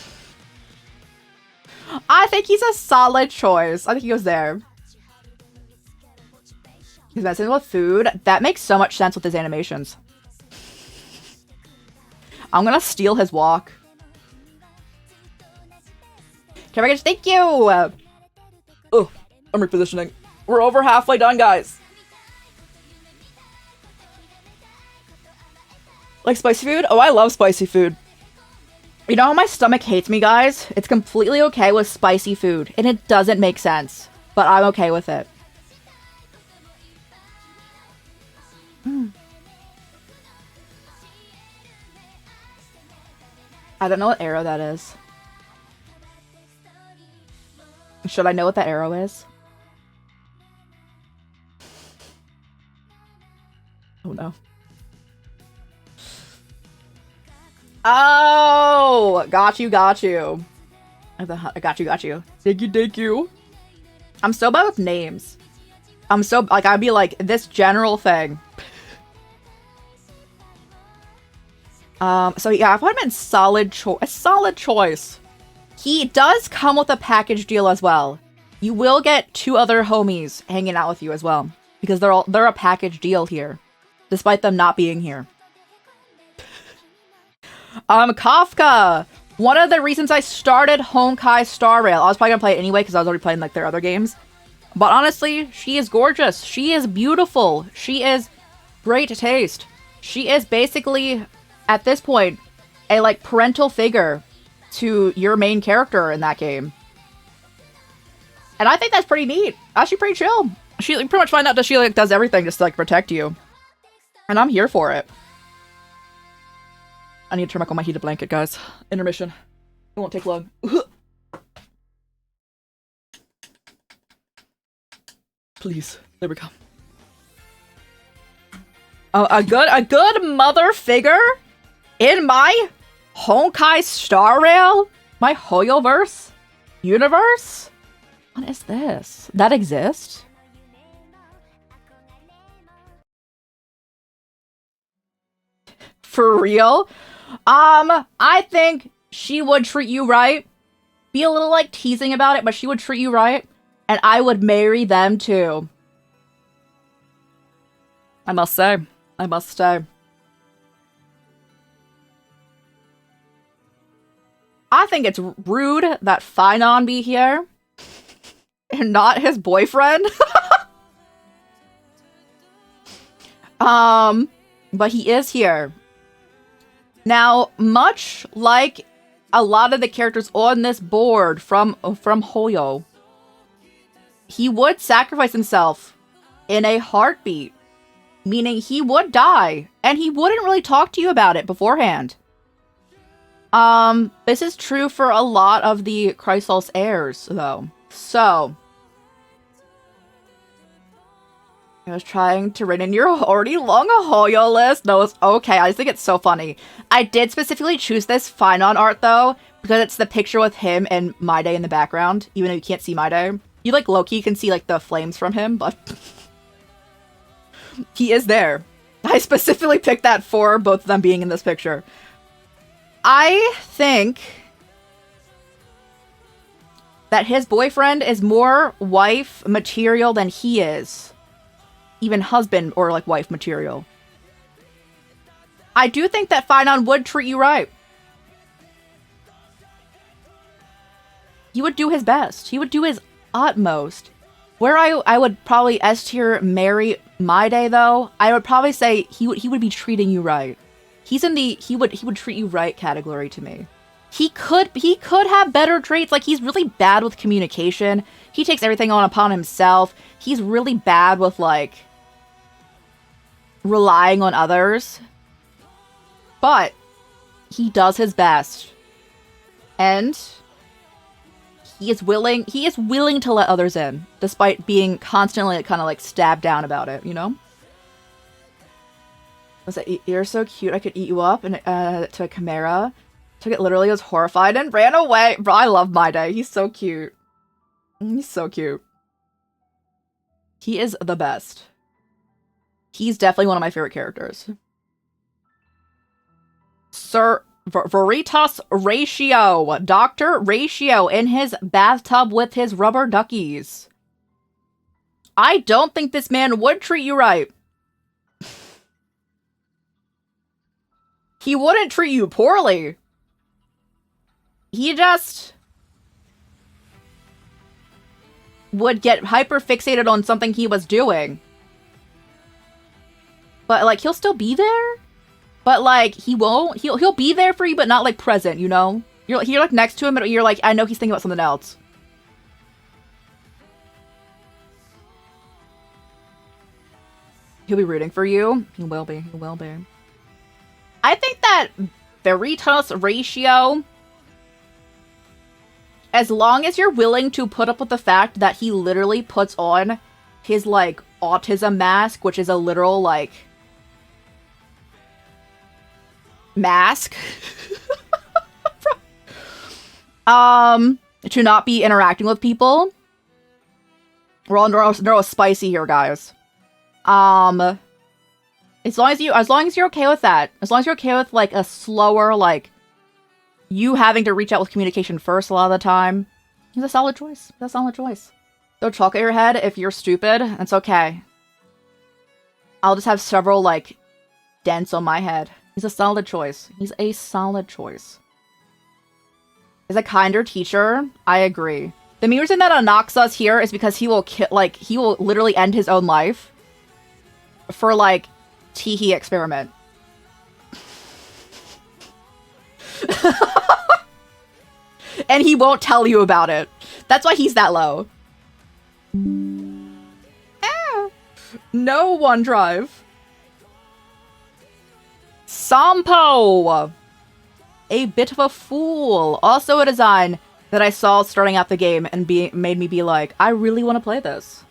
I think he's a solid choice. I think he goes there. He's messing with food. That makes so much sense with his animations. I'm gonna steal his walk. Can I get thank you? Oh, I'm repositioning. We're over halfway done, guys. Like spicy food? Oh, I love spicy food. You know how my stomach hates me, guys? It's completely okay with spicy food, and it doesn't make sense, but I'm okay with it. I don't know what arrow that is. Should I know what that arrow is? Oh no. Oh! Got you, got you. I got you, got you. Thank you. I'm so bad with names. I'm so, like, I'd be like, this general thing. So yeah, I put him in solid choice. He does come with a package deal as well. You will get 2 other homies hanging out with you as well, because they're a package deal here, despite them not being here. Kafka. One of the reasons I started Honkai Star Rail. I was probably gonna play it anyway because I was already playing like their other games. But honestly, she is gorgeous. She is beautiful. She is great taste. She is basically, at this point, a like parental figure to your main character in that game. And I think that's pretty neat. Actually pretty chill. She pretty much find out that she like does everything just to like protect you. And I'm here for it. I need to turn back on my heated blanket, guys. Intermission. It won't take long. Please. There we go. A good mother figure in my Honkai Star Rail? My Hoyoverse universe? What is this? That exists? For real? I think she would treat you right. Be a little like teasing about it, but she would treat you right. And I would marry them too. I must say. I must say. I think it's rude that Finon be here. And not his boyfriend. But he is here. Now, much like a lot of the characters on this board from Hoyo, he would sacrifice himself in a heartbeat, meaning he would die, and he wouldn't really talk to you about it beforehand. This is true for a lot of the Chrysalis heirs, though. So, I was trying to read in your already long Hoyo list. No, it's okay. I just think it's so funny. I did specifically choose this Finon art, though, because it's the picture with him and My Day in the background, even though you can't see My Day. You, like, low-key can see, like, the flames from him, but he is there. I specifically picked that for both of them being in this picture. I think that his boyfriend is more wife material than he is. Even husband or like wife material. I do think that Finon would treat you right. He would do his best. He would do his utmost. Where I would probably S tier marry My Day though, I would probably say he would be treating you right. He's in the he would treat you right category to me. He could have better traits. Like, he's really bad with communication. He takes everything on upon himself. He's really bad with, like, relying on others. But he does his best. And he is willing to let others in, despite being constantly kind of like stabbed down about it, you know? Was that, you're so cute, I could eat you up, and to a chimera. Took it literally, was horrified and ran away. Bro, I love My Day. He's so cute. He's so cute. He is the best. He's definitely one of my favorite characters. Sir Veritas Ratio. Dr. Ratio in his bathtub with his rubber duckies. I don't think this man would treat you right. He wouldn't treat you poorly. He just would get hyper fixated on something he was doing. But like, he'll still be there. But like, he won't. He'll be there for you, but not like present, you know? You're like next to him, but you're like, I know he's thinking about something else. He'll be rooting for you. He will be. He will be. I think that Veritas Ratio, as long as you're willing to put up with the fact that he literally puts on his, like, autism mask, which is a literal, like, mask, to not be interacting with people. We're all neuro spicy here, guys. As long as you're okay with that, as long as you're okay with, like, a slower, like, you having to reach out with communication first a lot of the time. He's a solid choice. That's a solid choice. So chalk at your head if you're stupid. It's okay. I'll just have several, like, dents on my head. He's a solid choice. He's a solid choice. Is a kinder teacher. I agree. The main reason that Anaxa's here is because he will he will literally end his own life for, like, Teehee experiment. And he won't tell you about it. That's why he's that low. No OneDrive. Sampo! A bit of a fool. Also a design that I saw starting out the game and made me be like, I really want to play this.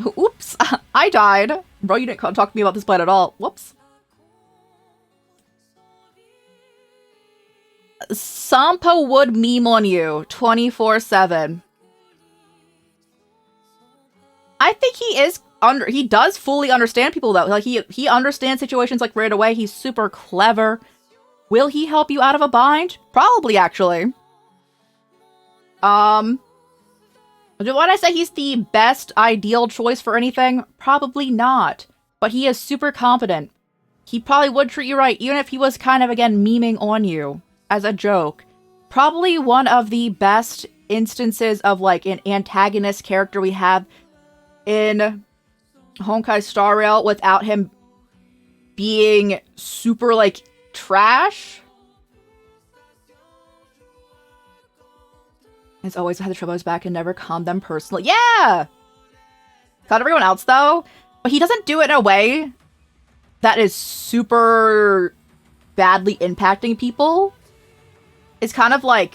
Oops, I died. Bro, you didn't talk to me about this plan at all. Whoops. Sampo would meme on you 24/7. I think he does fully understand people though. Like he understands situations like right away. He's super clever. Will he help you out of a bind? Probably, actually. Would I say he's the best ideal choice for anything? Probably not. But he is super competent. He probably would treat you right, even if he was kind of, again, memeing on you as a joke. Probably one of the best instances of, like, an antagonist character we have in Honkai Star Rail without him being super, like, trash. Has always had the Trebos back and never calmed them personally. Yeah! Got everyone else, though. But he doesn't do it in a way that is super badly impacting people. It's kind of like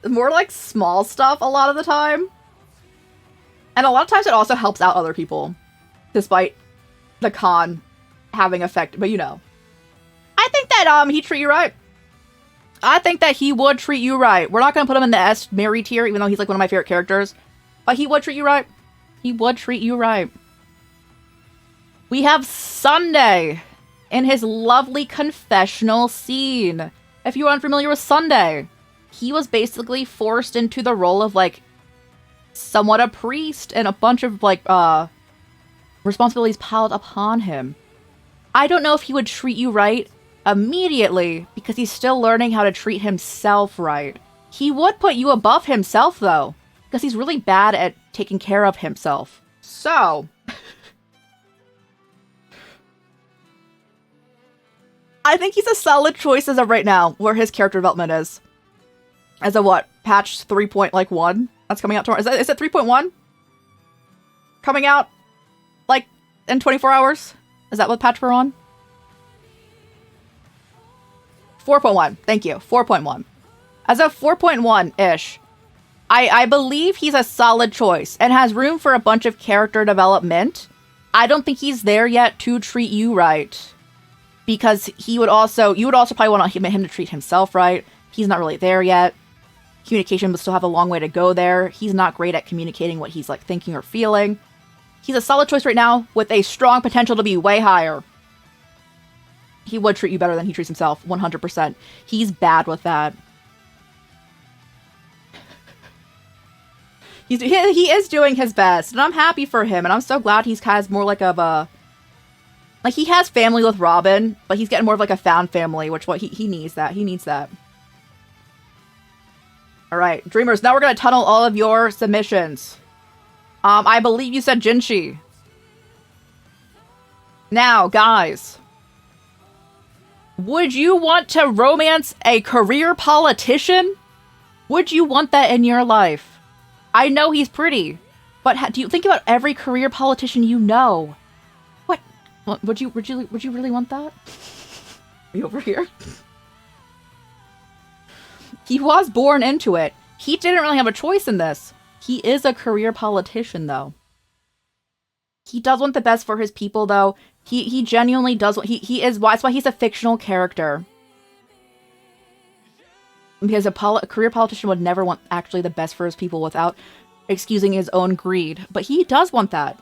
more like small stuff a lot of the time. And a lot of times it also helps out other people. Despite the con having effect. But you know. I think that he'd treat you right. I think that he would treat you right. We're not going to put him in the S Mary tier, even though he's like one of my favorite characters. But he would treat you right. He would treat you right. We have Sunday in his lovely confessional scene. If you're unfamiliar with Sunday, he was basically forced into the role of, like, somewhat a priest and a bunch of, like, responsibilities piled upon him. I don't know if he would treat you right immediately because he's still learning how to treat himself right. He would put you above himself, though, because he's really bad at taking care of himself. So, I think he's a solid choice as of right now, where his character development is. As of what? Patch 3.1? That's coming out tomorrow. Is it 3.1? Coming out, like, in 24 hours? Is that what patch we're on? 4.1. Thank you. 4.1. As of 4.1-ish, I believe he's a solid choice and has room for a bunch of character development. I don't think he's there yet to treat you right. Because you would also probably want him to treat himself right. He's not really there yet. Communication would still have a long way to go there. He's not great at communicating what he's, like, thinking or feeling. He's a solid choice right now with a strong potential to be way higher. He would treat you better than he treats himself, 100%. He's bad with that. He is doing his best, and I'm happy for him, and I'm so glad he has more like of a... Like, he has family with Robin, but he's getting more of like a found family, which he needs that. He needs that. Alright, Dreamers, now we're going to tunnel all of your submissions. I believe you said Jinshi. Now, guys. Would you want to romance a career politician? Would you want that in your life? I know he's pretty, but do you think about every career politician you know? What? Would you really want that? Me over here? He was born into it. He didn't really have a choice in this. He is a career politician, though. He does want the best for his people, though. He genuinely does what he is. That's why he's a fictional character. Because a career politician would never want actually the best for his people without excusing his own greed. But he does want that.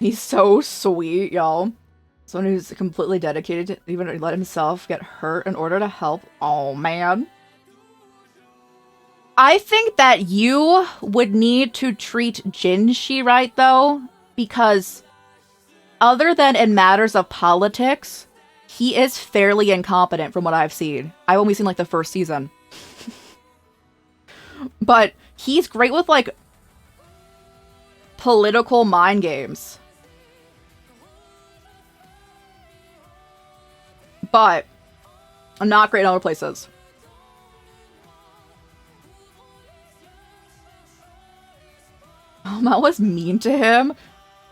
He's so sweet, y'all. Someone who's completely dedicated to even let himself get hurt in order to help. Oh, man. I think that you would need to treat Jinshi right, though, because other than in matters of politics, he is fairly incompetent from what I've seen. I've only seen, like, the first season. But he's great with, like, political mind games. But I'm not great in other places. Mel was mean to him.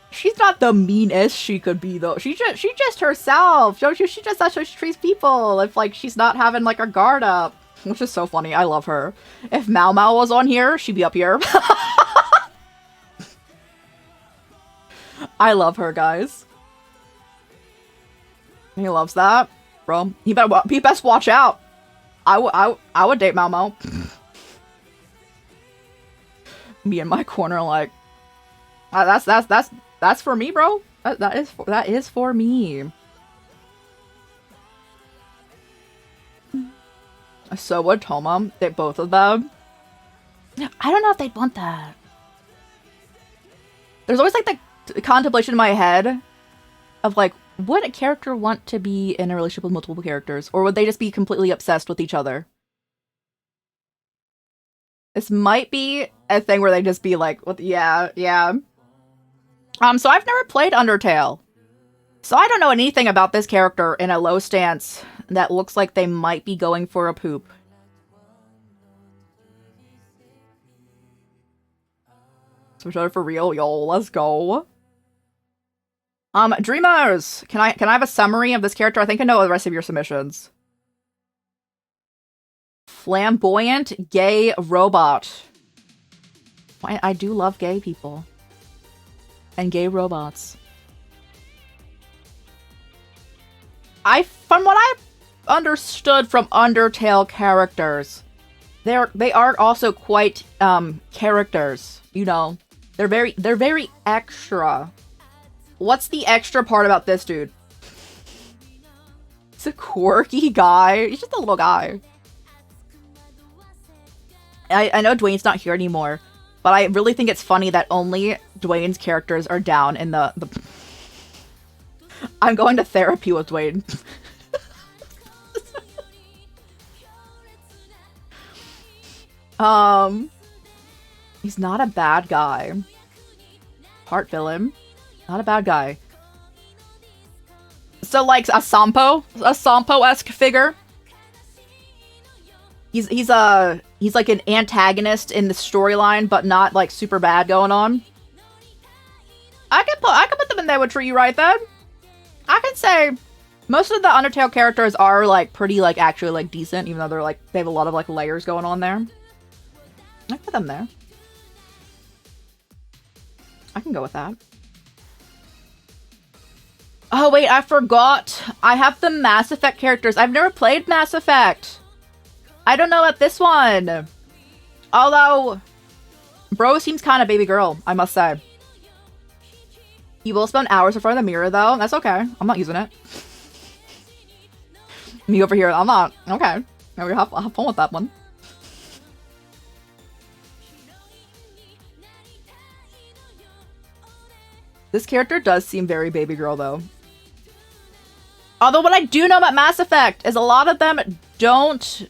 She's not the meanest she could be, though. She just herself. She just that's how she treats people. If like she's not having like her guard up, which is so funny. I love her. If Mao Mao was on here, she'd be up here. I love her, guys. He loves that, bro. He best watch out. I would date Mao Mao. Me in my corner, like that's for me, bro. That is for me. So would Toma date both of them? I don't know if they'd want that. There's always like the contemplation in my head of like, would a character want to be in a relationship with multiple characters, or would they just be completely obsessed with each other? This might be a thing where they just be like, well, yeah. So I've never played Undertale. So I don't know anything about this character in a low stance that looks like they might be going for a poop. So for real, y'all, let's go. Dreamers! Can I have a summary of this character? I think I know the rest of your submissions. Flamboyant gay robot. I do love gay people. And gay robots. From what I've understood from Undertale characters, they are also quite characters, you know. They're very extra. What's the extra part about this dude? He's a quirky guy. He's just a little guy. I know Dwayne's not here anymore, but I really think it's funny that only Dwayne's characters are down in the... I'm going to therapy with Dwayne. He's not a bad guy. Heart villain. Not a bad guy. So like a Sampo-esque figure. He's like an antagonist in the storyline, but not like super bad going on. I can put them in there with Treat You Right then. I can say most of the Undertale characters are like pretty like actually like decent, even though they're like they have a lot of like layers going on there. I can put them there. I can go with that. Oh wait, I forgot. I have the Mass Effect characters. I've never played Mass Effect. I don't know about this one. Although, bro seems kind of baby girl, I must say. He will spend hours in front of the mirror, though. That's okay. I'm not using it. Me over here, I'm not. Okay. Maybe have fun with that one. This character does seem very baby girl, though. Although what I do know about Mass Effect is a lot of them don't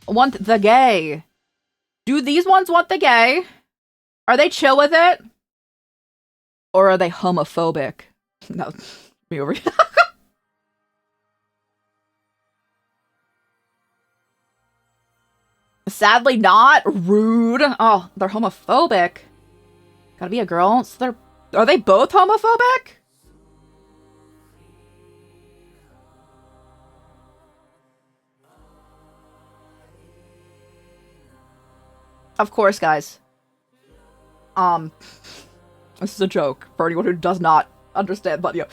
want the gay. Do these ones want the gay? Are they chill with it? Or are they homophobic? No, me over here. Sadly not. Rude. Oh, they're homophobic. Gotta be a girl. So are they both homophobic? Of course, guys. This is a joke for anyone who does not understand, but you know,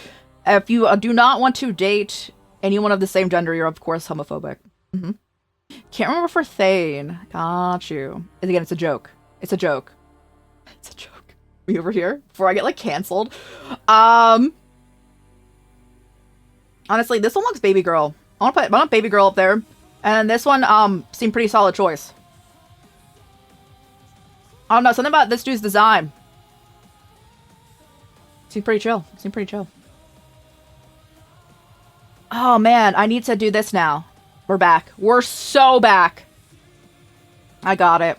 if you do not want to date anyone of the same gender, you're of course homophobic. Can't remember for Thane. Got you. And again, it's a joke. It's a joke. It's a joke. me over here before I get like canceled. Honestly, this one looks baby girl. I want baby girl up there, and this one seemed pretty solid choice. I don't know, something about this dude's design. Seemed pretty chill. Seemed pretty chill. Oh man, I need to do this now. We're back. We're so back. I got it.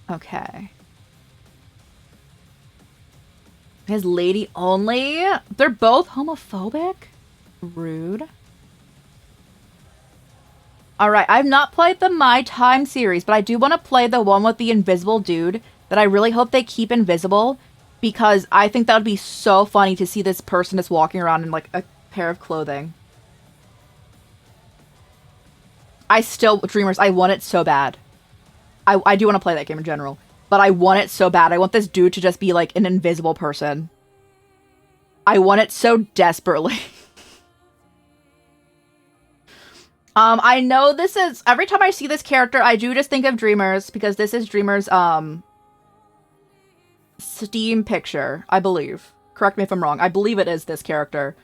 Okay. His lady only? They're both homophobic? Rude. Alright, I've not played the My Time series, but I do want to play the one with the invisible dude that I really hope they keep invisible, because I think that would be so funny to see this person just walking around in like a pair of clothing. Dreamers, I want it so bad. I do want to play that game in general, but I want it so bad. I want this dude to just be like an invisible person. I want it so desperately. I know this is, every time I see this character, I do just think of Dreamers, because this is Dreamers, Steam picture, I believe. Correct me if I'm wrong. I believe it is this character.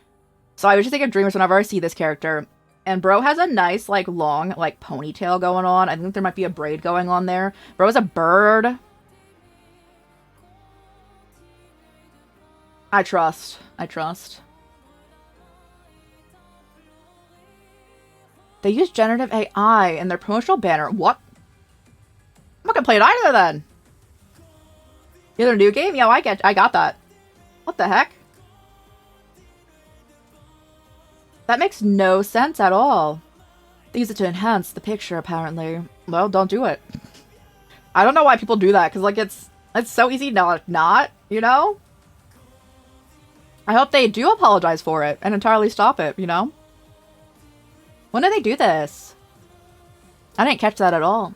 So I would just think of Dreamers whenever I see this character. And bro has a nice, like, long, like, ponytail going on. I think there might be a braid going on there. Bro is a bird. I trust. I trust. They use generative AI in their promotional banner. What? I'm not gonna play it either then. The other new game? Yeah, I got that. What the heck? That makes no sense at all. They use it to enhance the picture, apparently. Well, don't do it. I don't know why people do that, because, like, it's so easy not, you know? I hope they do apologize for it and entirely stop it, you know? When did they do this? I didn't catch that at all.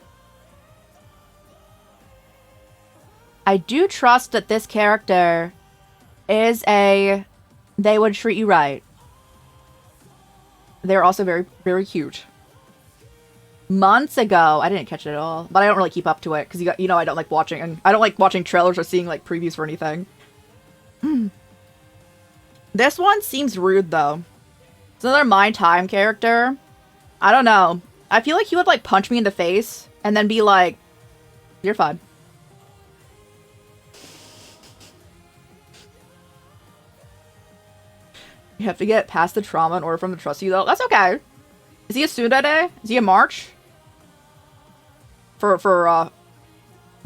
I do trust that this character is they would treat you right. They're also very, very cute. Months ago, I didn't catch it at all, but I don't really keep up to it because you know I don't like watching trailers or seeing like previews for anything. This one seems rude though. It's another My Time character. I don't know. I feel like he would like punch me in the face and then be like, "You're fine." You have to get past the trauma in order for him to trust you, though. That's okay. Is he a tsundere? Is he a march? Was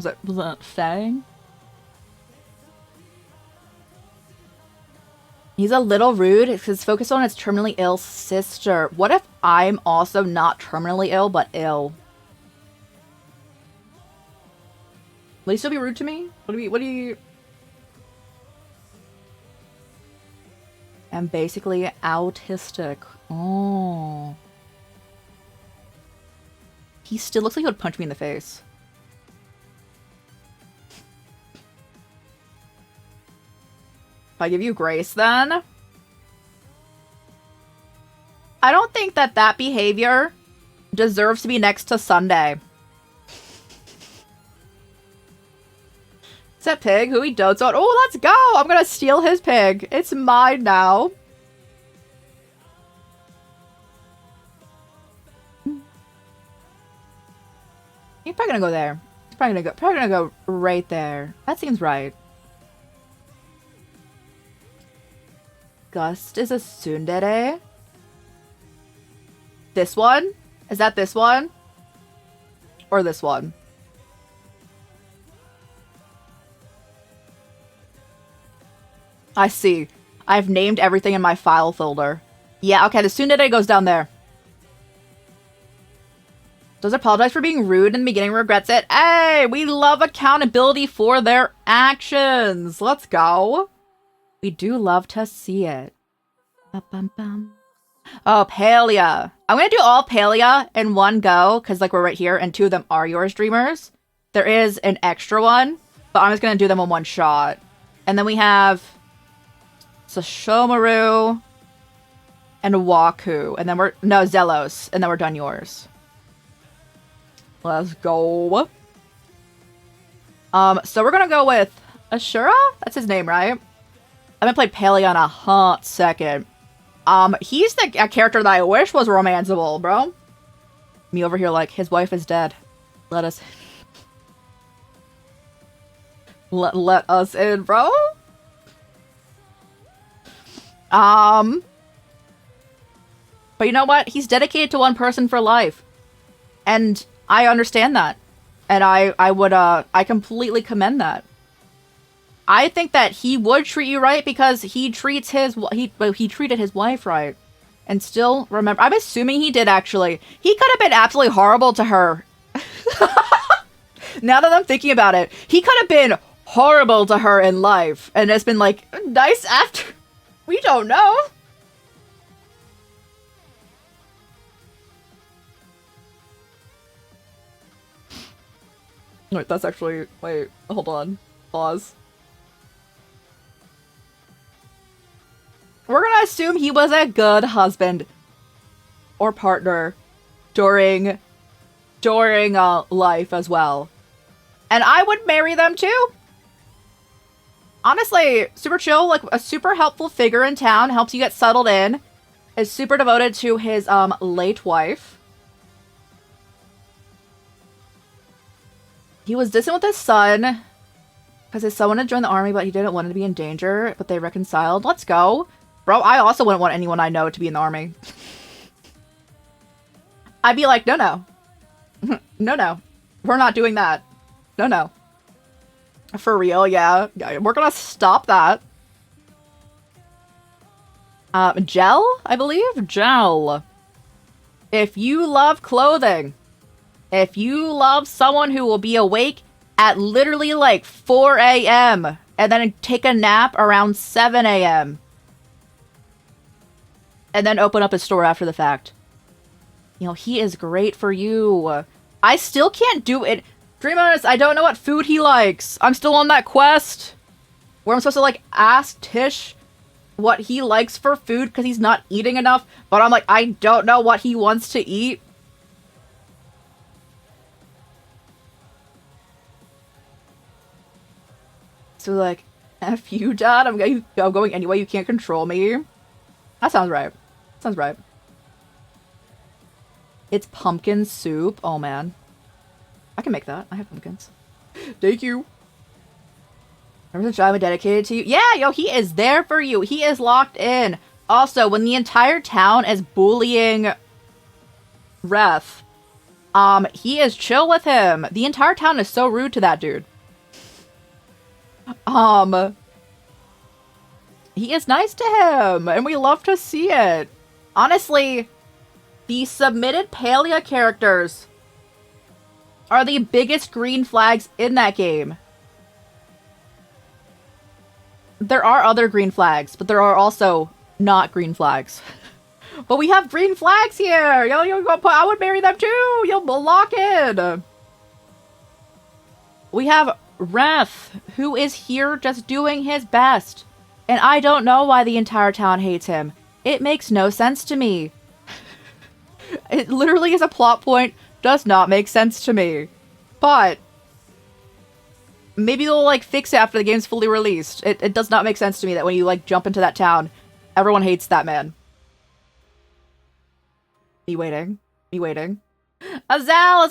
that Fang? He's a little rude because focused on his terminally ill sister. What if I'm also not terminally ill, but ill? Will he still be rude to me? What do you... I'm basically autistic. Oh. He still looks like he would punch me in the face. If I give you grace, then? I don't think that behavior deserves to be next to Sunday. Is that pig who he dotes on? Oh, let's go! I'm gonna steal his pig. It's mine now. He's probably gonna go there. He's probably gonna go right there. That seems right. Gust is a tsundere. This one? Is that this one? Or this one? I see. I've named everything in my file folder. Yeah, okay, the tsundere goes down there. Does apologize for being rude in the beginning, regrets it. Hey, we love accountability for their actions. Let's go. We do love to see it. Ba-bum-bum. Oh, Palia. I'm gonna do all Palia in one go, because like we're right here, and two of them are yours, Dreamers. There is an extra one, but I'm just gonna do them in one shot. And then we have Sashomaru and Waku. And then Zelos. And then we're done yours. Let's go. So we're gonna go with Ashura? That's his name, right? I haven't played Paley on a hot second. He's a character that I wish was romanceable, bro. Me over here like, his wife is dead. Let us... Let us in, bro. But you know what? He's dedicated to one person for life. And I understand that. And I completely commend that. I think that he would treat you right because he treats he treated his wife right. And still remember, I'm assuming he did actually. He could have been absolutely horrible to her. Now that I'm thinking about it, he could have been horrible to her in life. And it's been like, nice after. We don't know. Wait, that's actually... Wait, hold on. Pause. We're gonna assume he was a good husband or partner during life as well. And I would marry them too. Honestly, super chill, like a super helpful figure in town, helps you get settled in, is super devoted to his late wife. He was distant with his son because his son wanted to join the army, but he didn't want to be in danger, but they reconciled. Let's go. Bro, I also wouldn't want anyone I know to be in the army. I'd be like, no, no. No, no. We're not doing that. No, no. For real, yeah. We're gonna stop that. Gel, I believe? Gel. If you love clothing, if you love someone who will be awake at literally like 4 a.m. and then take a nap around 7 a.m. and then open up a store after the fact. You know, he is great for you. I still can't do it. Dreamers, I don't know what food he likes. I'm still on that quest where I'm supposed to like ask Tish what he likes for food because he's not eating enough. But I'm like, I don't know what he wants to eat. So like, F you, Dad. I'm going anyway. You can't control me. That sounds right. Sounds right. It's pumpkin soup. Oh, man. I can make that. I have pumpkins. Thank you. Remember the job dedicated to you? Yeah, yo, he is there for you. He is locked in. Also, when the entire town is bullying Ref, he is chill with him. The entire town is so rude to that dude. He is nice to him, and we love to see it. Honestly, the submitted Palia characters are the biggest green flags in that game. There are other green flags, but there are also not green flags. But we have green flags here! I would marry them too! You'll lock in! We have Ref, who is here just doing his best. And I don't know why the entire town hates him. It makes no sense to me. It literally is a plot point, does not make sense to me. But maybe they'll like fix it after the game's fully released. It does not make sense to me that when you like jump into that town, everyone hates that man. Me waiting. Me waiting. Azal,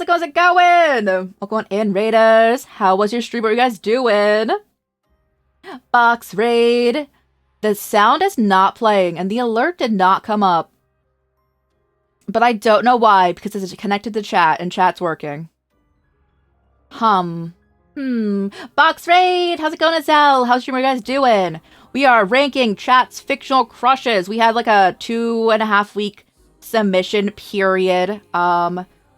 how's it going? Welcome in, Raiders. How was your stream? What are you guys doing? Box raid. The sound is not playing and the alert did not come up. But I don't know why, because it's connected to chat and chat's working. Box raid. How's it going, Azal? How's your guys doing? We are ranking chat's fictional crushes. We had like a 2.5 week submission period.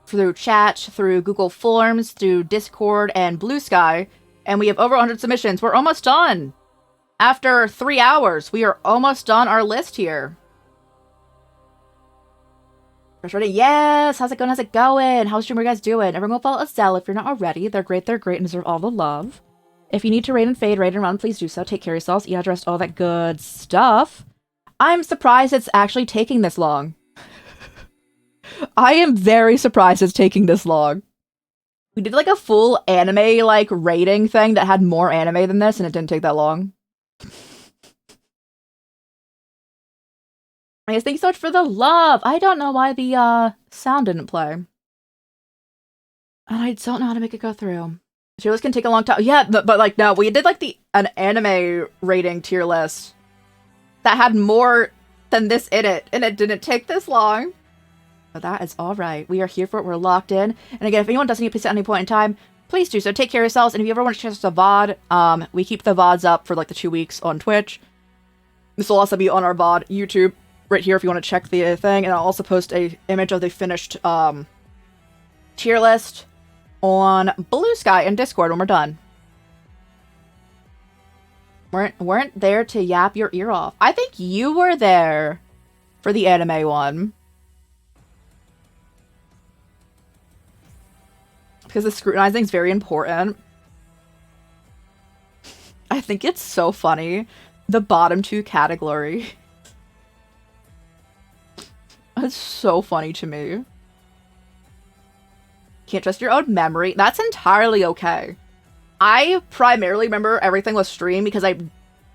Through chat, through Google Forms, through Discord, and Blue Sky. And we have over 100 submissions. We're almost done. After 3 hours, we are almost done our list here. Ready? Yes! How's it going? How's it going? How's your guys doing? Everyone go follow Estelle if you're not already. They're great, and deserve all the love. If you need to raid and fade, raid and run, please do so. Take care of yourselves, e-address, all that good stuff. I'm surprised it's actually taking this long. I am very surprised it's taking this long. We did like a full anime like rating thing that had more anime than this, and it didn't take that long. I guess thank you so much for the love. I don't know why the sound didn't play. And I don't know how to make it go through. Tier list can take a long time. Yeah, but like no, we did like an anime rating tier list that had more than this in it, and it didn't take this long. But that is all right. We are here for it. We're locked in. And again, if anyone does need a piece at any point in time, please do so. Take care of yourselves. And if you ever want to check us a VOD, we keep the VODs up for like the 2 weeks on Twitch. This will also be on our VOD YouTube right here if you want to check the thing. And I'll also post a image of the finished tier list on Blue Sky and Discord when we're done. Weren't there to yap your ear off. I think you were there for the anime one. Because the scrutinizing is very important. I think it's so funny. The bottom 2 category. It's so funny to me. Can't trust your own memory. That's entirely okay. I primarily remember everything was streamed because I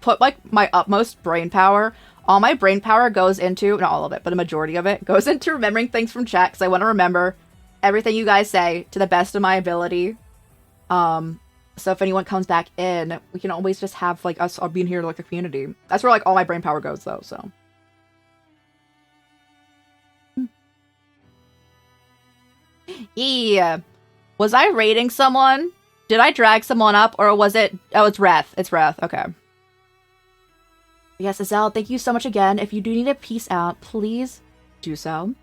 put like my utmost brain power. All my brain power goes into, not all of it, but a majority of it, goes into remembering things from chat because I want to remember everything you guys say to the best of my ability. So if anyone comes back in, we can always just have like us all being here like a community. That's where like all my brain power goes though, so. Yeah. Was I rating someone? Did I drag someone up or was it? Oh, it's Reth. It's Reth. Okay. Yes, Azelle, thank you so much again. If you do need a peace out, please do so.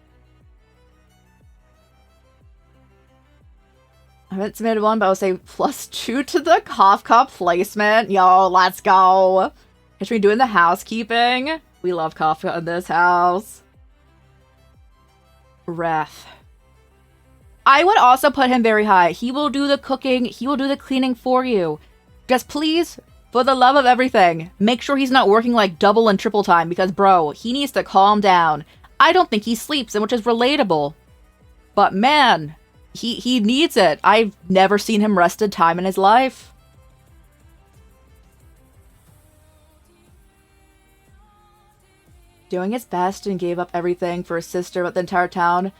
I haven't submitted one, but I would say +2 to the Kafka placement. Yo, let's go. Catch me doing the housekeeping. We love Kafka in this house. Reth. I would also put him very high. He will do the cooking. He will do the cleaning for you. Just please, for the love of everything, make sure he's not working like double and triple time because, bro, he needs to calm down. I don't think he sleeps, which is relatable. But man, he needs it. I've never seen him rested time in his life. Doing his best and gave up everything for his sister with the entire town.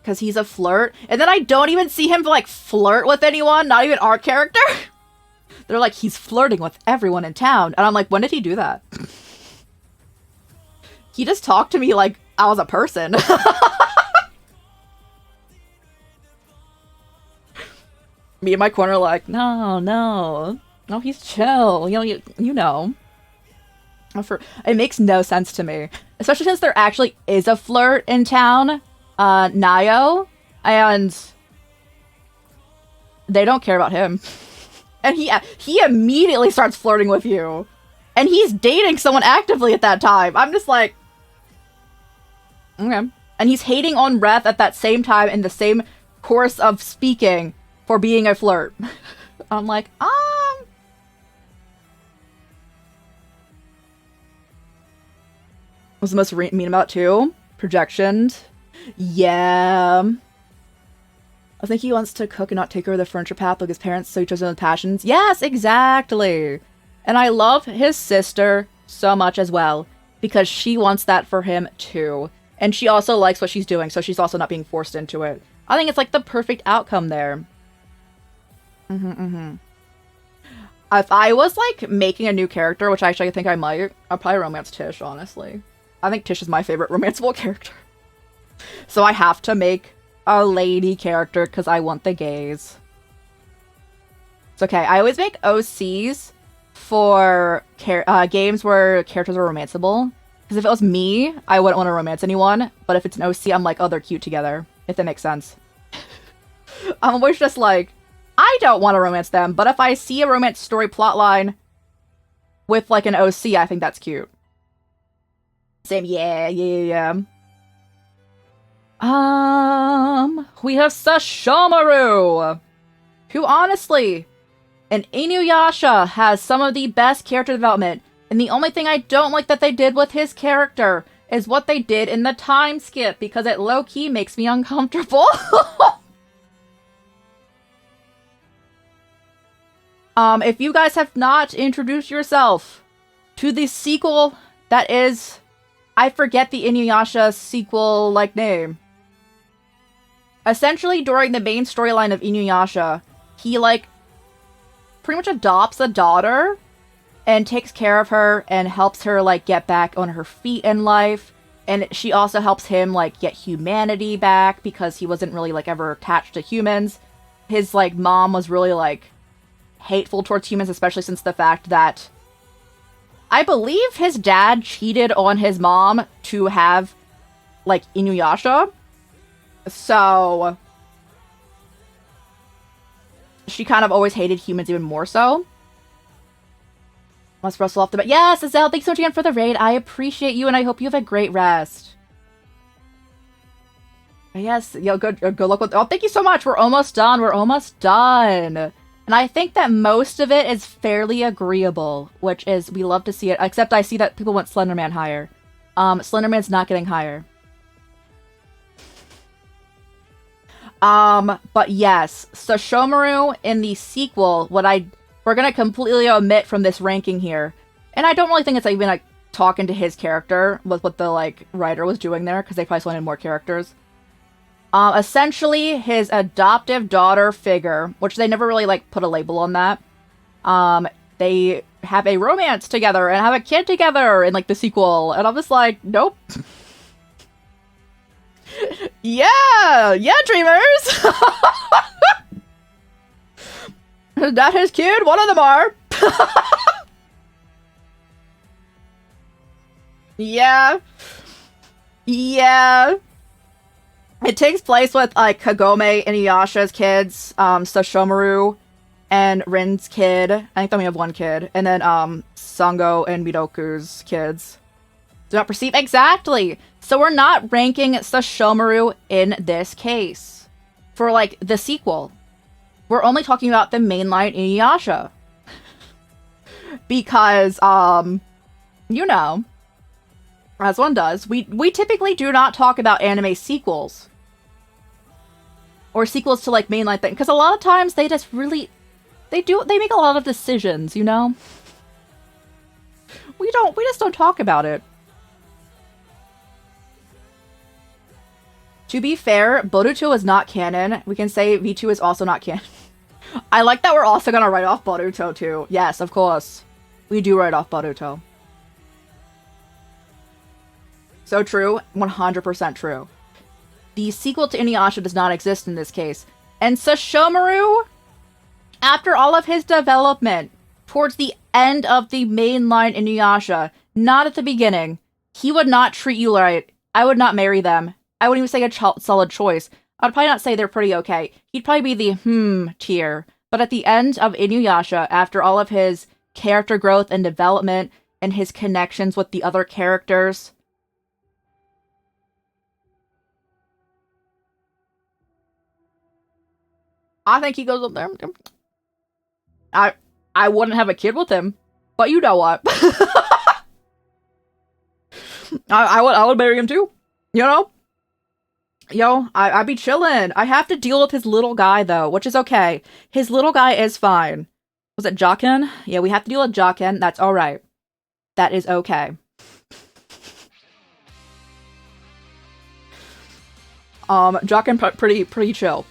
Because he's a flirt. And then I don't even see him, like, flirt with anyone. Not even our character. They're like, he's flirting with everyone in town. And I'm like, when did he do that? He just talked to me like I was a person. Me in my corner like, no, he's chill. You know. It makes no sense to me. Especially since there actually is a flirt in town. Nayo, and they don't care about him. And he immediately starts flirting with you. And he's dating someone actively at that time. I'm just like, okay. And he's hating on Reth at that same time in the same course of speaking for being a flirt. I'm like, What's the most mean about too? Projections. Yeah. I think he wants to cook and not take over the furniture path like his parents, so he chose his own passions. Yes, exactly. And I love his sister so much as well, because she wants that for him too. And she also likes what she's doing, so she's also not being forced into it. I think it's like the perfect outcome there. If I was like making a new character, which actually I think I might, I'd probably romance Tish, honestly. I think Tish is my favorite romanceable character. So I have to make a lady character because I want the gays. It's okay. I always make OCs for games where characters are romanceable. Because if it was me, I wouldn't want to romance anyone. But if it's an OC, I'm like, oh, they're cute together. If that makes sense. I'm always just like, I don't want to romance them. But if I see a romance story plotline with like an OC, I think that's cute. Same, yeah. We have Sashomaru, who honestly, in Inuyasha has some of the best character development, and the only thing I don't like that they did with his character is what they did in the time skip, because it low-key makes me uncomfortable. If you guys have not introduced yourself to the sequel that is, I forget the Inuyasha sequel like name. Essentially, during the main storyline of Inuyasha, he like pretty much adopts a daughter and takes care of her and helps her like get back on her feet in life. And she also helps him like get humanity back because he wasn't really like ever attached to humans. His like mom was really like hateful towards humans, especially since the fact that I believe his dad cheated on his mom to have like Inuyasha. So she kind of always hated humans even more so. Must rustle off the bat. Yes, Azelle, thanks so much again for the raid. I appreciate you and I hope you have a great rest. Yes, yo, good luck with. Oh, thank you so much. We're almost done. We're almost done. And I think that most of it is fairly agreeable, which is we love to see it. Except I see that people want Slenderman higher. Slenderman's not getting higher. But yes, Sashomaru in the sequel, we're gonna completely omit from this ranking here. And I don't really think it's like even like talking to his character with what the like writer was doing there, because they probably wanted more characters. Essentially his adoptive daughter figure, which they never really like put a label on that. They have a romance together and have a kid together in like the sequel, and I'm just like, nope. Yeah, dreamers. Is that his kid? One of them are. Yeah. It takes place with like Kagome and Inuyasha's kids, Sashomaru and Rin's kid. I think they only have one kid, and then Sango and Midoku's kids. Do not perceive exactly. So we're not ranking Sashomaru in this case for like the sequel. We're only talking about the mainline Inuyasha. Because you know, as one does, we typically do not talk about anime sequels or sequels to like mainline things, because a lot of times they just really they make a lot of decisions, you know. We just don't talk about it. To be fair, Boruto is not canon. We can say V2 is also not canon. I like that we're also gonna write off Boruto too. Yes, of course. We do write off Boruto. So true. 100% true. The sequel to Inuyasha does not exist in this case. And Sashomaru, after all of his development, towards the end of the mainline Inuyasha, not at the beginning, he would not treat you right. I would not marry them. I wouldn't even say a solid choice. I'd probably not say they're pretty okay. He'd probably be the tier. But at the end of Inuyasha, after all of his character growth and development and his connections with the other characters, I think he goes up there. I wouldn't have a kid with him, but you know what? I would marry him too. You know? Yo, I'd be chillin'. I have to deal with his little guy, though, which is okay. His little guy is fine. Was it Jockin? Yeah, we have to deal with Jockin. That's alright. That is okay. Jockin pretty chill.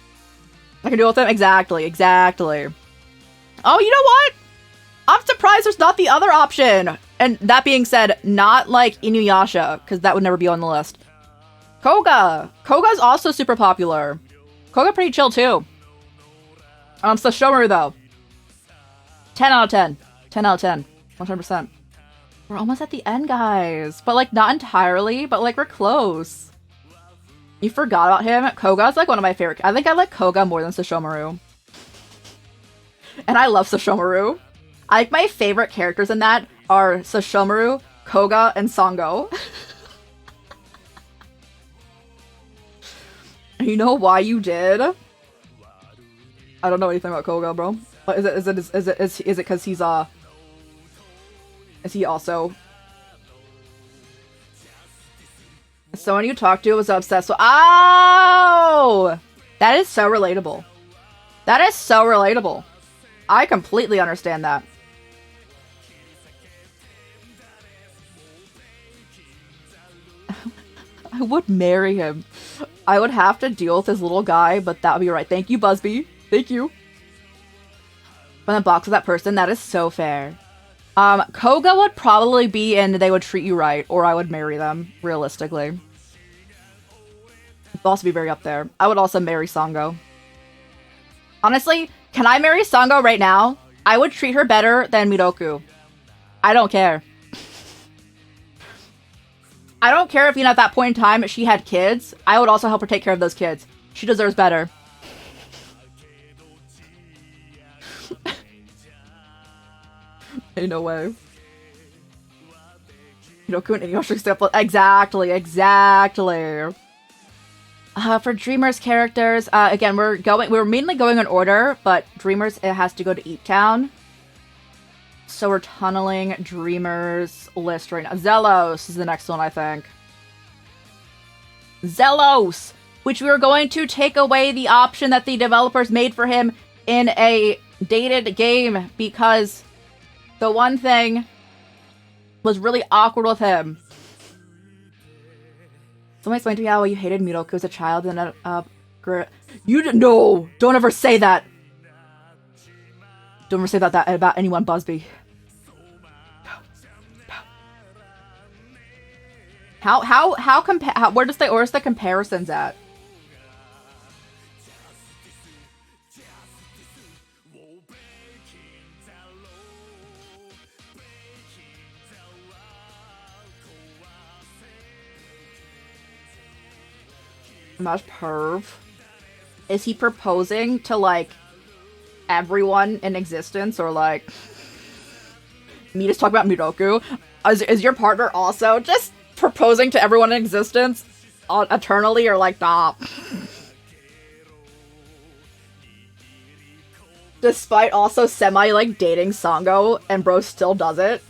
I can deal with him? Exactly. Oh, you know what? I'm surprised there's not the other option. And that being said, not like Inuyasha, because that would never be on the list. Koga! Koga's also super popular. Koga pretty chill too. Sashomaru though. 10 out of 10. 10 out of 10. 100%. We're almost at the end, guys. But like, not entirely, but like, we're close. You forgot about him? Koga's like one of my favorite. I think I like Koga more than Sashomaru. And I love Sashomaru. I think my favorite characters in that are Sashomaru, Koga, and Sango. You know why you did? I don't know anything about Koga, bro. Is it because he's is he also someone you talked to was obsessed with? Oh, that is so relatable. That is so relatable. I completely understand that. I would marry him. I would have to deal with this little guy, but that would be right. Thank you, Busby. Thank you. From the box of that person, that is so fair. Koga would probably be in They Would Treat You Right, or I would marry them, realistically. It'd also be very up there. I would also marry Sango. Honestly, can I marry Sango right now? I would treat her better than Miroku. I don't care. I don't care if, you know, at that point in time she had kids. I would also help her take care of those kids. She deserves better. Ain't no way. Miroku and Inuyasha example. Exactly. For Dreamers characters, again, we're mainly going in order, but Dreamers, it has to go to Eat Town. So we're tunneling Dreamers list right now. Zelos is the next one, I think. Zelos! Which we were going to take away the option that the developers made for him in a dated game, because the one thing was really awkward with him. Someone explained to me how you hated Miroku as a child and you didn't know! Don't ever say that! Don't ever say that about anyone, Busby. Where's the comparisons at? Much perv. Is he proposing to, like, everyone in existence, or, like, me just talking about Miroku? Is your partner also just proposing to everyone in existence eternally, or, like, nah? Despite also semi, like, dating Sango, and bro still does it.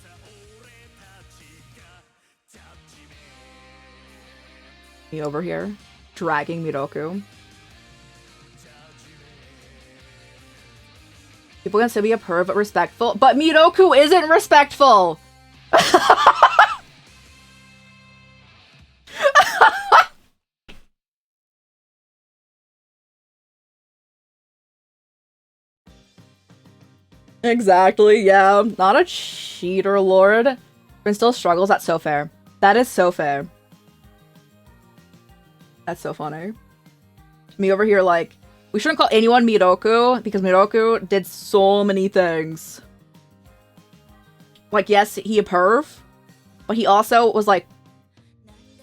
Me over here. Dragging Miroku. People can still be a perv but respectful, but Miroku isn't respectful! Exactly, yeah. Not a cheater, lord. But still struggles, that's so fair. That is so fair. That's so funny. Me over here, like, we shouldn't call anyone Miroku, because Miroku did so many things. Like, yes, he a perv, but he also was, like,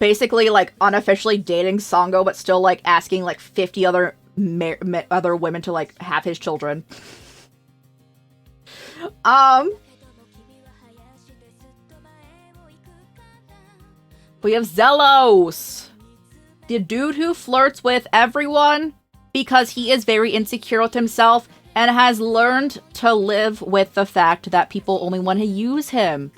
basically, like, unofficially dating Sango, but still, like, asking, like, 50 other women to, like, have his children. We have Zelos. The dude who flirts with everyone because he is very insecure with himself and has learned to live with the fact that people only want to use him.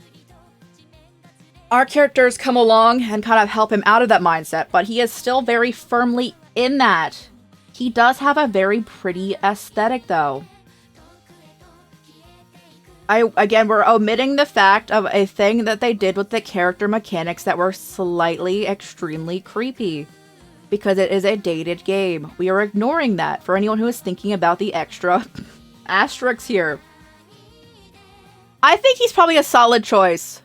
Our characters come along and kind of help him out of that mindset, but he is still very firmly in that. He does have a very pretty aesthetic, though. Again, we're omitting the fact of a thing that they did with the character mechanics that were slightly extremely creepy. Because it is a dated game. We are ignoring that for anyone who is thinking about the extra asterisks here. I think he's probably a solid choice.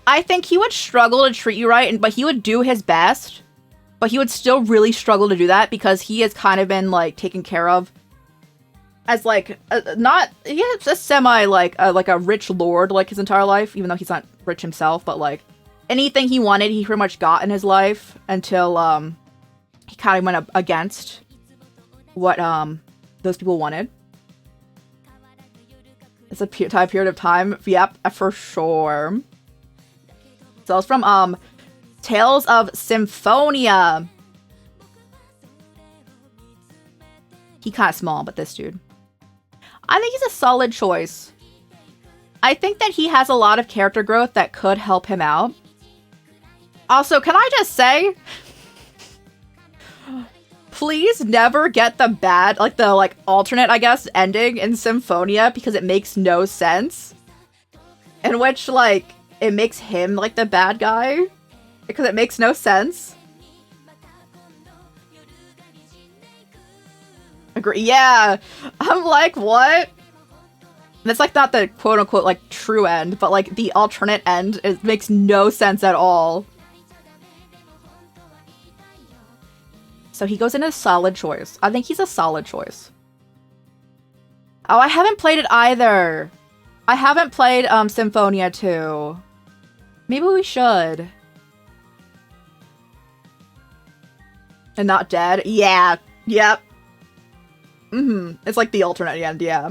I think he would struggle to treat you right, but he would do his best. But he would still really struggle to do that because he has kind of been, like, taken care of as, like, he's a semi, like a rich lord, like, his entire life, even though he's not rich himself, but, like, anything he wanted, he pretty much got in his life until, he kind of went up against what, those people wanted. It's a period of time. Yep, for sure. So it's from, Tales of Symphonia. He kind of small, but this dude. I think he's a solid choice. I think that he has a lot of character growth that could help him out. Also, can I just say... please never get the bad, like the alternate, I guess, ending in Symphonia because it makes no sense. In which like it makes him like the bad guy because it makes no sense. Agree. Yeah, I'm like, what? That's like not the quote unquote like true end, but like the alternate end. It makes no sense at all. So he goes in a solid choice. I think he's a solid choice. Oh, I haven't played it either. I haven't played Symphonia 2. Maybe we should. And not dead? Yeah. Yep. It's like the alternate end, yeah.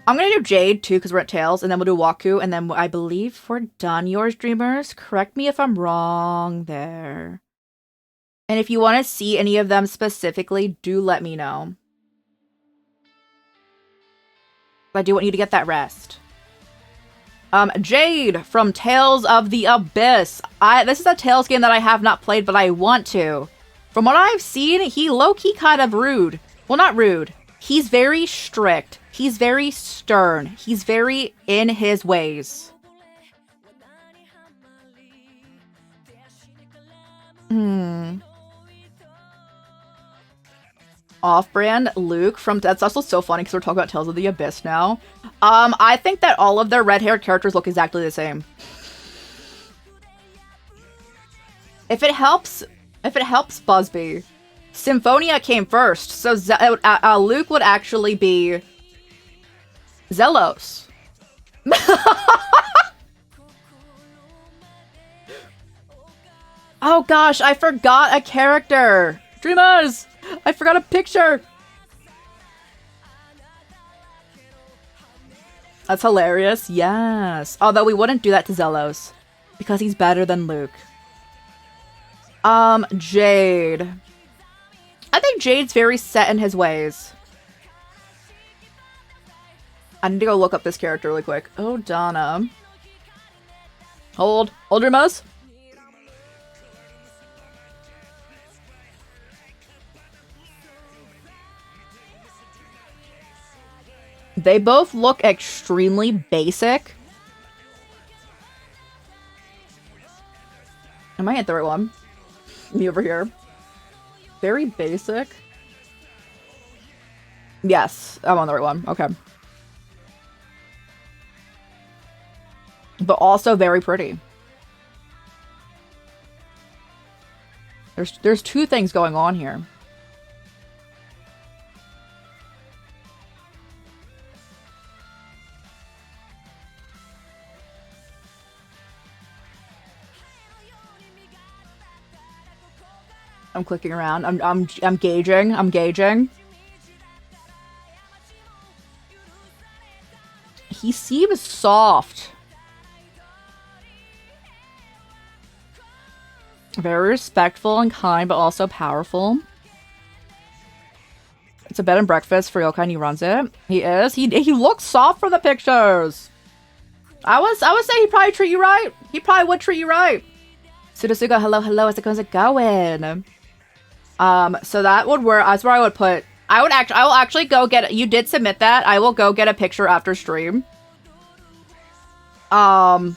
I'm gonna do Jade too, because we're at Tails, and then we'll do Waku, and then I believe we're done, Yours Dreamers. Correct me if I'm wrong there. And if you want to see any of them specifically, do let me know. But I do want you to get that rest. Jade from Tales of the Abyss. This is a Tales game that I have not played, but I want to. From what I've seen, he low-key kind of rude. Well, not rude. He's very strict. He's very stern. He's very in his ways. Off-brand Luke from... That's also so funny because we're talking about Tales of the Abyss now. I think that all of their red-haired characters look exactly the same. If it helps Busby, Symphonia came first, so Luke would actually be Zelos. Oh gosh, I forgot a character. Dreamers! I forgot a picture. That's hilarious. Yes. Although we wouldn't do that to Zelos because he's better than Luke. Jade. I think Jade's very set in his ways. I need to go look up this character really quick. Oh, Donna. Hold your mouse. They both look extremely basic. Am I at the right one? Me over here. Very basic. Yes, I'm on the right one. Okay. But also very pretty. There's two things going on here. I'm clicking around. I'm gauging. I'm gauging. He seems soft. Very respectful and kind, but also powerful. It's a bed and breakfast for Yokai and he runs it. He is. He looks soft from the pictures. I would say he'd probably treat you right. He probably would treat you right. Sudasuga, hello, how's it going? So that would work. That's where I would put. I will actually go get. You did submit that. I will go get a picture after stream. And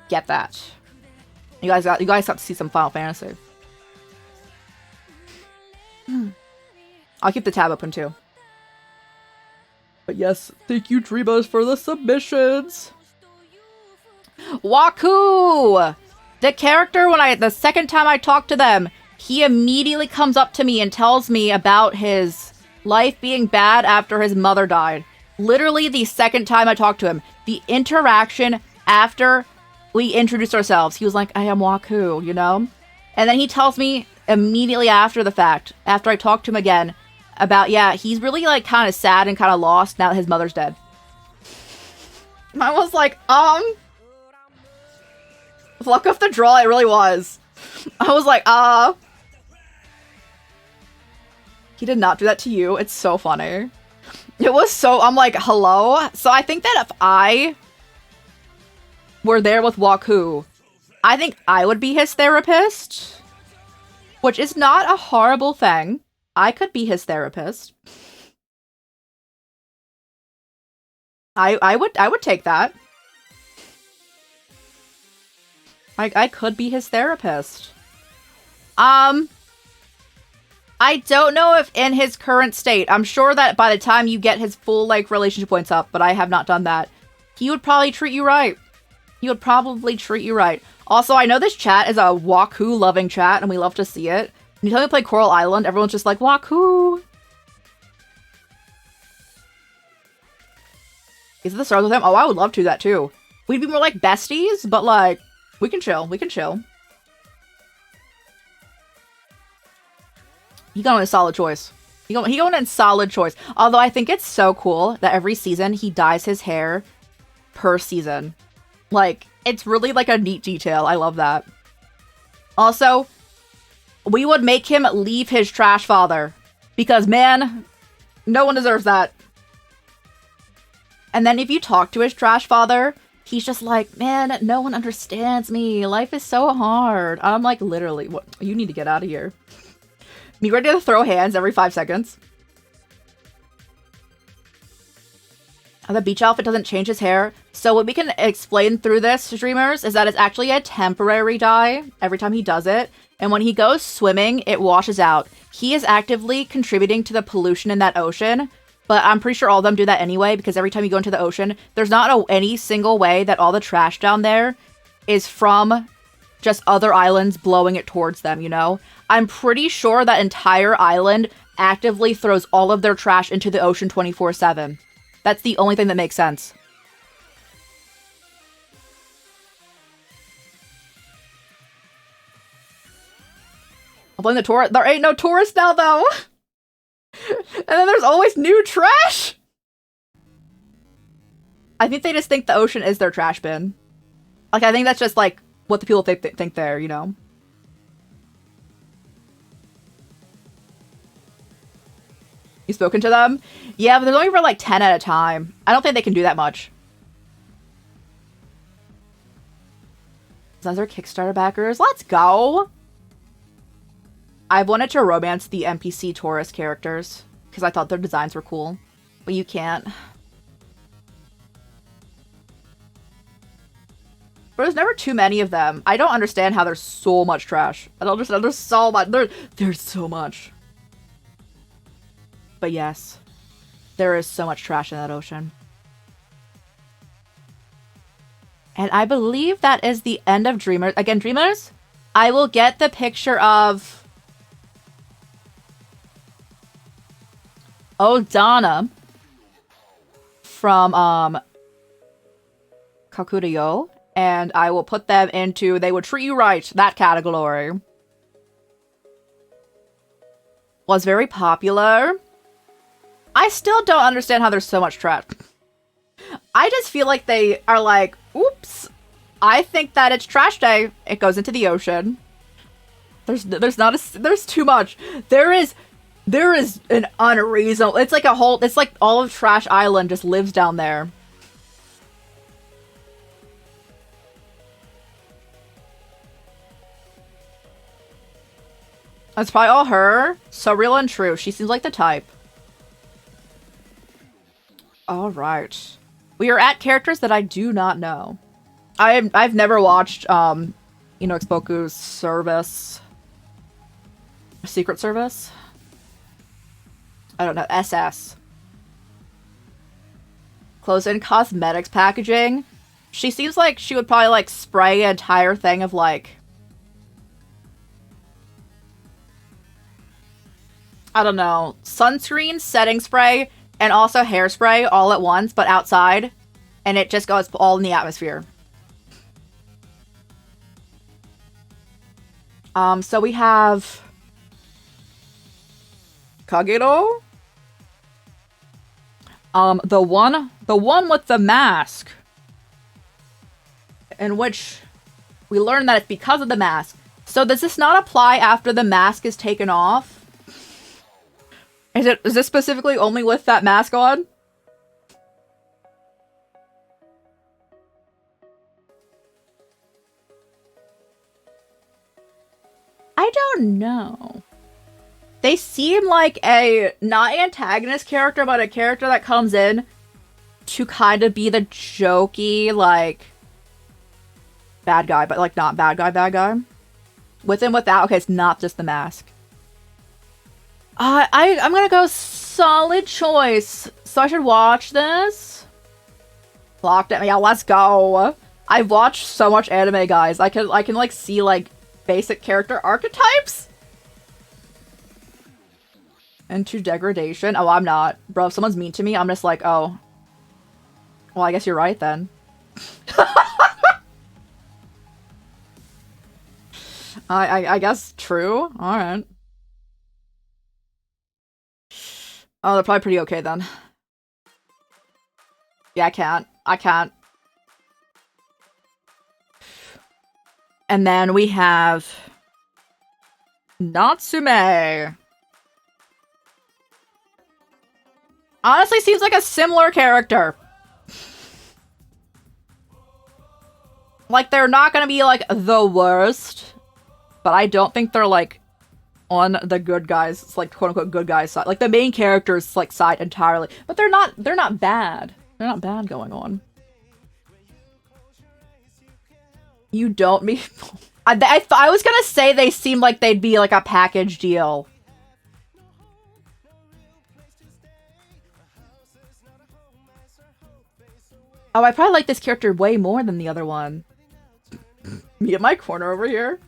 get that. You guys got to see some Final Fantasy. I'll keep the tab open too. But yes, thank you, Dreamers, for the submissions. Waku! The character, the second time I talked to them, he immediately comes up to me and tells me about his life being bad after his mother died. Literally the second time I talked to him. The interaction after we introduced ourselves, he was like, I am Waku, you know? And then he tells me immediately after the fact, after I talked to him again, about, yeah, he's really like kind of sad and kind of lost now that his mother's dead. I was like, luck of the draw, it really was. I was like, He did not do that to you. It's so funny. It was so, I'm like, hello? So I think that if I were there with Waku, I think I would be his therapist, which is not a horrible thing. I could be his therapist. I would take that. I could be his therapist. I don't know if in his current state, I'm sure that by the time you get his full, like, relationship points up, but I have not done that, he would probably treat you right. He would probably treat you right. Also, I know this chat is a Waku-loving chat, and we love to see it. When you tell me to play Coral Island, everyone's just like, Waku! Is it the stars with him? Oh, I would love to do that, too. We'd be more like besties, but, like, we can chill. We can chill. He going in solid choice. He going in solid choice. Although I think it's so cool that every season he dyes his hair per season. Like, it's really like a neat detail. I love that. Also, we would make him leave his trash father. Because, man, no one deserves that. And then if you talk to his trash father, he's just like, man, no one understands me. Life is so hard. I'm like, literally, what? You need to get out of here. Me ready to throw hands every 5 seconds. The beach outfit doesn't change his hair. So what we can explain through this, streamers, is that it's actually a temporary dye every time he does it. And when he goes swimming, it washes out. He is actively contributing to the pollution in that ocean. But I'm pretty sure all of them do that anyway, because every time you go into the ocean, there's not any single way that all the trash down there is from just other islands blowing it towards them, you know? I'm pretty sure that entire island actively throws all of their trash into the ocean 24/7. That's the only thing that makes sense. I'm playing the tourist. There ain't no tourists now, though! And then there's always new trash! I think they just think the ocean is their trash bin. Like, I think that's just, like, what the people think there, you know? You spoken to them? Yeah, but there's only for, like, 10 at a time. I don't think they can do that much. Those are Kickstarter backers. Let's go! I've wanted to romance the NPC tourist characters, because I thought their designs were cool. But you can't. But there's never too many of them. I don't understand how there's so much trash. I don't understand. There's so much. There's so much. But yes, there is so much trash in that ocean. And I believe that is the end of Dreamers. Again, Dreamers, I will get the picture of Donna from Kakuruyo, and I will put them into They Would Treat You Right, that category. Was very popular. I still don't understand how there's so much trash. I just feel like they are like, oops, I think that it's trash day. It goes into the ocean. There's too much. There is an unreasonable, it's like all of Trash Island just lives down there. That's probably all her. So real and true. She seems like the type. Alright. We are at characters that I do not know. I've never watched, Xboku's service. Secret Service? I don't know. SS. Close-in cosmetics packaging. She seems like she would probably, like, spray an entire thing of, like, I don't know, sunscreen, setting spray, and also hairspray all at once, but outside. And it just goes all in the atmosphere. So we have Kagero. The one with the mask. In which we learn that it's because of the mask. So does this not apply after the mask is taken off? Is this specifically only with that mask on? I don't know. They seem like a not antagonist character, but a character that comes in to kind of be the jokey, like, bad guy, but like not bad guy. With and without, okay, it's not just the mask. I'm gonna go solid choice. So I should watch this. Locked at me, yeah, let's go. I've watched so much anime, guys. I can like see like basic character archetypes. Into degradation. Oh, I'm not. Bro, if someone's mean to me, I'm just like, oh. Well, I guess you're right then. I guess true. Alright. Oh, they're probably pretty okay then. Yeah, I can't. And then we have Natsume. Honestly, seems like a similar character. Like, they're not gonna be, like, the worst. But I don't think they're, like, on the good guys, it's like, quote-unquote, good guys side. Like, the main character's, like, side entirely. But they're not bad. They're not bad going on. You don't mean... I was gonna say they seem like they'd be, like, a package deal. Oh, I probably like this character way more than the other one. Me in my corner over here.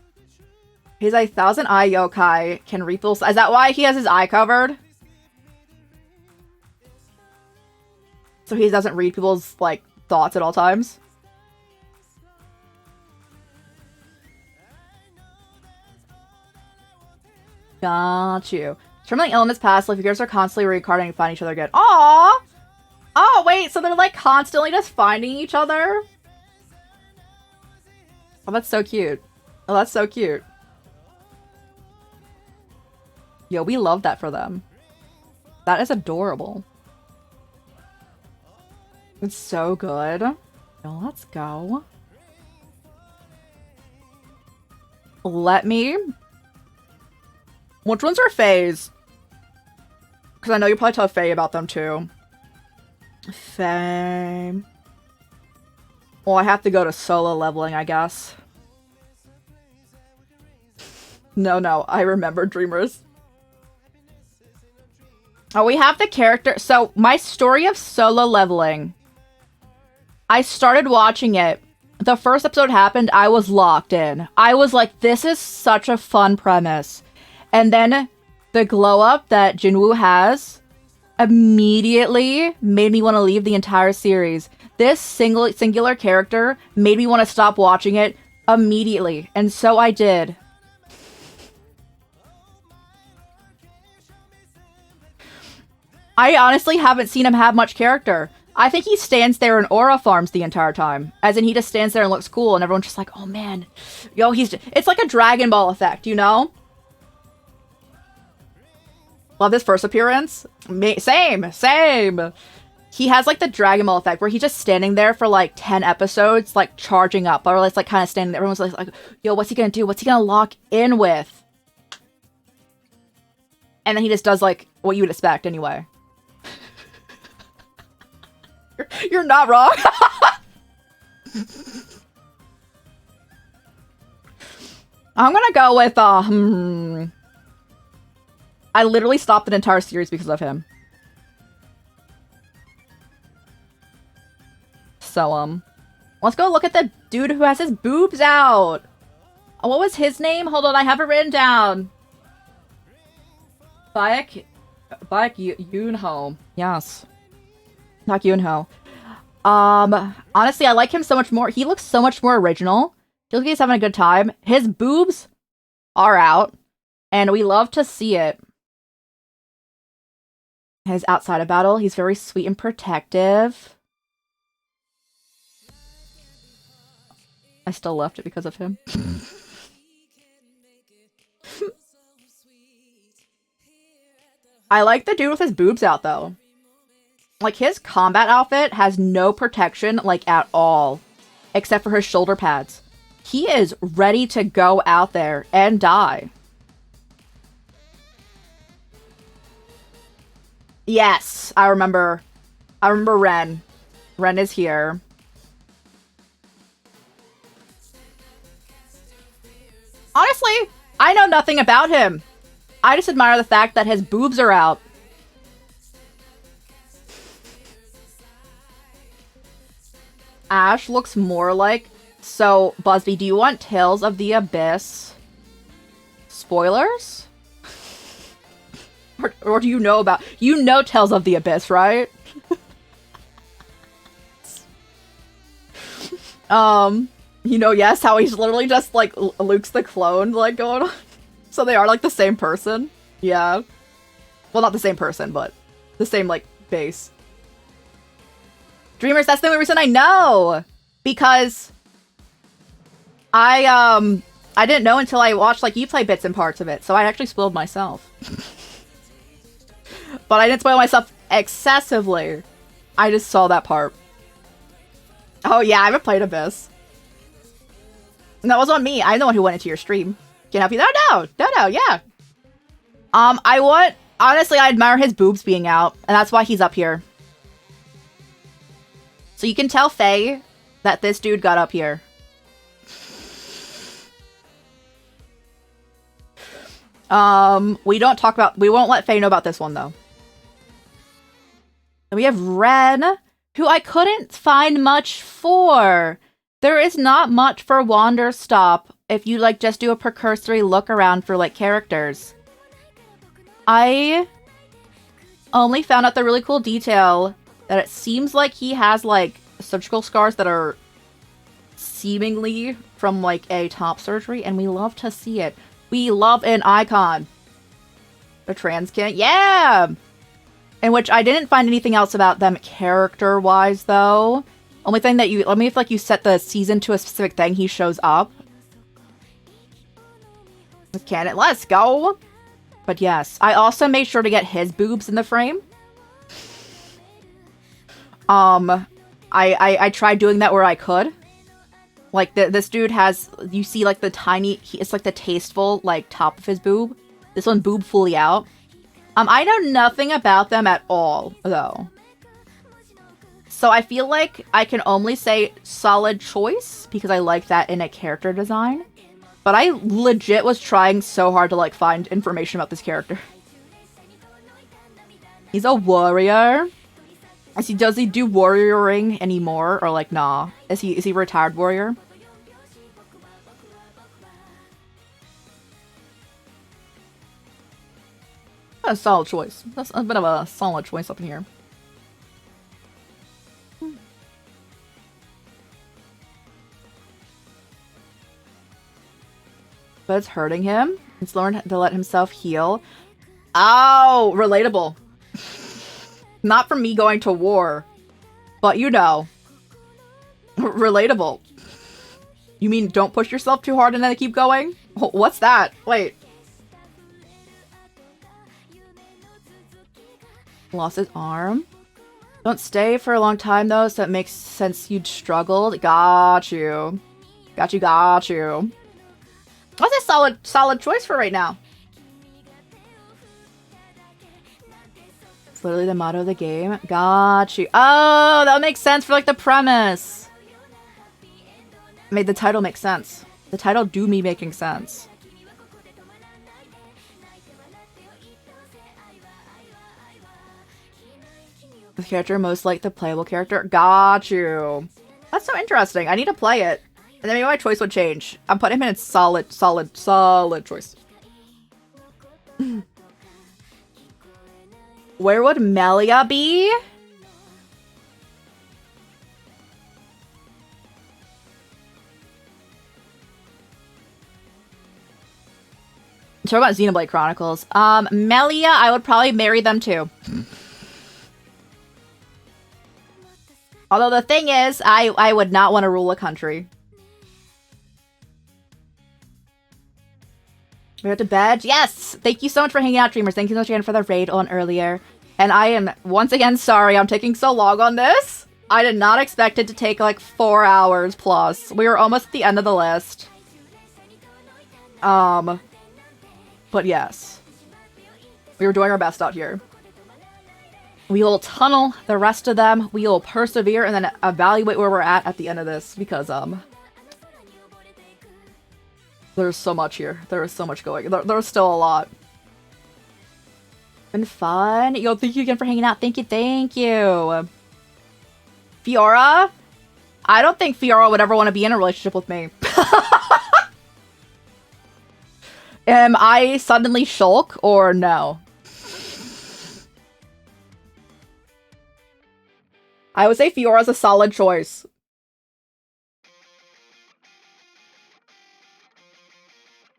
He's a 1,000-eye yokai, can refill... Is that why he has his eye covered? So he doesn't read people's, like, thoughts at all times? Got you. Terminating illness past, life figures are constantly reincarnating and finding each other again. Aww! Oh, wait, so they're, like, constantly just finding each other? Oh, that's so cute. Oh, that's so cute. Yo, we love that for them. That is adorable. It's so good. Yo, let's go. Let me... Which ones are Faye's? Because I know you probably tell Faye about them, too. Faye... Well, I have to go to solo leveling, I guess. No, I remember Dreamers. Oh, we have the character. So, my story of solo leveling. I started watching it. The first episode happened, I was locked in. I was like, this is such a fun premise. And then the glow up that Jinwoo has immediately made me want to leave the entire series. This singular character made me want to stop watching it immediately. And so I did. I honestly haven't seen him have much character. I think he stands there and aura farms the entire time. As in, he just stands there and looks cool, and everyone's just like, oh man. Yo, it's like a Dragon Ball effect, you know? Love this first appearance. Same. He has, like, the Dragon Ball effect, where he's just standing there for, like, 10 episodes, like, charging up. Or it's, like, kind of standing there. Everyone's like, yo, what's he gonna do? What's he gonna lock in with? And then he just does, like, what you would expect, anyway. You're not wrong. I'm gonna go with, I literally stopped an entire series because of him. So, let's go look at the dude who has his boobs out. Oh, what was his name? Hold on, I have it written down. Baek Yoonho. Yes. Not Yoonho. Honestly, I like him so much more. He looks so much more original. He looks like he's having a good time. His boobs are out, and we love to see it. His outside of battle, he's very sweet and protective. I still left it because of him. I like the dude with his boobs out, though. Like, his combat outfit has no protection, like, at all. Except for his shoulder pads. He is ready to go out there and die. Yes, I remember. I remember Ren. Ren is here. Honestly, I know nothing about him. I just admire the fact that his boobs are out. Ash looks more like... So, Busby, do you want Tales of the Abyss? Spoilers? or do you know about... You know Tales of the Abyss, right? You know, yes, how he's literally just, like, Luke's the clone, like, going on. So they are, like, the same person. Yeah. Well, not the same person, but the same, like, base. Dreamers, that's the only reason I know! Because I didn't know until I watched, like, you play bits and parts of it, so I actually spoiled myself. But I didn't spoil myself excessively. I just saw that part. Oh yeah, I haven't played Abyss. And that was on me. I'm the one who went into your stream. Can't help you. No, yeah. Honestly, I admire his boobs being out, and that's why he's up here. So you can tell Faye that this dude got up here. We won't let Faye know about this one, though. And we have Ren, who I couldn't find much for. There is not much for Wanderstop if you, like, just do a precursory look around for, like, characters. I only found out the really cool detail that it seems like he has, like, surgical scars that are seemingly from, like, a top surgery, and we love to see it. We love an icon. A trans kid. Yeah! In which I didn't find anything else about them character-wise, though. Only thing that if, like, you set the season to a specific thing, he shows up. Can it? Let's go! But yes, I also made sure to get his boobs in the frame. I tried doing that where I could. Like, this dude has, you see, like, the tiny, it's like the tasteful, like, top of his boob. This one boob fully out. I know nothing about them at all, though. So I feel like I can only say solid choice, because I like that in a character design. But I legit was trying so hard to, like, find information about this character. He's a warrior. Does he do warrioring anymore? Or, like, nah? Is he a retired warrior? A solid choice. That's a bit of a solid choice up in here. But it's hurting him. He's learned to let himself heal. Oh, relatable. Not from me going to war. But you know. Relatable. You mean don't push yourself too hard and then keep going? What's that? Wait. Lost his arm. Don't stay for a long time though, so it makes sense you'd struggled. Got you. Got you. That's a solid choice for right now. It's literally the motto of the game. Got you. Oh, that makes sense for, like, the premise. Made the title make sense. The title do me making sense. The character most like the playable character. Got you. That's so interesting. I need to play it. And then maybe my choice would change. I'm putting him in solid choice. Where would Melia be? Talk about Xenoblade Chronicles. Melia, I would probably marry them too. Although the thing is, I would not want to rule a country. We're to bed? Yes! Thank you so much for hanging out, Dreamers. Thank you so much again for the raid on earlier. And I am, once again, sorry I'm taking so long on this. I did not expect it to take, like, 4 hours plus. We were almost at the end of the list. But yes. We were doing our best out here. We will tunnel the rest of them. We will persevere and then evaluate where we're at the end of this because, there's so much here. There is so much going. There's still a lot. Been fun. Yo, thank you again for hanging out. Thank you, thank you. Fiora? I don't think Fiora would ever want to be in a relationship with me. Am I suddenly Shulk or no? I would say Fiora's a solid choice.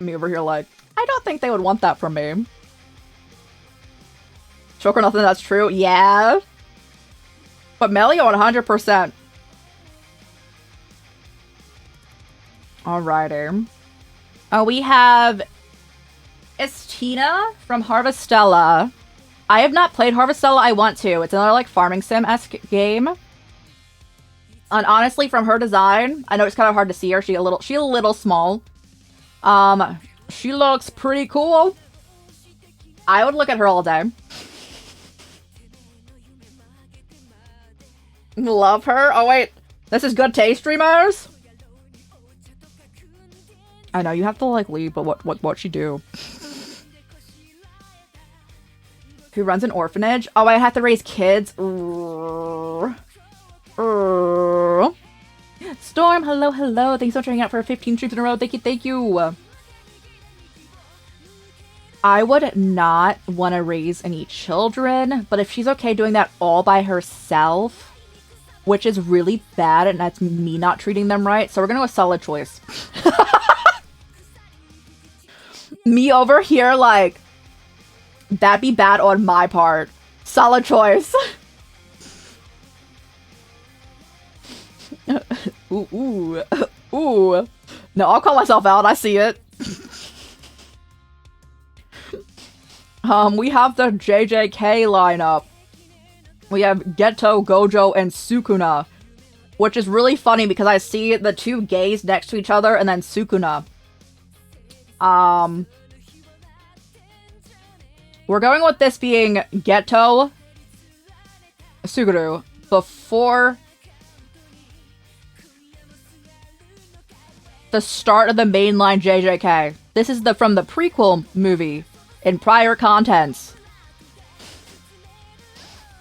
Me over here like, I don't think they would want that from me. Shulk or nothing, that's true. Yeah. But Melio 100%. Alrighty. Oh, we have Estina from Harvestella. I have not played Harvestella. I want to. It's another like farming sim-esque game. And honestly, from her design, I know it's kind of hard to see her. She's a little small. She looks pretty cool. I would look at her all day. Love her. Oh wait, this is good taste, streamers. I know you have to like leave, but what she do? Who runs an orphanage? Oh, I have to raise kids. Storm, hello, hello. Thanks so much for hanging out for 15 streams in a row. Thank you, thank you. I would not want to raise any children, but if she's okay doing that all by herself, which is really bad, and that's me not treating them right, so we're gonna go a solid choice. Me over here, like, that'd be bad on my part. Solid choice. Ooh. No, I'll call myself out. I see it. We have the JJK lineup. We have Geto, Gojo, and Sukuna. Which is really funny because I see the two gays next to each other and then Sukuna. We're going with this being Geto, Suguru, before the start of the mainline JJK. This is from the prequel movie in prior contents.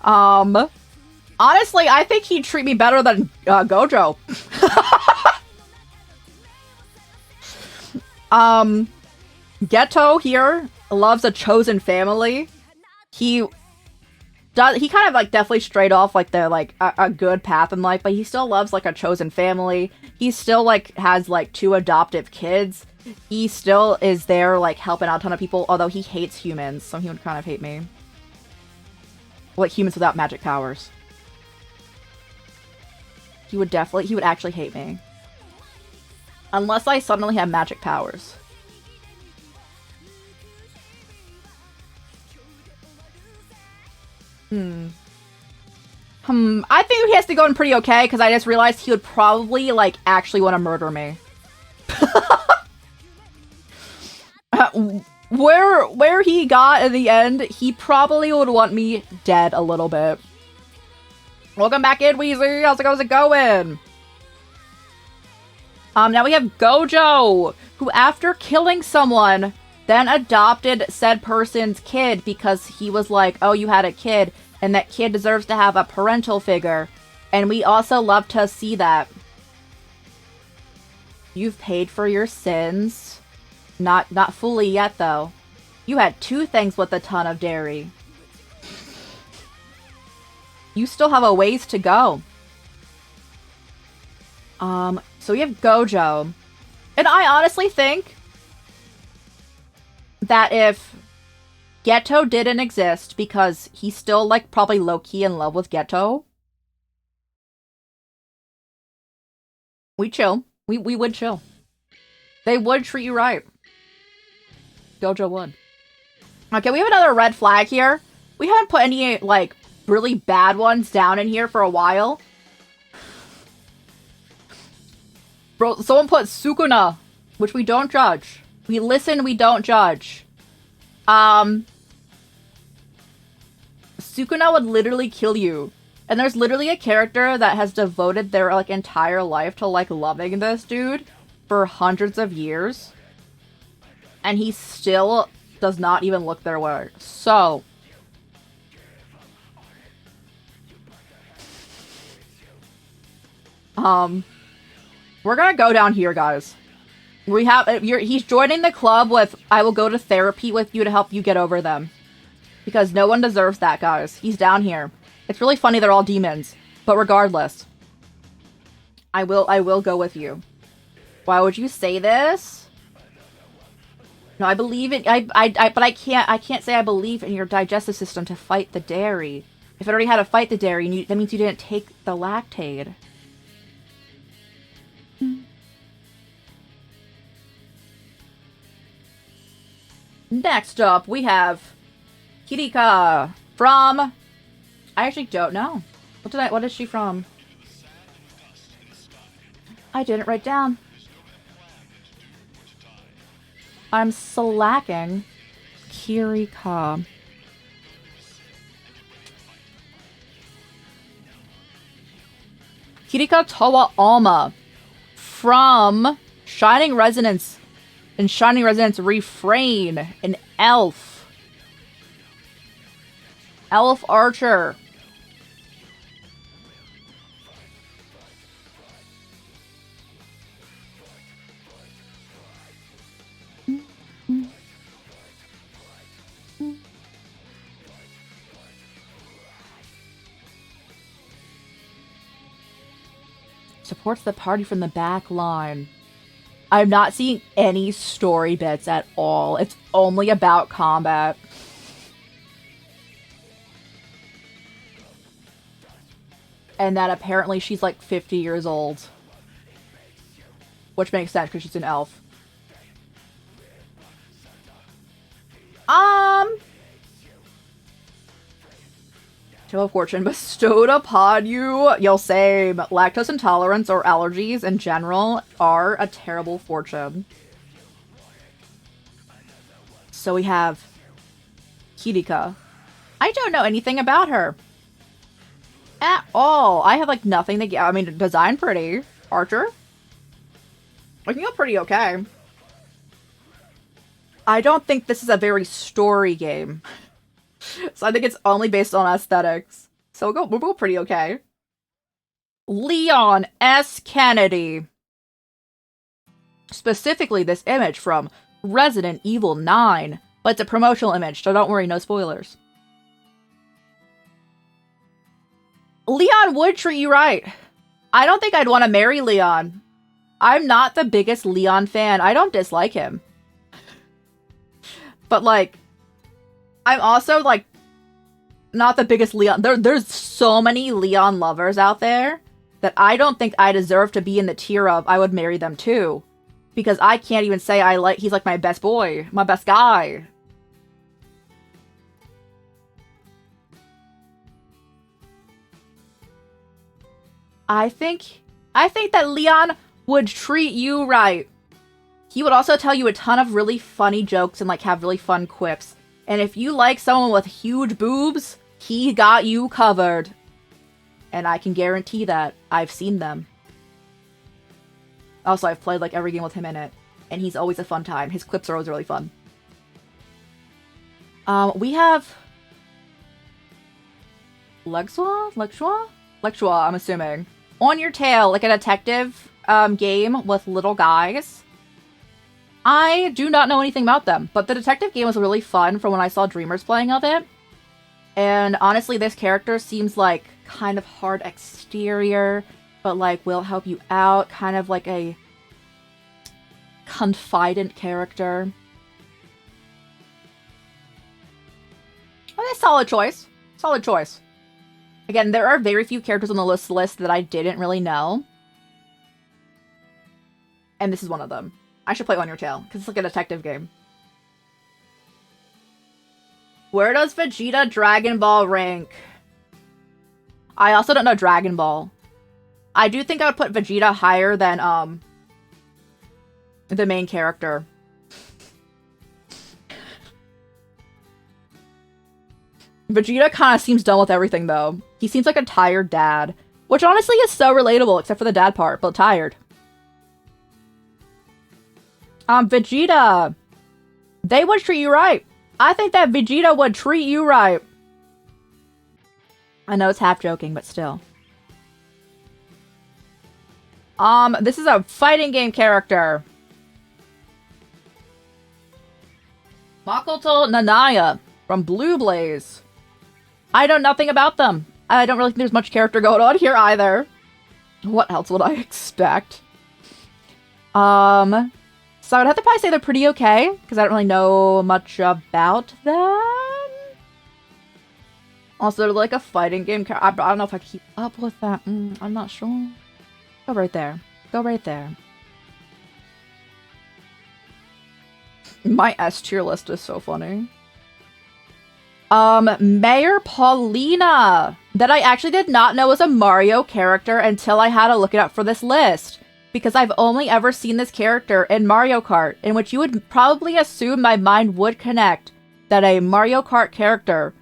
Honestly, I think he'd treat me better than Gojo. Geto here loves a chosen family. He kind of like definitely straight off like the like a good path in life, but he still loves like a chosen family. He still like has like 2 adoptive kids. He still is there like helping out a ton of people, although he hates humans, so he would kind of hate me. Like humans without magic powers. He would actually hate me. Unless I suddenly have magic powers. I think he has to go in pretty okay, because I just realized he would probably, like, actually want to murder me. Where he got in the end, he probably would want me dead a little bit. Welcome back in, Weezy! How's it going? Now we have Gojo, who after killing someone, then adopted said person's kid because he was like, oh, you had a kid, and that kid deserves to have a parental figure. And we also love to see that. You've paid for your sins. Not fully yet, though. You had 2 things with a ton of dairy. You still have a ways to go. So we have Gojo. And I honestly think that if Geto didn't exist, because he's still, like, probably low-key in love with Geto, we chill. We would chill. They would treat you right. Gojo would. Okay, we have another red flag here. We haven't put any, like, really bad ones down in here for a while. Bro, someone put Sukuna, which we don't judge. We listen, we don't judge. Sukuna would literally kill you. And there's literally a character that has devoted their, like, entire life to, like, loving this dude for hundreds of years. And he still does not even look their way. So... we're gonna go down here, guys. We have... he's joining the club with, I will go to therapy with you to help you get over them. Because no one deserves that, guys. He's down here. It's really funny they're all demons. But regardless. I will go with you. Why would you say this? No, I believe it. But I can't say I believe in your digestive system to fight the dairy. If it already had to fight the dairy, that means you didn't take the lactate. Next up, we have Kirika from... I actually don't know. What is she from? I didn't write down. I'm slacking. Kirika. Kirika Towa Alma from Shining Resonance. And Shining Resonance Refrain. An elf. Elf archer. Supports the party from the back line. I'm not seeing any story bits at all. It's only about combat. And that apparently she's like 50 years old. Which makes sense because she's an elf. Toe of Fortune bestowed upon you. You'll say lactose intolerance or allergies in general are a terrible fortune. So we have Kirika. I don't know anything about her. At all. I have like nothing to get. I mean, design pretty. Archer. I can go pretty okay. I don't think this is a very story game. So I think it's only based on aesthetics. So we'll go pretty okay. Leon S. Kennedy. Specifically this image from Resident Evil 9. But it's a promotional image, so don't worry, no spoilers. Leon would treat you right. I don't think I'd want to marry Leon. I'm not the biggest Leon fan. I don't dislike him. But like... I'm also, like, not the biggest Leon. There's so many Leon lovers out there that I don't think I deserve to be in the tier of I would marry them too. Because I can't even say he's like my best boy, my best guy. I think that Leon would treat you right. He would also tell you a ton of really funny jokes and, like, have really fun quips. And if you like someone with huge boobs, he got you covered. And I can guarantee that. I've seen them. Also, I've played like every game with him in it. And he's always a fun time. His clips are always really fun. We have... Lexua, I'm assuming. On Your Tail, like a detective game with little guys. I do not know anything about them, but the detective game was really fun from when I saw Dreamers playing of it. And honestly, this character seems like kind of hard exterior, but like will help you out. Kind of like a confident character. Okay, solid choice. Solid choice. Again, there are very few characters on the list that I didn't really know. And this is one of them. I should play On Your Tail, because it's like a detective game. Where does Vegeta Dragon Ball rank? I also don't know Dragon Ball. I do think I would put Vegeta higher than, the main character. Vegeta kind of seems done with everything, though. He seems like a tired dad. Which honestly is so relatable, except for the dad part, but tired. Vegeta. They would treat you right. I think that Vegeta would treat you right. I know it's half joking, but still. This is a fighting game character. Makoto Nanaya from Blue Blaze. I know nothing about them. I don't really think there's much character going on here either. What else would I expect? So I would have to probably say they're pretty okay, because I don't really know much about them. Also, they're like a fighting game character. I don't know if I can keep up with that. I'm not sure. Go right there. Go right there. My S tier list is so funny. Mayor Paulina, that I actually did not know was a Mario character until I had to look it up for this list, because I've only ever seen this character in Mario Kart, in which you would probably assume my mind would connect that a Mario Kart character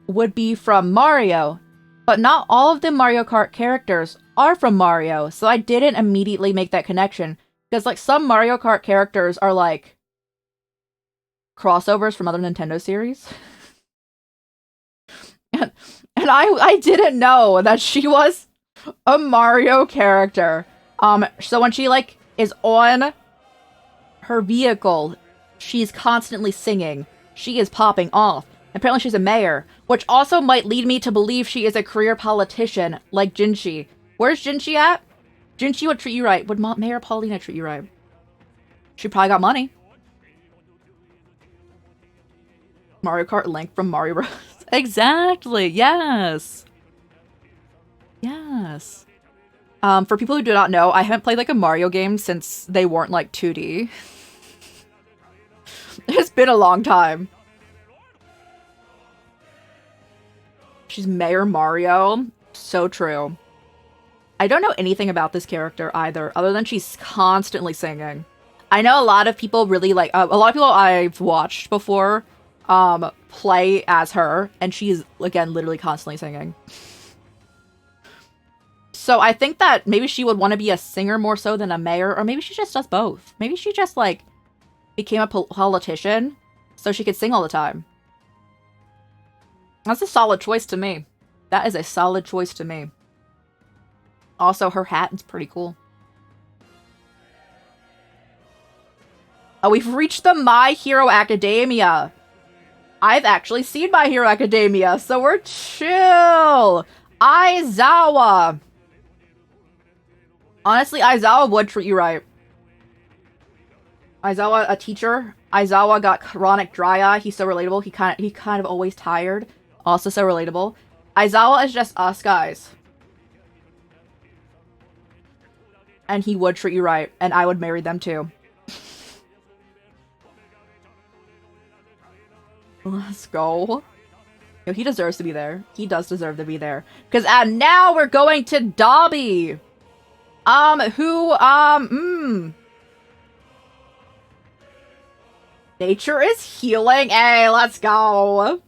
would be from Mario, but not all of the Mario Kart characters are from Mario, so I didn't immediately make that connection, because like some Mario Kart characters are like crossovers from other Nintendo series. And I didn't know that she was a Mario character. So when she like is on her vehicle, she's constantly singing. She is popping off. Apparently she's a mayor, which also might lead me to believe she is a career politician like Jinshi. Where's Jinshi at? Jinshi would treat you right. Would Mayor Paulina treat you right? She probably got money. Mario Kart Link from Mario Bros. Exactly. Yes. Yes. For people who do not know, I haven't played like a Mario game since they weren't like 2D. It's been a long time. She's Mayor Mario. So true. I don't know anything about this character either, other than she's constantly singing. I know a lot of people really like, a lot of people I've watched before play as her, and she's, again, literally constantly singing. So I think that maybe she would want to be a singer more so than a mayor, or maybe she just does both. Maybe she just, like, became a politician so she could sing all the time. That's a solid choice to me. That is a solid choice to me. Also, her hat is pretty cool. Oh, we've reached the My Hero Academia. I've actually seen My Hero Academia, so we're chill. Aizawa. Honestly, Aizawa would treat you right. Aizawa, a teacher. Aizawa got chronic dry eye. He's so relatable. He kind of always tired. Also so relatable. Aizawa is just us guys. And he would treat you right, and I would marry them too. Let's go. Yo, he deserves to be there. He does deserve to be there. Because now we're going to Dobby. Nature is healing. Hey, let's go.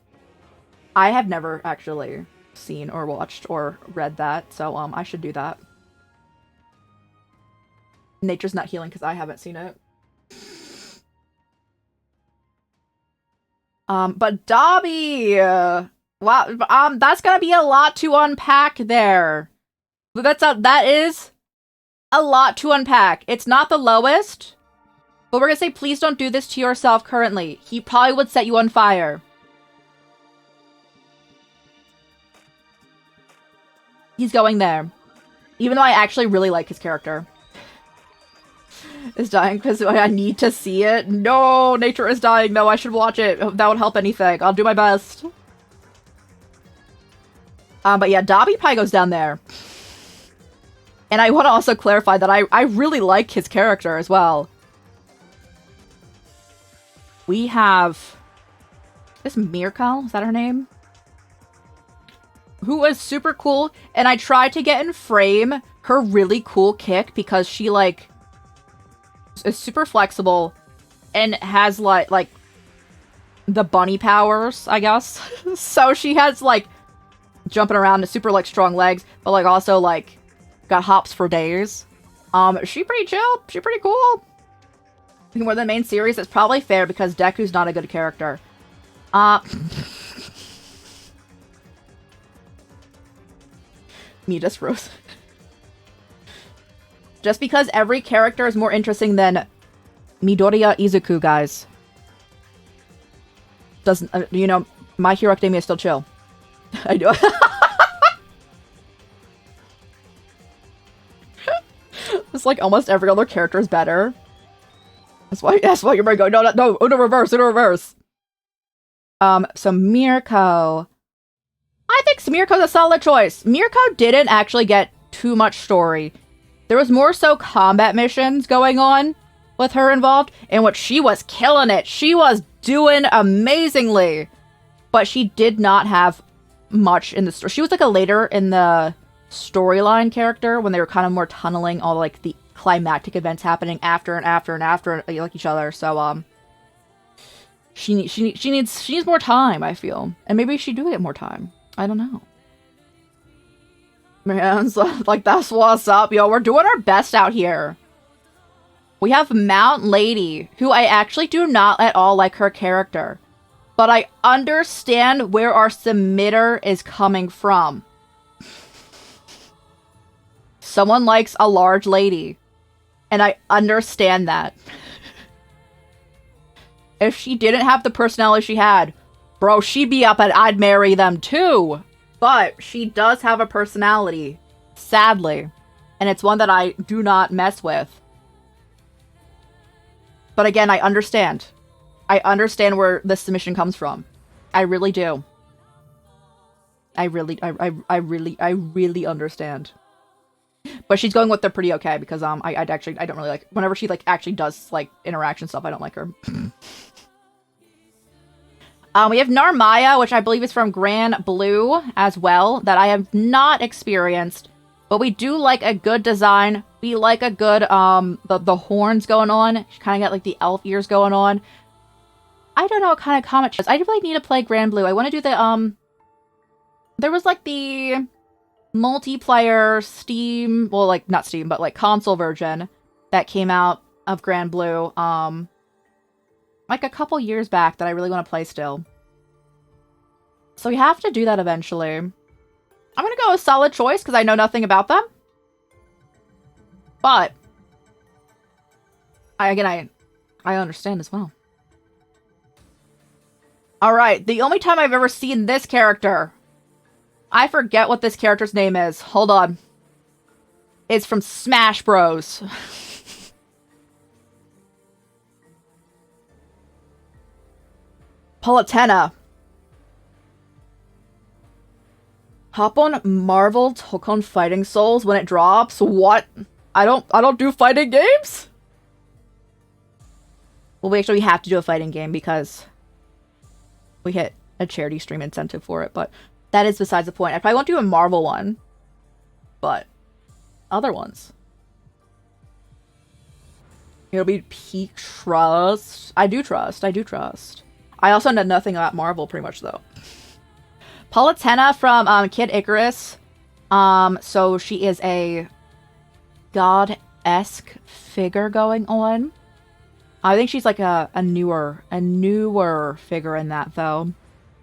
I have never actually seen or watched or read that, so I should do that. Nature's not healing because I haven't seen it. But Dobby, wow, that's gonna be a lot to unpack there. That is a lot to unpack. It's not the lowest, but we're gonna say please don't do this to yourself currently. He probably would set you on fire. He's going there. Even though I actually really like his character. Is dying because I need to see it. No, nature is dying. No, I should watch it. That would help anything. I'll do my best. But yeah, Dobby probably goes down there. And I want to also clarify that I really like his character as well. We have this Mirkal, is that her name? Who was super cool, and I tried to get in frame her really cool kick because she like is super flexible and has like the bunny powers, I guess. So she has, like, jumping around, super, like, strong legs, but, like, also, like, got hops for days. She pretty chill. She pretty cool. More than the main series, it's probably fair because Deku's not a good character. Me just rose. Just because every character is more interesting than Midoriya Izuku, guys. Doesn't, you know, My Hero Academia is still chill. I do. It's like almost every other character is better. That's why you're going, no, Uno reverse. So Mirko. I think Mirko's a solid choice. Mirko didn't actually get too much story. There was more so combat missions going on with her involved, in which she was killing it. She was doing amazingly. But she did not have much in the story. She was like a later in the storyline character when they were kind of more tunneling all like the climactic events happening after and after and after like each other. So she needs more time, I feel. And maybe she do get more time. I don't know. Man, so, like, that's what's up, yo. We're doing our best out here. We have Mount Lady, who I actually do not at all like her character. But I understand where our submitter is coming from. Someone likes a large lady. And I understand that. If she didn't have the personality she had, bro, she'd be up and I'd marry them too. But she does have a personality, sadly. And it's one that I do not mess with. But again, I understand. I understand where the submission comes from. I really do. I really understand. But she's going with the pretty okay because I don't really like whenever she like actually does like interaction stuff. I don't like her. We have Narmaya, which I believe is from Grand Blue as well, that I have not experienced. But we do like a good design. We like a good, the horns going on. She kind of got like the elf ears going on. I don't know what kind of comic she is. I really need to play Grand Blue. I want to do the, there was like the multiplayer Steam, well, like not Steam, but like console version that came out of Grand Blue, like a couple years back that I really want to play still. So we have to do that eventually. I'm going to go with solid choice because I know nothing about them. But I understand as well. Alright, the only time I've ever seen this character, I forget what this character's name is. Hold on. It's from Smash Bros. Palutena. Hop on Marvel Tokon Fighting Souls when it drops? What? I don't do fighting games? Well, we actually have to do a fighting game because we hit a charity stream incentive for it, but that is besides the point. I probably won't do a Marvel one, but other ones. It'll be peak trust. I do trust. I also know nothing about Marvel pretty much though. Palutena from Kid Icarus. So she is a god-esque figure going on. I think she's like a newer figure in that though.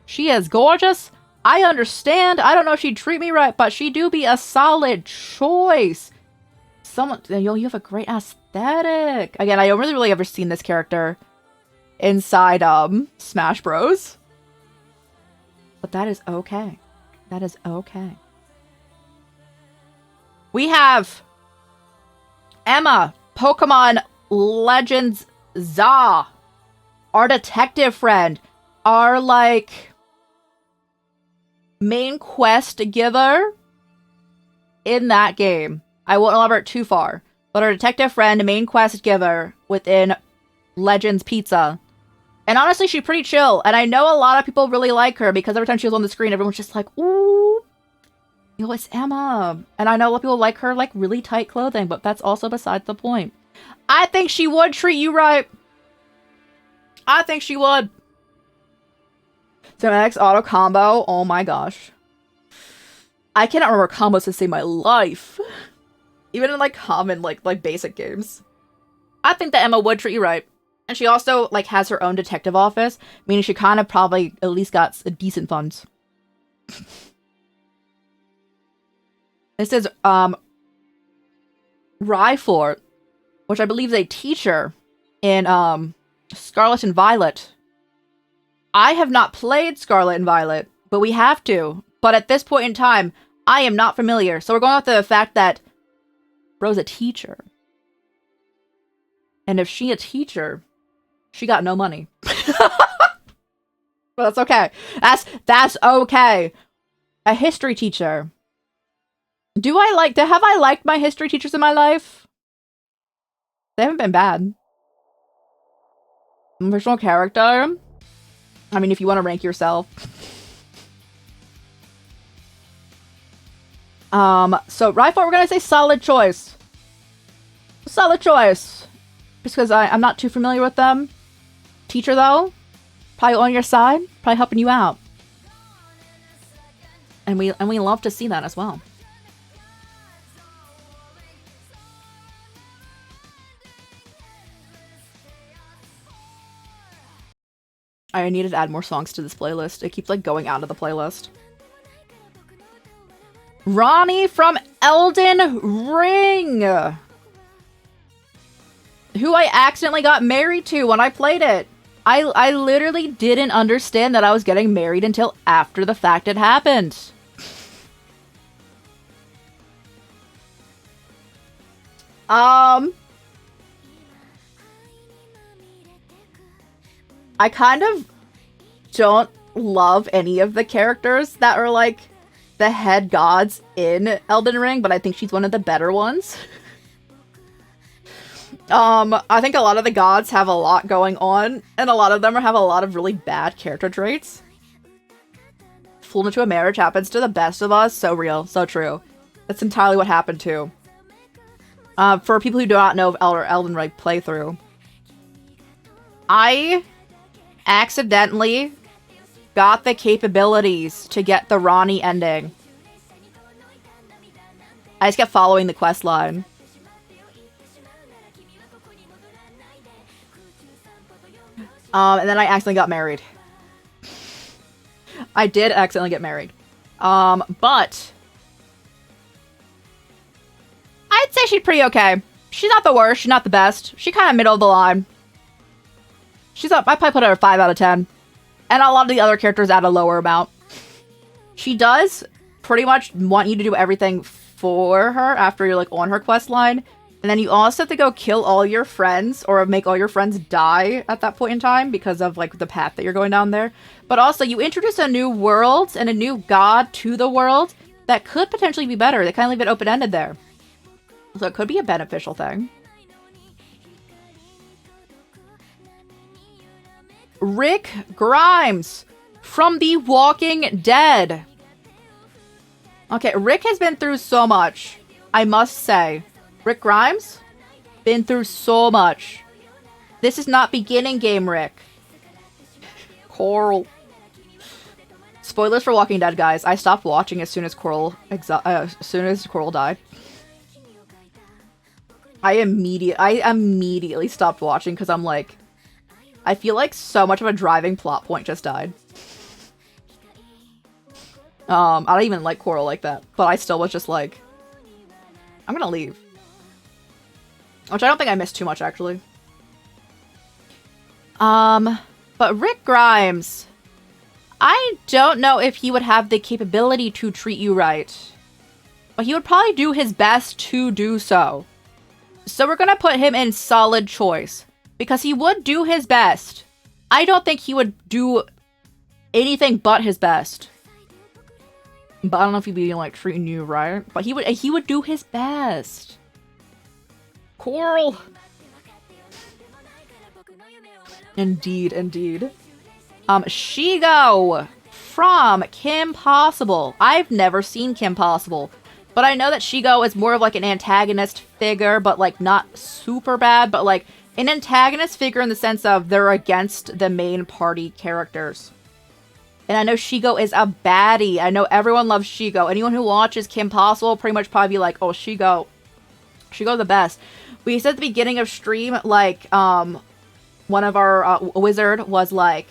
She is gorgeous. I understand. I don't know if she'd treat me right, but she do be a solid choice. You have a great aesthetic. Again, I don't really ever seen this character inside Smash Bros. But that is okay. That is okay. We have Emma, Pokemon Legends Za, our detective friend, our like main quest giver in that game. I won't elaborate too far, but our detective friend, main quest giver within Legends Pizza. And honestly, she's pretty chill. And I know a lot of people really like her because every time she was on the screen, everyone's just like, ooh, yo, it's Emma. And I know a lot of people like her, like, really tight clothing, but that's also besides the point. I think she would treat you right. I think she would. So my next auto combo, oh my gosh. I cannot remember combos to save my life. Even in like common, like basic games. I think that Emma would treat you right. And she also like has her own detective office, meaning she kind of probably at least got decent funds. This is Ryford, which I believe is a teacher in Scarlet and Violet. I have not played Scarlet and Violet, but we have to. But at this point in time, I am not familiar. So we're going with the fact that Bro's a teacher. And if she a teacher, she got no money. But that's okay. That's okay. A history teacher. Have I liked my history teachers in my life? They haven't been bad. Original character. I mean, if you want to rank yourself. So Ryford, we're gonna say solid choice. Solid choice. Just because I'm not too familiar with them. Teacher, though, probably on your side, probably helping you out. And we love to see that as well. I needed to add more songs to this playlist. It keeps like going out of the playlist. Ronnie from Elden Ring! Who I accidentally got married to when I played it. I literally didn't understand that I was getting married until after the fact it happened. I kind of don't love any of the characters that are like the head gods in Elden Ring, but I think she's one of the better ones. I think a lot of the gods have a lot going on, and a lot of them have a lot of really bad character traits. Fooled into a marriage happens to the best of us. So real, so true. That's entirely what happened too. For people who do not know of Elden Ring playthrough, I accidentally got the capabilities to get the Ronnie ending. I just kept following the quest line. And then I accidentally got married. I did accidentally get married. But I'd say she's pretty okay. She's not the worst. She's not the best. She's kind of middle of the line. She's up. I probably put her a 5 out of 10. And a lot of the other characters at a lower amount. She does pretty much want you to do everything for her after you're like on her quest line. And then you also have to go kill all your friends or make all your friends die at that point in time because of like the path that you're going down there. But also you introduce a new world and a new god to the world that could potentially be better. They kind of leave it open-ended there. So it could be a beneficial thing. Rick Grimes from The Walking Dead. Okay, Rick has been through so much, I must say. Rick Grimes, been through so much. This is not beginning game Rick. Coral. Spoilers for Walking Dead, guys. I stopped watching as soon as Coral died. I immediately stopped watching because I'm like, I feel like so much of a driving plot point just died. I don't even like Coral like that, but I still was just like, I'm gonna leave. Which I don't think I missed too much, actually. But Rick Grimes, I don't know if he would have the capability to treat you right. But he would probably do his best to do so. So we're gonna put him in solid choice. Because he would do his best. I don't think he would do anything but his best. But I don't know if he'd be like treating you right. But he would do his best. Coral. Indeed, indeed. Shigo from Kim Possible. I've never seen Kim Possible. But I know that Shigo is more of like an antagonist figure, but like not super bad, but like an antagonist figure in the sense of they're against the main party characters. And I know Shigo is a baddie. I know everyone loves Shigo. Anyone who watches Kim Possible pretty much probably be like, oh, Shigo. Shigo the best. We said at the beginning of stream, like, one of our wizard was like,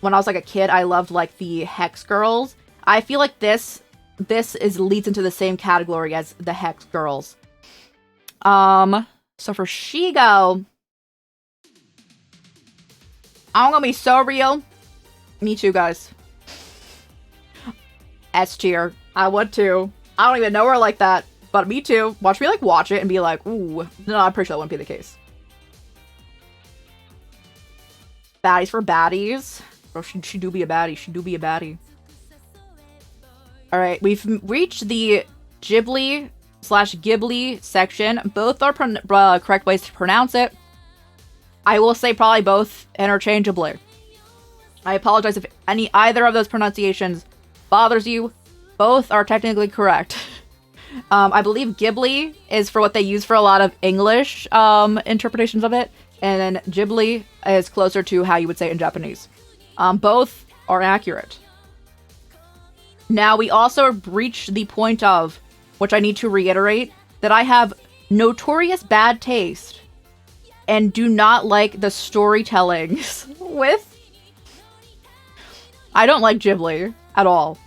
when I was like a kid, I loved like the Hex girls. I feel like this leads into the same category as the Hex girls. So for Shigo, I'm gonna be so real. Me too, guys. S tier. I would too. I don't even know her like that, but me too. Watch me like watch it and be like, ooh. No, I'm pretty sure that wouldn't be the case. Baddies for baddies. Bro, she do be a baddie. She do be a baddie. Alright, we've reached the Ghibli/Ghibli section. Both are correct ways to pronounce it. I will say probably both interchangeably. I apologize if either of those pronunciations bothers you. Both are technically correct. I believe Ghibli is for what they use for a lot of English interpretations of it, and then Ghibli is closer to how you would say it in Japanese. Both are accurate. Now, we also reached the point of, which I need to reiterate, that I have notorious bad taste and do not like the storytellings with... I don't like Ghibli at all.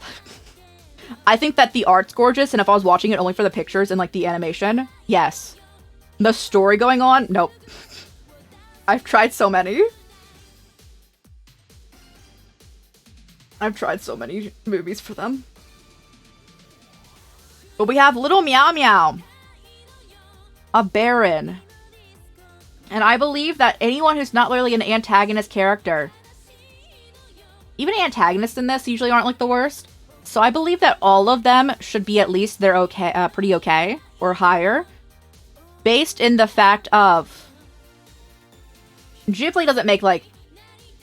I think that the art's gorgeous, and if I was watching it only for the pictures and, like, the animation, yes. The story going on, nope. I've tried so many. I've tried so many movies for them. But we have Little Meow Meow. A Baron. And I believe that anyone who's not really an antagonist character... Even antagonists in this usually aren't, like, the worst. So I believe that all of them should be at least they're okay, pretty okay, or higher. Based in the fact of... Ghibli doesn't make, like,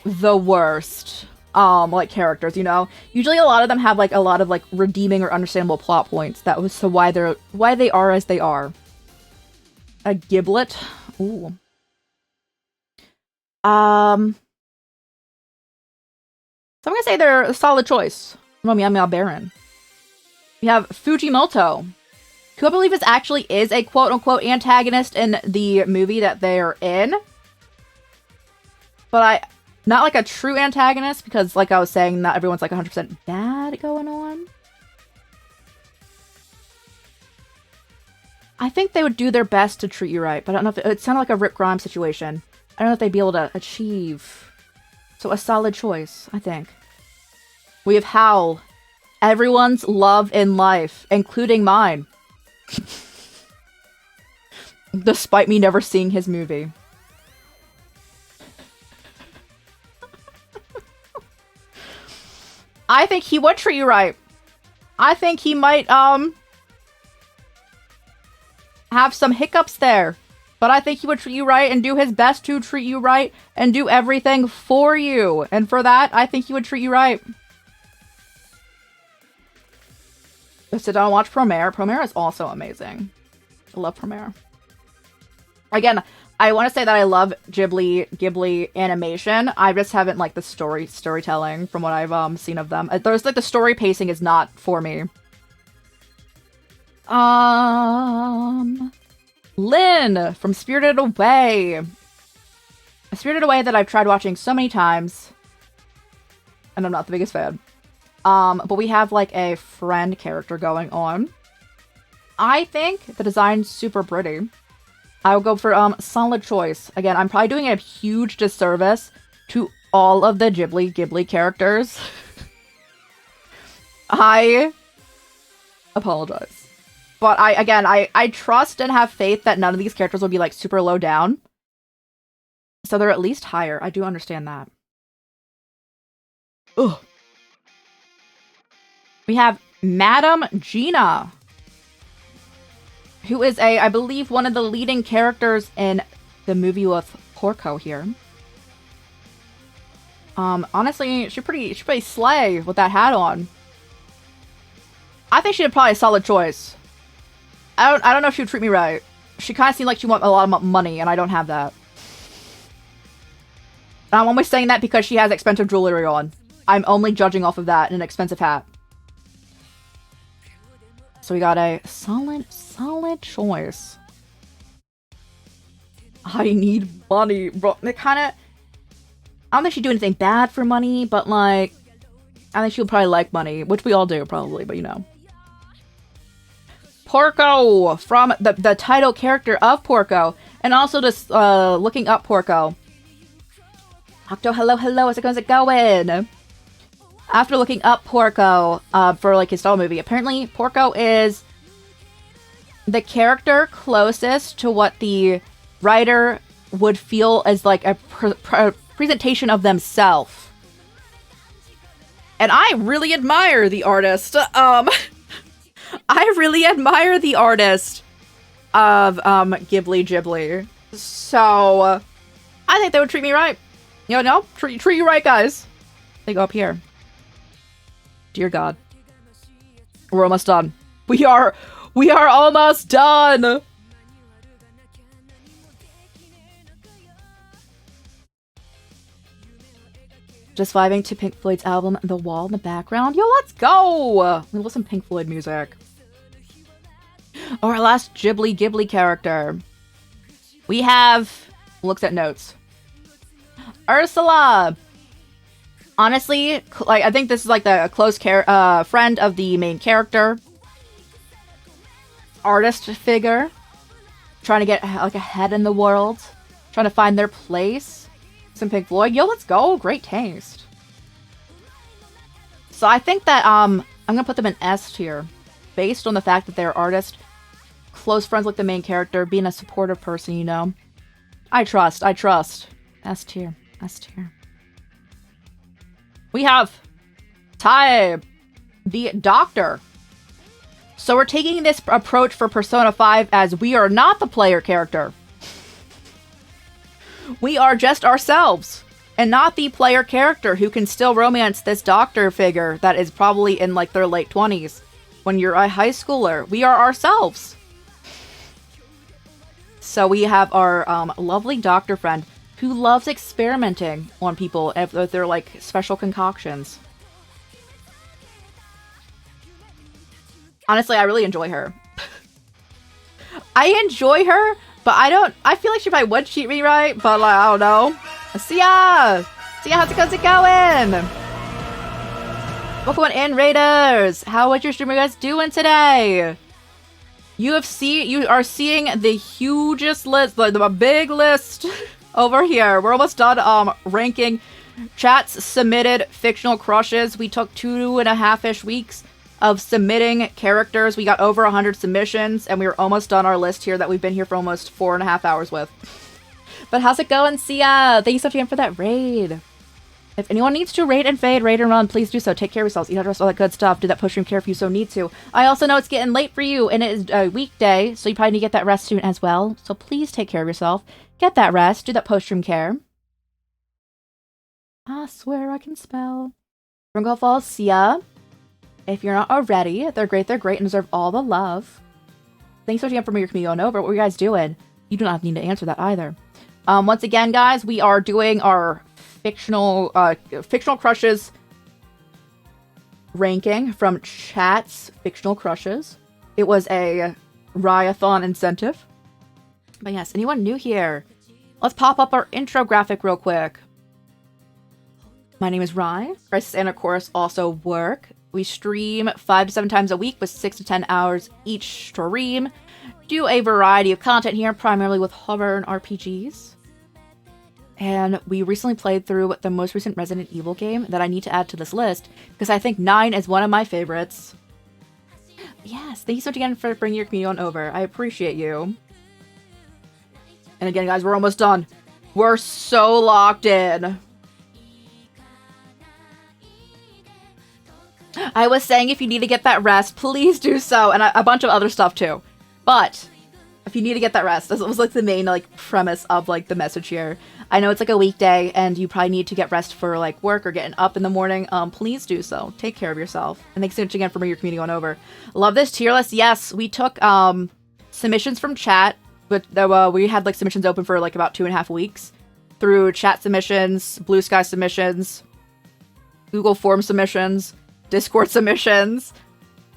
the worst, like, characters, you know? Usually a lot of them have, like, a lot of, like, redeeming or understandable plot points. That was so why they are as they are. A Giblet? Ooh. So I'm gonna say they're a solid choice. Meow Meow Baron. We have Fujimoto, who I believe is a quote-unquote antagonist in the movie that they're in. But not like a true antagonist, because like I was saying, not everyone's like 100% bad going on. I think they would do their best to treat you right, but I don't know if it sounded like a Rip Grimes situation. I don't know if they'd be able to achieve. So a solid choice, I think. We have Howl. Everyone's love in life, including mine. Despite me never seeing his movie. I think he would treat you right. I think he might, have some hiccups there. But I think he would treat you right and do his best to treat you right and do everything for you. And for that, I think he would treat you right. Sit down and watch Promare. Promare is also amazing. I love Promare. Again, I want to say that I love Ghibli animation. I just haven't liked the storytelling from what I've seen of them. There's like the story pacing is not for me. Lynn from Spirited Away. A Spirited Away that I've tried watching so many times. And I'm not the biggest fan. But we have like a friend character going on. I think the design's super pretty. I will go for solid choice. Again, I'm probably doing a huge disservice to all of the Ghibli characters. I apologize. But I trust and have faith that none of these characters will be like super low down. So they're at least higher. I do understand that. Ugh. We have Madame Gina, who is I believe, one of the leading characters in the movie with Porco here. Honestly, she pretty slay with that hat on. I think she'd probably a solid choice. I don't know if she would treat me right. She kind of seemed like she want a lot of money, and I don't have that. And I'm only saying that because she has expensive jewelry on. I'm only judging off of that and an expensive hat. So we got a solid choice. I need money, bro. It kind of... I don't think she'd do anything bad for money, but, like... I think she would probably like money, which we all do, probably, but you know. Porco! From the title character of Porco. And also just, looking up Porco. Octo, hello, how's it going? After looking up Porco, for, like, his style movie, apparently Porco is the character closest to what the writer would feel as, like, a presentation of themselves. And I really admire the artist. I really admire the artist of, Ghibli. So, I think they would treat me right. You know, treat you right, guys. They go up here. Dear God. We're almost done. We are almost done! Just vibing to Pink Floyd's album, The Wall in the background. Yo, let's go! We listen to Pink Floyd music. Oh, our last Ghibli character. We have... Looks at notes. Ursula! Honestly, like, I think this is like the close friend of the main character. Artist figure. Trying to get, like, ahead in the world. Trying to find their place. Some Pink Floyd. Yo, let's go. Great taste. So I think that, I'm gonna put them in S tier. Based on the fact that they're artists. Close friends like the main character. Being a supportive person, you know. I trust. S tier. We have Tai, the Doctor. So we're taking this approach for Persona 5 as we are not the player character. We are just ourselves, and not the player character who can still romance this doctor figure that is probably in, like, their late 20s. When you're a high schooler, we are ourselves. So we have our lovely doctor friend who loves experimenting on people with their, like, special concoctions. Honestly, I really enjoy her. I enjoy her, but I feel like she probably would treat me right, but, like, I don't know. See ya! How's it going? Welcome in, Raiders! How is your streamer guys doing today? You are seeing the hugest list, the big list over here. We're almost done ranking chat's submitted fictional crushes. We took 2.5-ish weeks of submitting characters. We got over 100 submissions, and we were almost done our list here that we've been here for almost 4.5 hours with. But how's it going, Sia? Thank you so much for that raid. If anyone needs to raid and fade, raid and run, please do so. Take care of yourselves. Eat rest, all that good stuff. Do that push room care if you so need to. I also know it's getting late for you, and it is a weekday, so you probably need to get that rest soon as well. So please take care of yourself. Get that rest. Do that post room care. I swear I can spell. Ringo Falls, Sia. If you're not already, they're great, and deserve all the love. Thanks so much again for your community on over. What were you guys doing? You do not need to answer that either. Once again, guys, we are doing our fictional crushes ranking from chat's fictional crushes. It was a Ryathon incentive. But yes, anyone new here? Let's pop up our intro graphic real quick. My name is Rye. Crisis and of course also work. We stream 5 to 7 times a week with 6 to 10 hours each stream. Do a variety of content here, primarily with horror and RPGs. And we recently played through the most recent Resident Evil game that I need to add to this list, because I think 9 is one of my favorites. Yes, thank you so much again for bringing your community on over. I appreciate you. And again, guys, we're almost done. We're so locked in. I was saying if you need to get that rest, please do so, and a bunch of other stuff too. But if you need to get that rest, this was like the main like premise of like the message here. I know it's like a weekday and you probably need to get rest for like work or getting up in the morning. Please do so. Take care of yourself. And thanks so much again for bringing your community on over. Love this tier list. Yes, we took submissions from chat, but we had like submissions open for like about 2.5 weeks through chat submissions, Blue Sky submissions. Google Form submissions, Discord submissions.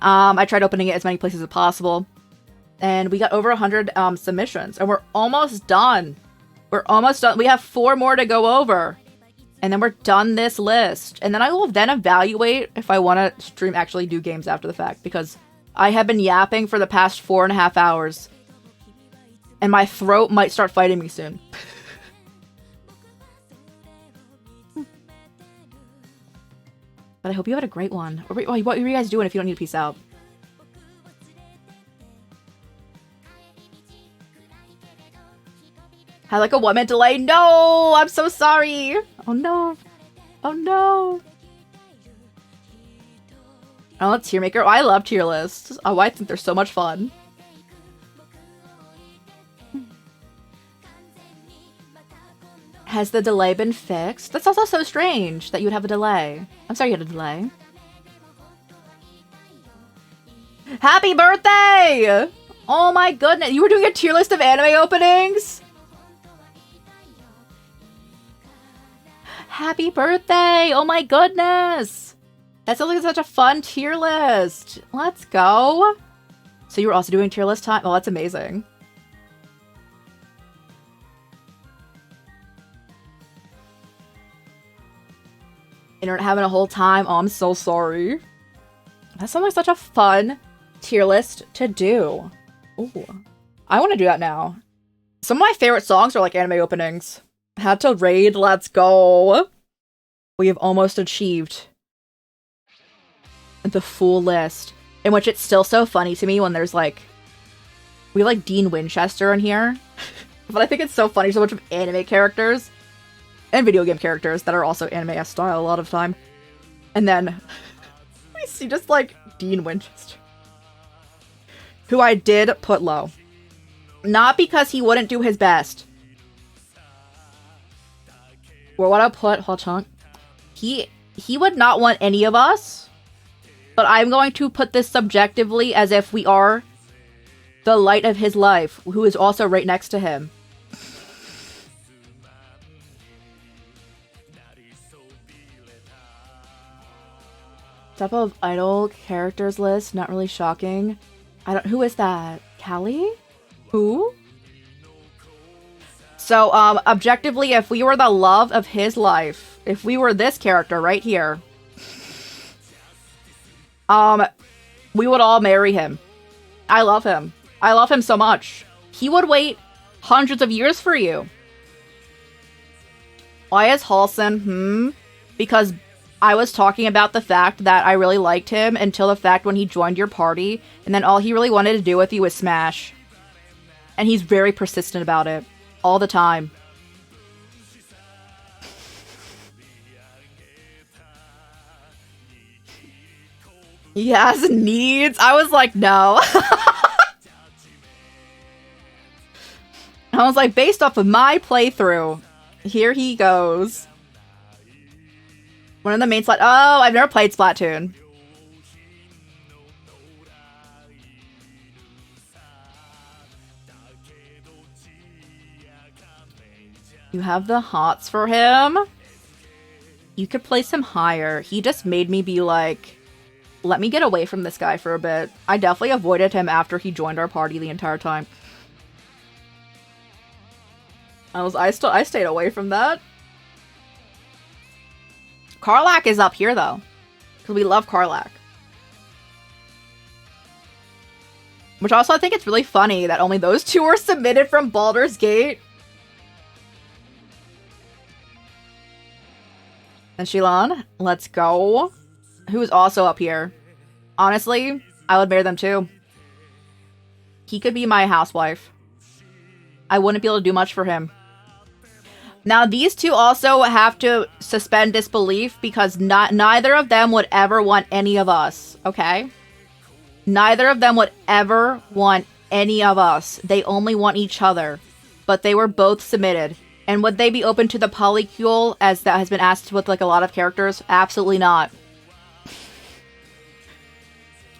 I tried opening it as many places as possible. And we got over 100 submissions. And we're almost done. We're almost done. We have 4 more to go over. And then we're done this list. And then I will then evaluate if I want to stream actually do games after the fact. Because I have been yapping for the past 4.5 hours. And my throat might start fighting me soon. But I hope you had a great one. What are you guys doing if you don't need to peace out? Had like a 1 minute delay. No! I'm so sorry! Oh no. Oh no. Oh, tier maker. Oh, I love tier lists. Oh, I think they're so much fun. Has the delay been fixed? That's also so strange that you would have a delay. I'm sorry you had a delay. Happy birthday! Oh my goodness. You were doing a tier list of anime openings? Happy birthday! Oh my goodness! That sounds like such a fun tier list. Let's go. So you were also doing tier list time? Oh, that's amazing. Internet having a whole time. Oh, I'm so sorry. That sounds like such a fun tier list to do. Ooh. I want to do that now. Some of my favorite songs are like anime openings. Had to raid. Let's go. We have almost achieved the full list. In which it's still so funny to me when there's like... We have like Dean Winchester in here. But I think it's so funny. So much of anime characters. And video game characters that are also anime style a lot of time. And then we see just like Dean Winchester. Who I did put low. Not because he wouldn't do his best. Or what I put, hold on. He would not want any of us. But I'm going to put this subjectively as if we are the light of his life, who is also right next to him. Top of idol characters list, not really shocking. Who is that? Callie? Who? So, objectively, if we were the love of his life, if we were this character right here, we would all marry him. I love him. I love him so much. He would wait hundreds of years for you. Why is Halson? Because I was talking about the fact that I really liked him until the fact when he joined your party, and then all he really wanted to do with you was smash. And he's very persistent about it. All the time. He has needs? I was like, no. I was like, based off of my playthrough, here he goes. One of the main Splat. Oh, I've never played Splatoon. You have the hots for him? You could place him higher. He just made me be like, let me get away from this guy for a bit. I definitely avoided him after he joined our party the entire time. I stayed away from that. Karlak is up here, though. Because we love Karlak. Which also, I think it's really funny that only those two were submitted from Baldur's Gate. And Shilan, let's go. Who's also up here. Honestly, I would marry them too. He could be my housewife. I wouldn't be able to do much for him. Now, these two also have to suspend disbelief because neither of them would ever want any of us, okay? Neither of them would ever want any of us. They only want each other. But they were both submitted. And would they be open to the polycule, as that has been asked with like a lot of characters? Absolutely not.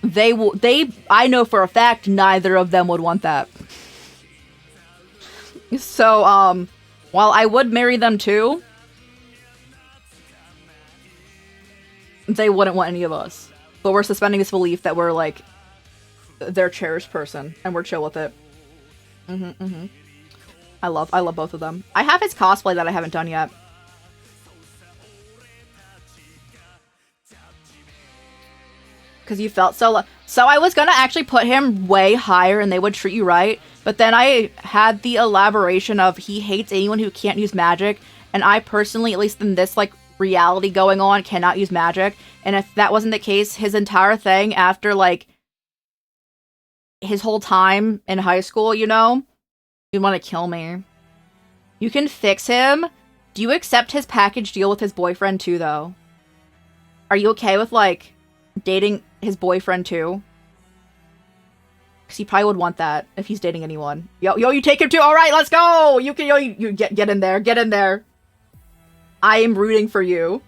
I know for a fact neither of them would want that. So, while I would marry them too, they wouldn't want any of us. But we're suspending this belief that we're, like, their cherished person, and we're chill with it. I love both of them. I have his cosplay that I haven't done yet. Because you felt so I was gonna actually put him way higher and they would treat you right, but then I had the elaboration of he hates anyone who can't use magic, and I personally, at least in this, like, reality going on, cannot use magic. And if that wasn't the case, his entire thing after, like, his whole time in high school, you know, you'd want to kill me. You can fix him. Do you accept his package deal with his boyfriend too, though? Are you okay with, like, dating his boyfriend too? Because he probably would want that if he's dating anyone. Yo, you take him too? Alright, let's go! You can, you get in there, get in there. I am rooting for you.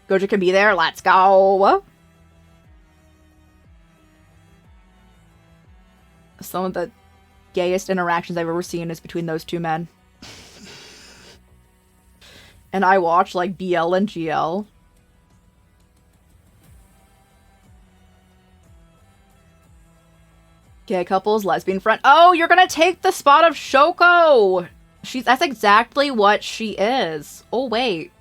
Gojo can be there, let's go! Some of the gayest interactions I've ever seen is between those two men. And I watch, like, BL and GL. Gay couples, lesbian friend. Oh, you're gonna take the spot of Shoko! That's exactly what she is. Oh, wait.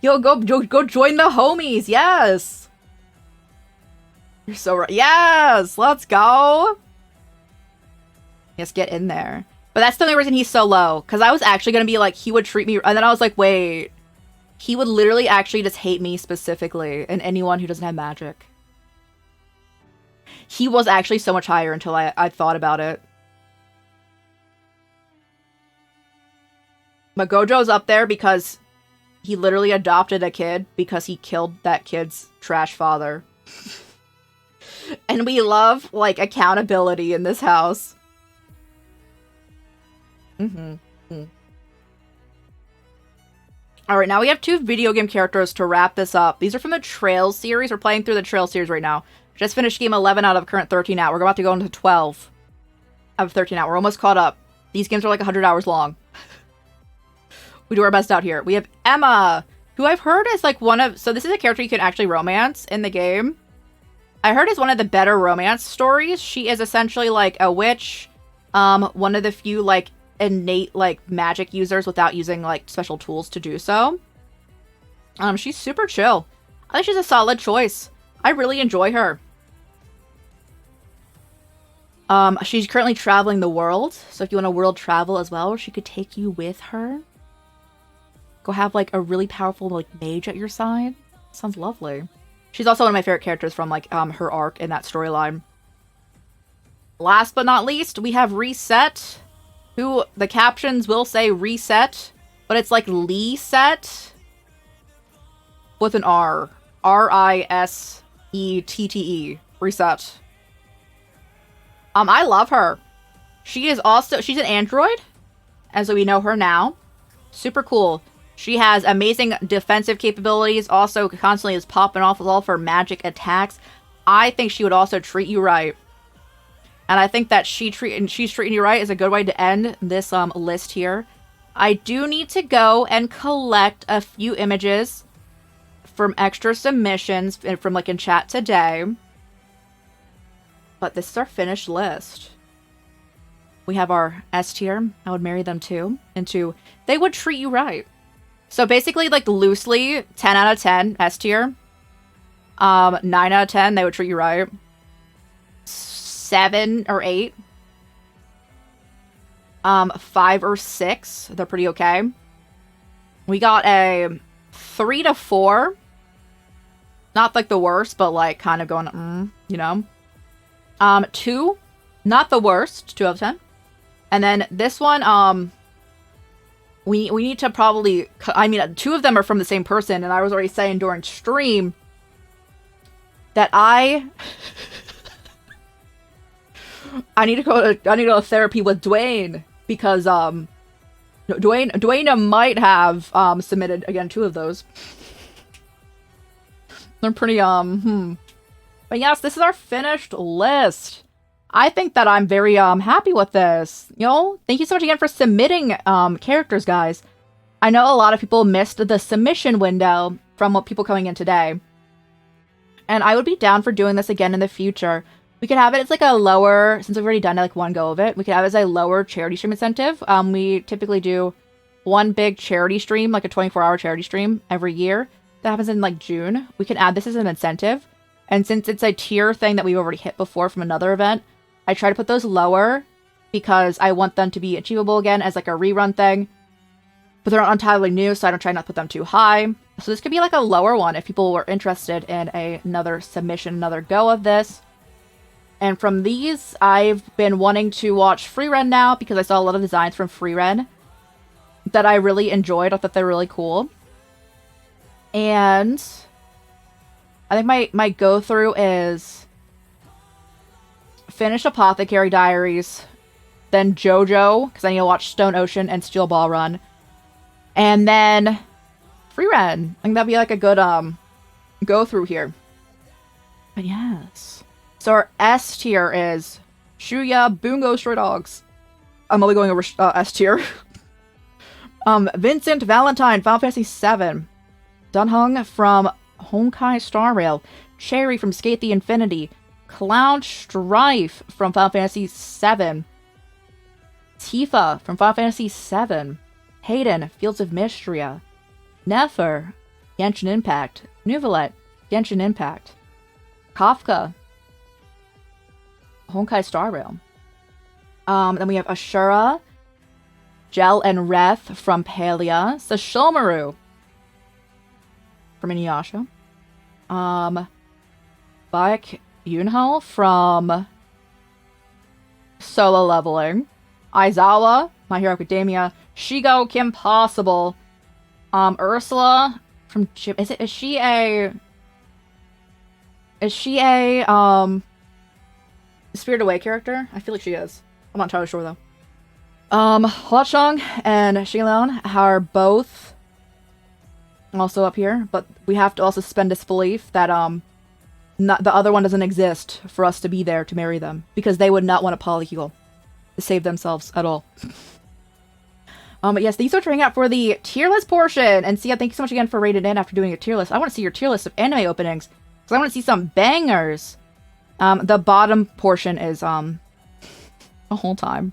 Yo, go join the homies, yes! You're so right. Yes! Let's go! Yes, get in there. But that's the only reason he's so low. Because I was actually going to be like, he would treat me... And then I was like, wait. He would literally actually just hate me specifically. And anyone who doesn't have magic. He was actually so much higher until I thought about it. But Gojo's up there because he literally adopted a kid because he killed that kid's trash father. And we love, like, accountability in this house. Alright, now we have 2 video game characters to wrap this up. These are from the Trails series. We're playing through the Trails series right now. Just finished game 11 out of current 13 out. We're about to go into 12 out of 13 out. We're almost caught up. These games are like 100 hours long. We do our best out here. We have Emma, who I've heard is like one of... So this is a character you can actually romance in the game. I heard is one of the better romance stories. She is essentially like a witch. One of the few like innate like magic users without using like special tools to do so. She's super chill. I think she's a solid choice. I really enjoy her. She's currently traveling the world. So if you want to world travel as well, she could take you with her. Go have like a really powerful like mage at your side. Sounds lovely. She's also one of my favorite characters from like her arc in that storyline. Last but not least, we have Reset, who the captions will say Reset, but it's like Lee Set with an R. R-I-S-E-T-T-E. Reset. I love her. She's an android, and so we know her now. Super cool. She has amazing defensive capabilities, also constantly is popping off with all of her magic attacks. I think she would also treat you right. And I think that she's treating you right is a good way to end this list here. I do need to go and collect a few images from extra submissions from like in chat today. But this is our finished list. We have our S tier. I would marry them too. Into they would treat you right. So basically, like, loosely, 10 out of 10, S tier. 9 out of 10, they would treat you right. 7 or 8. 5 or 6, they're pretty okay. We got a 3 to 4. Not, like, the worst, but, like, kind of going, you know. 2, not the worst, 2 out of 10. And then this one, we need to probably... I mean, 2 of them are from the same person, and I was already saying during stream that I need to go to therapy with Dwayne because Dwayne might have submitted again 2 of those. They're pretty But yes, this is our finished list. I think that I'm very happy with this. You know, thank you so much again for submitting characters, guys. I know a lot of people missed the submission window from what people coming in today. And I would be down for doing this again in the future. We could have it as like a lower, since we've already done like one go of it, we could have it as a lower charity stream incentive. We typically do one big charity stream, like a 24-hour charity stream every year. That happens in like June. We can add this as an incentive. And since it's a tier thing that we've already hit before from another event, I try to put those lower because I want them to be achievable again as like a rerun thing. But they're not entirely new, so I don't try not to put them too high. So this could be like a lower one if people were interested in another submission, another go of this. And from these, I've been wanting to watch Freeren now because I saw a lot of designs from Freeren that I really enjoyed. I thought they're really cool. And I think my go-through is finish Apothecary Diaries, then JoJo, because I need to watch Stone Ocean and Steel Ball Run. And then Freeren. I think that'd be like a good go through here. But yes. So our S tier is Shuya, Bungo, Stray Dogs. I'm only going over S tier. Vincent Valentine, Final Fantasy VII. Dunhung from Honkai Star Rail. Cherry from Skate the Infinity. Cloud Strife from Final Fantasy VII. Tifa from Final Fantasy VII. Hayden, Fields of Mystria. Nefer, Genshin Impact. Nuvalet, Genshin Impact. Kafka, Honkai Star Rail. Then we have Ashura, Gel and Reth from Palia. Sashomaru from Inuyasha. Baek Yunho from Solo Leveling. Aizawa, My Hero Academia. Shigo Kim Possible. Ursula from is she a Spirited Away character? I feel like she is. I'm not entirely sure though. Huachong and Shilon are both also up here, but we have to also suspend disbelief that the other one doesn't exist for us to be there to marry them, because they would not want a polyheal to save themselves at all. But yes, thanks so much for hanging out for the tier list portion. And Sia, thank you so much again for rating in after doing a tier list. I want to see your tier list of anime openings, because I want to see some bangers. The bottom portion is a whole time.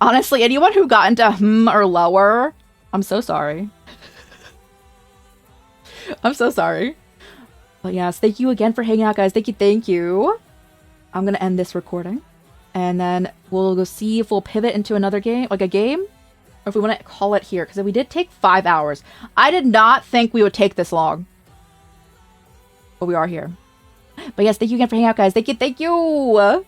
Honestly, anyone who got into or lower, I'm so sorry. I'm so sorry. But yes, thank you again for hanging out, guys. Thank you. I'm gonna end this recording. And then we'll go see if we'll pivot into another game, like a game, or if we want to call it here, because we did take 5 hours. I did not think we would take this long, but we are here. But yes, thank you again for hanging out, guys. Thank you.